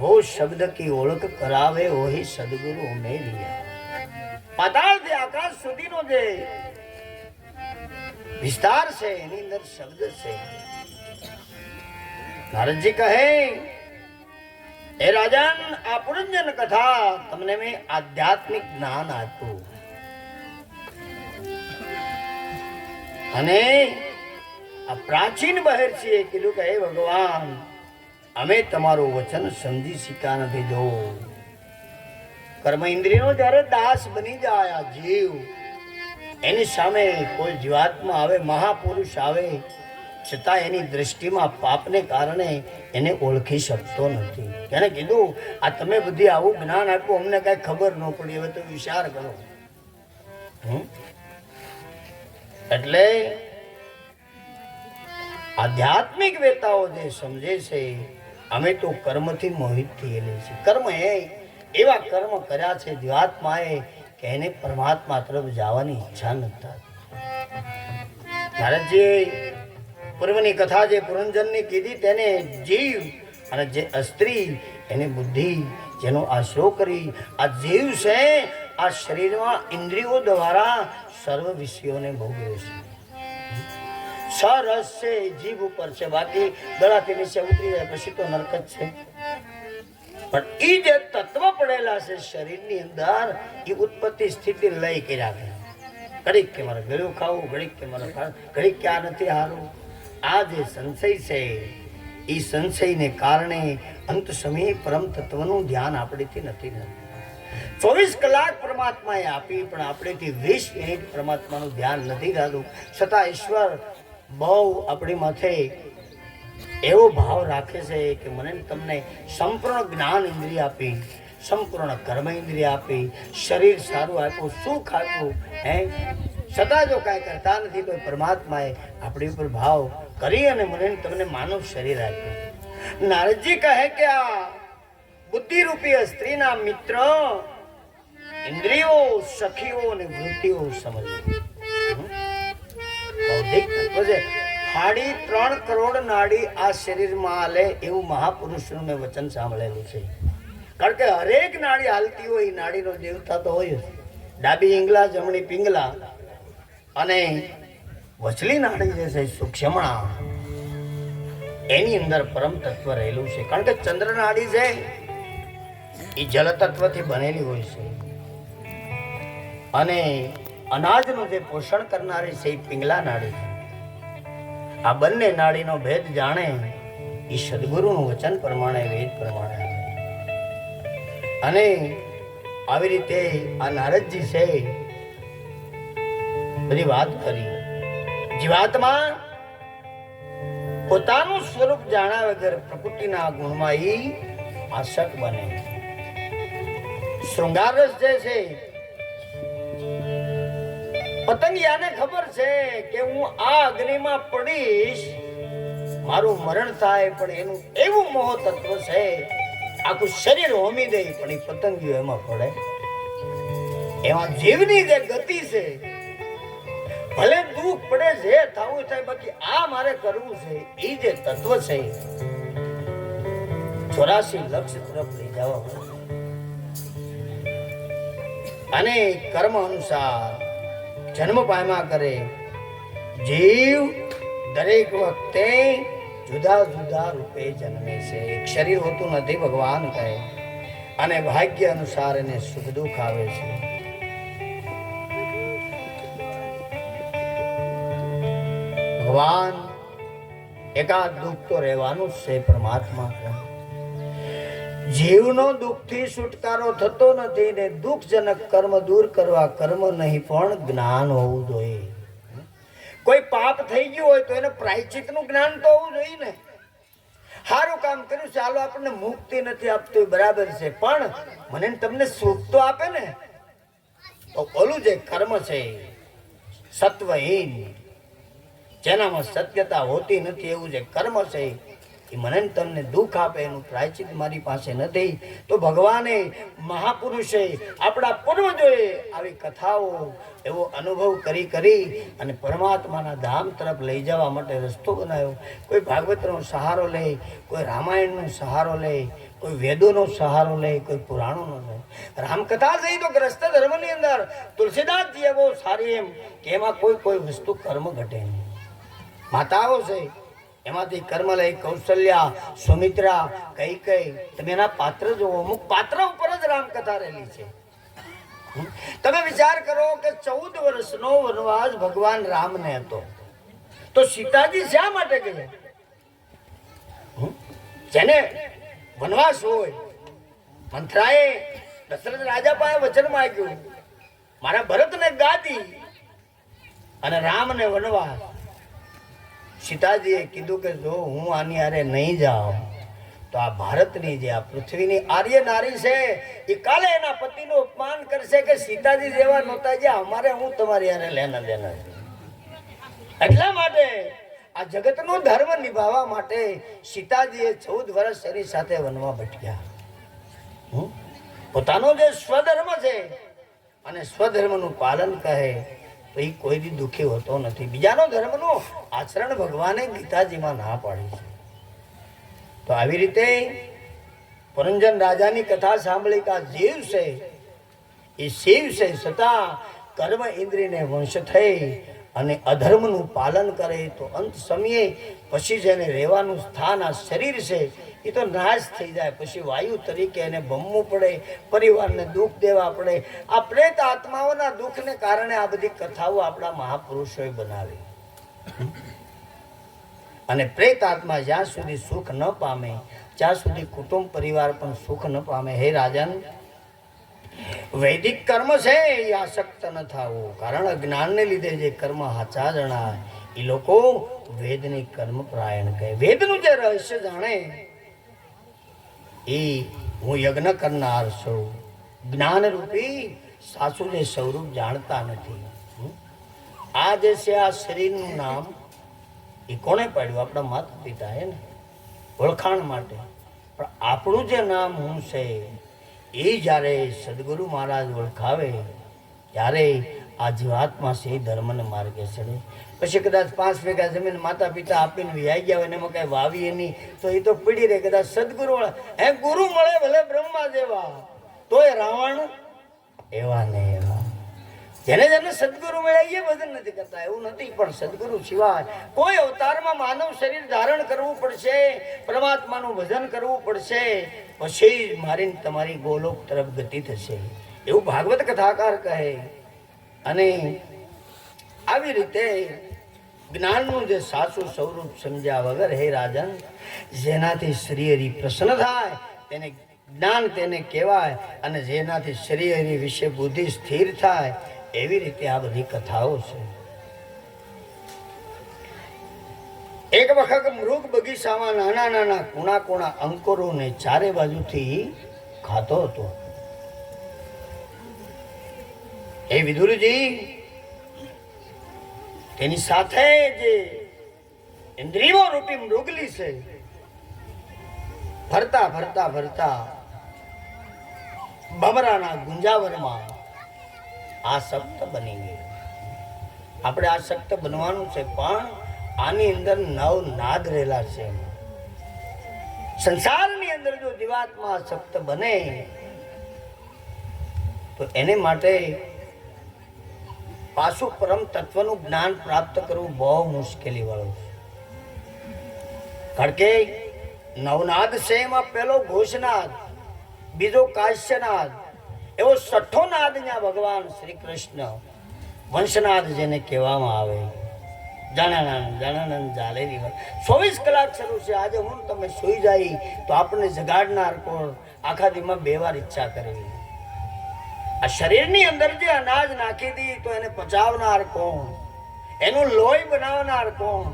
वो शब्द की ओळख करावे वो ही सदगुरु मेरिया. પાતાળ થી આકાશ સુધીનો જે વિસ્તાર છે એની અંદર શબ્દ છે. નારદજી કહે, એ રાજન, આ પુરંજન કથા તમને મેં આધ્યાત્મિક જ્ઞાન આપ્યું અને આ પ્રાચીન બહેરજીએ કીધું કે હે ભગવાન, અમે તમારું વચન સમજી શીખ્યા નથી. જો કર્મ ઇન્દ્રિયનો જ્યારે દાસ બની જાય આ જીવ, એની સામે કોઈ જીવાત્મા આવે, મહાપુરુષ આવે, છતાં એની દ્રષ્ટિમાં પાપને કારણે એને ઓળખી શકતો નથી. એને કીધું, આ તમે બધી આવું જ્ઞાન આપ્યું, અમને કઈ ખબર ન પડી, હવે તો વિચાર કરો. એટલે આધ્યાત્મિક વેતાઓ જે સમજે છે, અમે તો કર્મથી મોહિત થયેલી છે. કર્મ એવા કર્મ કર્યા છે જીવાત્માએ કે એને પરમાત્મા તરફ જવાની ઈચ્છા નથી. નારદજી પૂર્વની કથા જે પુરંજનની કીધી તેને જીવ અને જે સ્ત્રી એને બુદ્ધિ જેનો આશરો કરી આ જીવ છે, આ શરીરમાં ઇન્દ્રિયો દ્વારા સર્વ વિષયોને ભોગવે છે. સરસ છે જીભ ઉપર છે, બાકી ગળાથી નીચે ઉતરી જાય પછી તો નરક જ છે. પણ એ જે તત્વ પડેલા છે શરીરની અંદર, એ ઉત્પત્તિ સ્થિતિ લઈ કર્યા કરે. ઘડીક કે મારે ગળ્યું ખાવું, ઘડીક કે મારે ઘડીક કે આ નથી હારું. આ જે સંશય છે એ સંશયને કારણે અંત સમયે પરમ તત્વનું ધ્યાન આપણેથી નથી. 24 કલાક પરમાત્માએ આપી, પણ આપણેથી 20 મિનિટ પરમાત્માનું ધ્યાન નથી થતું. છતાં ઈશ્વર બહુ આપણી માથે એવો ભાવ રાખે છે કે મને તમને સંપૂર્ણ જ્ઞાન ઇન્દ્રિય આપી, સંપૂર્ણ કર્મ ઇન્દ્રિય આપી, શરીર સારું આપ્યું, સુખ આપ્યું, છતાં જો કાંઈ કરતા નથી તો પરમાત્માએ આપણી ઉપર ભાવ કરી અને મને તમને માનવ શરીર આપ્યું. નારદજી કહે કે આ બુદ્ધિરૂપી સ્ત્રીના મિત્ર ઇન્દ્રિયો, સખીઓ અને વૃત્તિઓ સમજે. બૌદ્ધિક તત્વ છે. 3.5 કરોડ નાડી આ શરીરમાં હાલે એવું મહાપુરુષનું મેં વચન સાંભળેલું છે. કારણ કે હરેક નાડી હાલતી હોય, નાડીનો દેવતા તો હોય જ. ડાબી ઈંગલા, જમણી પિંગલા અને વચલી નાડી જે છે સૂક્ષ્મણા, એની અંદર પરમ તત્વ રહેલું છે. કારણ કે ચંદ્ર નાડી છે એ જલ તત્વથી બનેલી હોય છે અને અનાજનું જે પોષણ કરનારી છે એ પિંગલા નાડી. આ બંને નાડીનો ભેદ જાણે એ સદગુરુનું વચન પ્રમાણે, વેદ પ્રમાણે. અને આવી રીતે આ નારદજી છે બધી વાત કરી. જીવાત્મા પોતાનું સ્વરૂપ જાણ્યા વગર પ્રકૃતિના ગુણમાં ઈ આસક્ત બને. શૃંગાર રસ જે છે, પતંગિયાને ખબર છે કે હું આ અગ્નિમાં પડીશ, મારું મરણ થાય, પણ એનું એવું મોહ તત્વ છે, આખું શરીર હોમી દે, પણ એ પતંગિયો એમાં પડે. એમાં જીવની જે ગતિ છે, ભલે દુઃખ પડે છે, થવું થાય, બાકી આ મારે કરવું છે, એ જે તત્વ છે 84 લક્ષ તરફ લઈ જવા. અને કર્મ અનુસાર જન્મ પામ્યા કરે. જીવ દરેક વખતે જુદા જુદા રૂપે જન્મે છે. એક શરીર હોતું નથી ભગવાન કહે, અને ભાગ્ય અનુસાર એને સુખ દુઃખ આવે છે. ભગવાન એકાદ દુઃખ તો રહેવાનું જ છે. પરમાત્મા કહે જીવનો દુઃખથી છુટકારો થતો નથી ને દુઃખજનક કર્મ દૂર કરવા કર્મ નહીં પણ જ્ઞાન હોવું જોઈએ. કોઈ પાપ થઈ ગયું હોય તો એને પ્રાયશ્ચિતનું જ્ઞાન તો હોવું જોઈએ ને. સારું કામ કર્યું, ચાલો આપણને મુક્તિ નથી આપતું બરાબર છે, પણ મને તમને સુખ તો આપે ને. તો ઓલું જે કર્મ છે સત્વહીન, જેનામાં સત્યતા હોતી નથી, એવું જે કર્મ છે એ મને તમને દુઃખ આપે, એનું પ્રાયશ્ચિત મારી પાસે નથી. તો ભગવાને, મહાપુરુષે, આપણા પૂર્વજોએ આવી કથાઓ એવો અનુભવ કરી કરી અને પરમાત્માના ધામ તરફ લઈ જવા માટે રસ્તો બનાવ્યો. કોઈ ભાગવતનો સહારો લે, કોઈ રામાયણનો સહારો લે, કોઈ વેદોનો સહારો લે, કોઈ પુરાણોનો લે. રામકથા થઈ તો ગ્રસ્ત ધર્મની અંદર તુલસીદાસજીએ બહુ સારી એમ કે એમાં કોઈ કોઈ વસ્તુ કર્મ ઘટે નહીં. માતાઓ છે એમાંથી કર્મ લઈ કૌશલ્યા, સુમિત્રા, કૈકેયી, તમે એના પાત્ર જોવો. અમુક પાત્ર ઉપર જ રામકથા રહેલી છે. તમે વિચાર કરો કે 14 વર્ષનો વનવાસ ભગવાન રામને હતો, તો સીતાજી શા માટે ગયા? જેને વનવાસ હોય, મંથરાએ દશરથ રાજા પાસે વચન માંગ્યું, મારા ભરતને ગાદી અને રામને વનવાસ. સીતાજીએ કીધું કે જો હું આની હારે નહીં જાઉં તો આ ભારતની જે આ પૃથ્વીની આર્ય નારી છે એ કાલે એના પતિનું અપમાન કરશે કે સીતાજી જેવા નહોતા જે અમારે હું તમારી હારે લેના દેના છે. એટલા માટે આ જગતનો ધર્મ નિભાવવા માટે સીતાજીએ 14 વર્ષ એની સાથે વનમાં ભટક્યા. પોતાનો જે સ્વધર્મ છે અને સ્વધર્મનું પાલન કહે તો એ કોઈ દી દુઃખી હોતો નથી. બીજાનો ધર્મનો આચરણ ભગવાને ગીતાજીમાં ના પાડી છે. તો આવી રીતે પુરંજન રાજાની કથા સાંભળી કે આ જીવ છે એ શિવ છે, છતાં કર્મ ઇન્દ્રિયને વંશ થઈ અને અધર્મનું પાલન કરે તો અંત સમયે પછી જેને રહેવાનું સ્થાન આ શરીર છે એ તો નાશ થઈ જાય. પછી વાયુ તરીકે એને ભમવું પડે, પરિવારને દુઃખ દેવા પડે. આ પ્રેત આત્માઓના દુઃખને કારણે આ બધી કથાઓ આપણા મહાપુરુષોએ બનાવી. અને પ્રેત આત્મા જ્યાં સુધી સુખ ન પામે ત્યાં સુધી કુટુંબ પરિવાર પણ સુખ ન પામે. હે રાજન, વૈદિક કર્મ છે એ આસક્ત ન થવું, કારણ અજ્ઞાનને લીધે જે કર્મ હાચા જણાય એ લોકો વેદની કર્મ પરાયણ કહે. વેદનું જે રહસ્ય જાણે એ હું યજ્ઞ કરનાર છું, જ્ઞાન રૂપી સાસુ જે સ્વરૂપ જાણતા નથી. આ જે છે આ શરીરનું નામ એ કોણે પાડ્યું? આપણા માતા પિતા હે ને, ઓળખાણ માટે. પણ આપણું જે નામ હું છે એ જ્યારે સદગુરુ મહારાજ ઓળખાવે ત્યારે આ જીવાત્મા છે એ ધર્મને માર્ગે ચડે. પછી કદાચ 5 વીઘા જમીન માતા પિતા આપીને વ્યાઈ ગયા હોય ને એમાં કઈ વાવી એની તો એ તો પડી રહે. કદાચ સદગુરુ હે ગુરુ મળે ભલે બ્રહ્મા જેવા, તોય રાવણ એવા ને એવા. જેને જેને સદગુરુ મળ્યા એ ભજન નથી કરતા એવું નથી, પણ સદગુરુ સિવાય કોઈ અવતારમાં માનવ શરીર ધારણ કરવું પડશે, પરમાત્માનું ભજન કરવું પડશે, પછી મારીને તમારી ગોલોક તરફ ગતિ થશે એવું ભાગવત કથાકાર કહે. અને આવી રીતે જ્ઞાનનું જે સાચું સ્વરૂપ સમજ્યા વગર હે રાજન, જેનાથી શ્રી હરિ પ્રસન્ન થાય તેને જ્ઞાન તેને કહેવાય, અને જેનાથી શ્રી હરિ વિશે બુદ્ધિ સ્થિર થાય એવી રીતે આ બધી કથાઓ છે. એક વખત મૃગ બગીચામાં નાના નાના કુણા કુણા અંકુરોને ચારે બાજુથી ખાતો હતો. એ વિદુરજી તેની સાથે જે ઇન્દ્રિયો રૂપી મૃગલી છે ફરતા ફરતા ફરતા બમરાના ગુંજાવરમાં આસક્ત બની ગઈ. આપણે આસક્ત બનવાનું છે, પણ આની અંદર નવ નાદ રહેલા છે. સંસારની અંદર જો જીવાત્મા આસક્ત બને તો એને માટે પાછું પરમ તત્વનું જ્ઞાન પ્રાપ્ત કરવું બહુ મુશ્કેલી વાળું છે. કારણ કે નવનાદ છે એમાં પહેલો ઘોષનાદ, બીજો કાશ્યનાદ, એવો છઠ્ઠો નાદ ત્યાં ભગવાન શ્રી કૃષ્ણ વંશનાદ જેને કહેવામાં આવે, જાણાનંદ જાણાનંદ જાલેરી 24 કલાક શરૂ છે. આજે હું તમે સુઈ જાય તો આપણને જગાડનાર કોણ? આખા દીમાં 2 વાર ઈચ્છા કરવી. આ શરીરની અંદર જે અનાજ નાખી દી તો એને પચાવનાર કોણ? એનું લોહી બનાવનાર કોણ?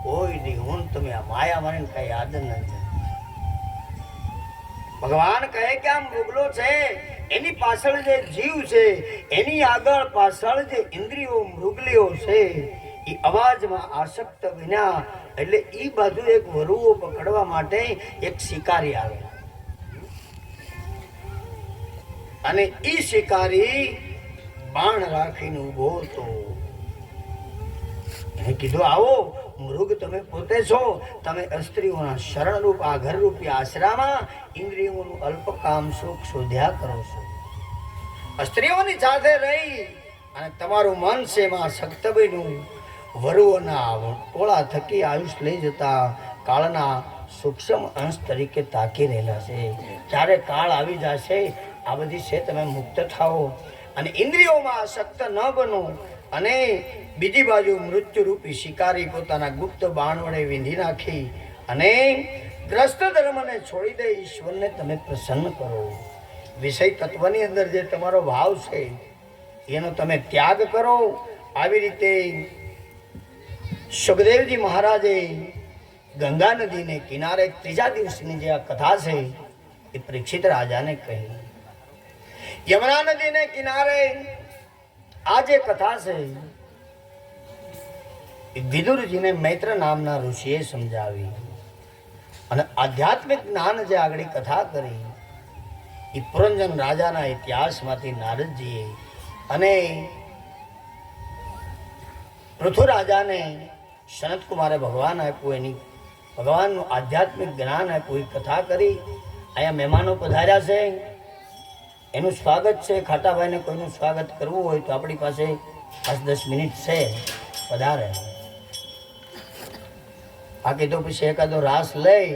કોઈ નહીં. હું તમે આ માયા મને કઈ યાદ નથી. ભગવાન કહે કે આ મુગલો છે, એની પાછળ જે જીવ છે, એની આગળ પાછળ જે ઇન્દ્રિયો મૃગલીઓ છે, એ અવાજમાં આસક્ત વિના, એટલે ઈ બાજુ એક વરુઓ પકડવા માટે એક શિકારી આવે અને ઈ શિકારી બાણ રાખીને ઉભો હતો. એને કીધું આવો મૃગ તમે પોતે છો, તમે સ્ત્રીઓના શરણરૂપ આ ઘરરૂપી આશરામાં ઇન્દ્રિયોનું અલ્પકામ સુખ શોધ્યા કરો છો. સ્ત્રીઓની સાથે રહી અને તમારું મન છે એમાં સક્તબીનું વરુઓના ટોળા થકી આયુષ લઈ જતા કાળના સૂક્ષ્મ અંશ તરીકે તાકી રહેલા છે. જ્યારે કાળ આવી જશે આ બધી છે તમે મુક્ત થાઓ અને ઇન્દ્રિયોમાં આસક્ત ન બનો. અને બીજી બાજુ મૃત્યુરૂપી શિકારી પોતાના ગુપ્ત બાણ વડે વીંધી નાખી અને ગ્રસ્ત ધર્મને છોડી દે ઈશ્વરને તમે પ્રસન્ન કરો. વિષય તત્વની અંદર જે તમારો ભાવ છે એનો તમે ત્યાગ કરો. આવી રીતે સુખદેવજી મહારાજે ગંગા નદીને કિનારે 3જા દિવસની જે આ કથા છે એ પરીક્ષિત રાજાને કહી. યમુના નદીને કિનારે આ જે કથા છે એ વિદુરજીને મૈત્ર નામના ઋષિએ સમજાવી અને આધ્યાત્મિક જ્ઞાન જે આગળ કથા કરી એ પુરંજન રાજાના ઇતિહાસમાંથી નારદજીએ અને પૃથુ રાજાને સનત કુમારે ભગવાન આપ્યું, એની ભગવાનનું આધ્યાત્મિક જ્ઞાન આપ્યું, એ કથા કરી. અહીંયા મહેમાનો પધાર્યા છે, એનું સ્વાગત છે. ખાટાભાઈને કોઈનું સ્વાગત કરવું હોય તો આપણી પાસે 5-10 મિનિટ છે, પધારે. બાકી તો પછી એકાદો રાસ લઈ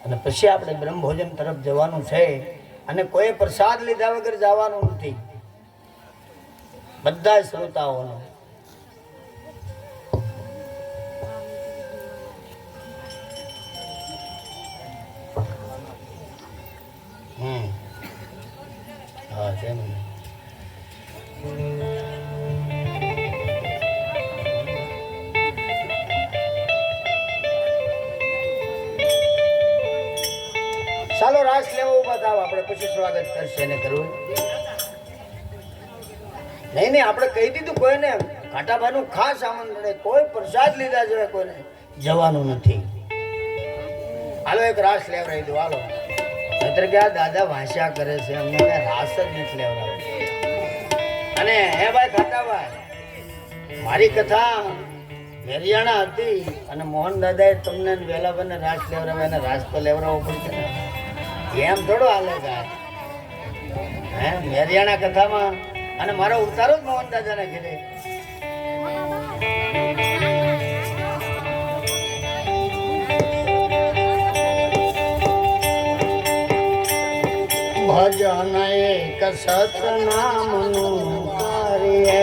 અને પછી આપણે બ્રહ્મભોજન તરફ જવાનું છે. અને કોઈ પ્રસાદ લીધા વગર જવાનું નથી, બધા શ્રોતાઓનો. હા છે ને. ચાલો રાસ લેવો બતાવો, આપણે પછી સ્વાગત કરશે ને કરવું નહીં. નહીં આપણે કહી દીધું કોઈને કાટાભાઈનું ખાસ આમંત્રણ, કોઈ પ્રસાદ લીધા જેવા કોઈને જવાનું નથી. હાલો એક રાસ લેવડાવી દો. હાલો નહીતર કે આ દાદા ભાષા કરે છે, અમને કઈ રાસ જ નથી લેવડાવે. અને હે ભાઈ ખાટાભાઈ, મારી કથા મેરિયાણા હતી અને મોહન દાદાએ તમને વહેલા બને રાસ લેવડાવે અને રાસ તો લેવડાવવો પડશે ને. એમ થોડો હાલે સાહેબ. હે મેરિયાણા કથામાં અને મારો ઉતારો જ મોહન દાદાને ઘેરે. ભજન એક સતનામનું કાર્ય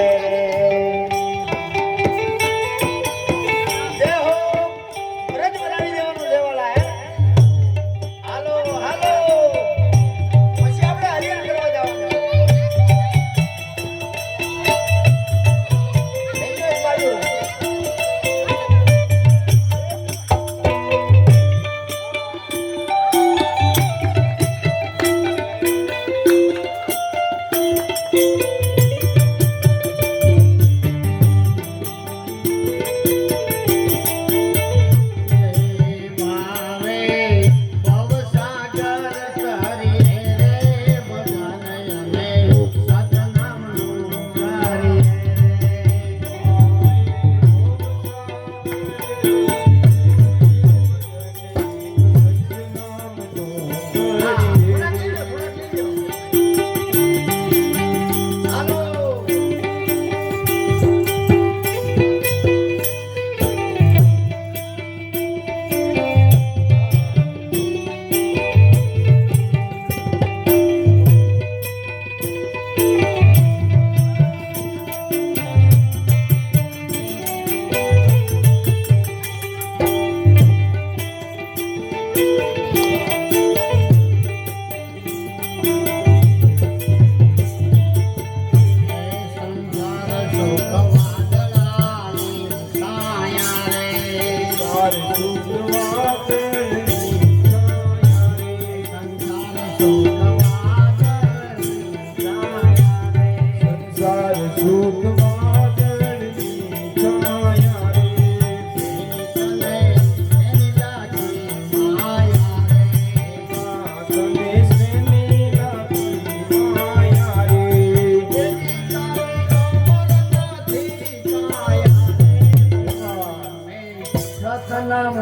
સતનામ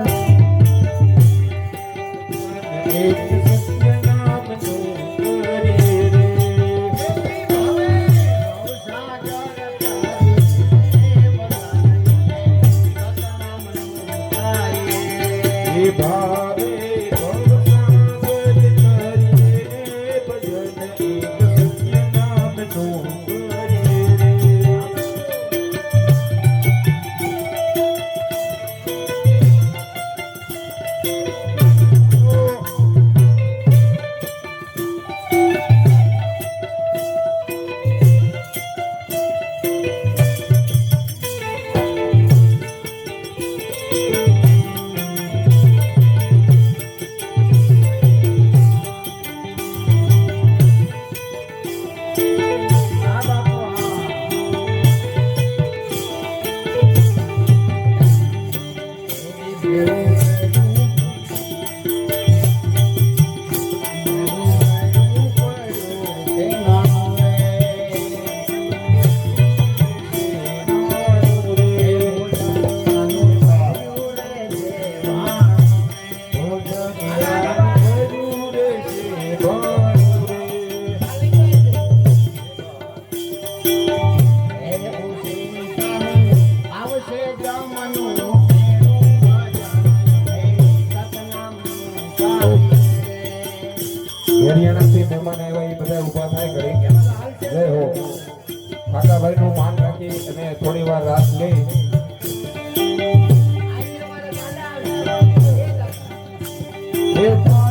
હરિયાણાથી મહેમાન આવ્યા એ બધા ઊભા થાય ઘરે જય હો કાકાભાઈ નું માન રાખી અને થોડી વાર રાત લઈ એ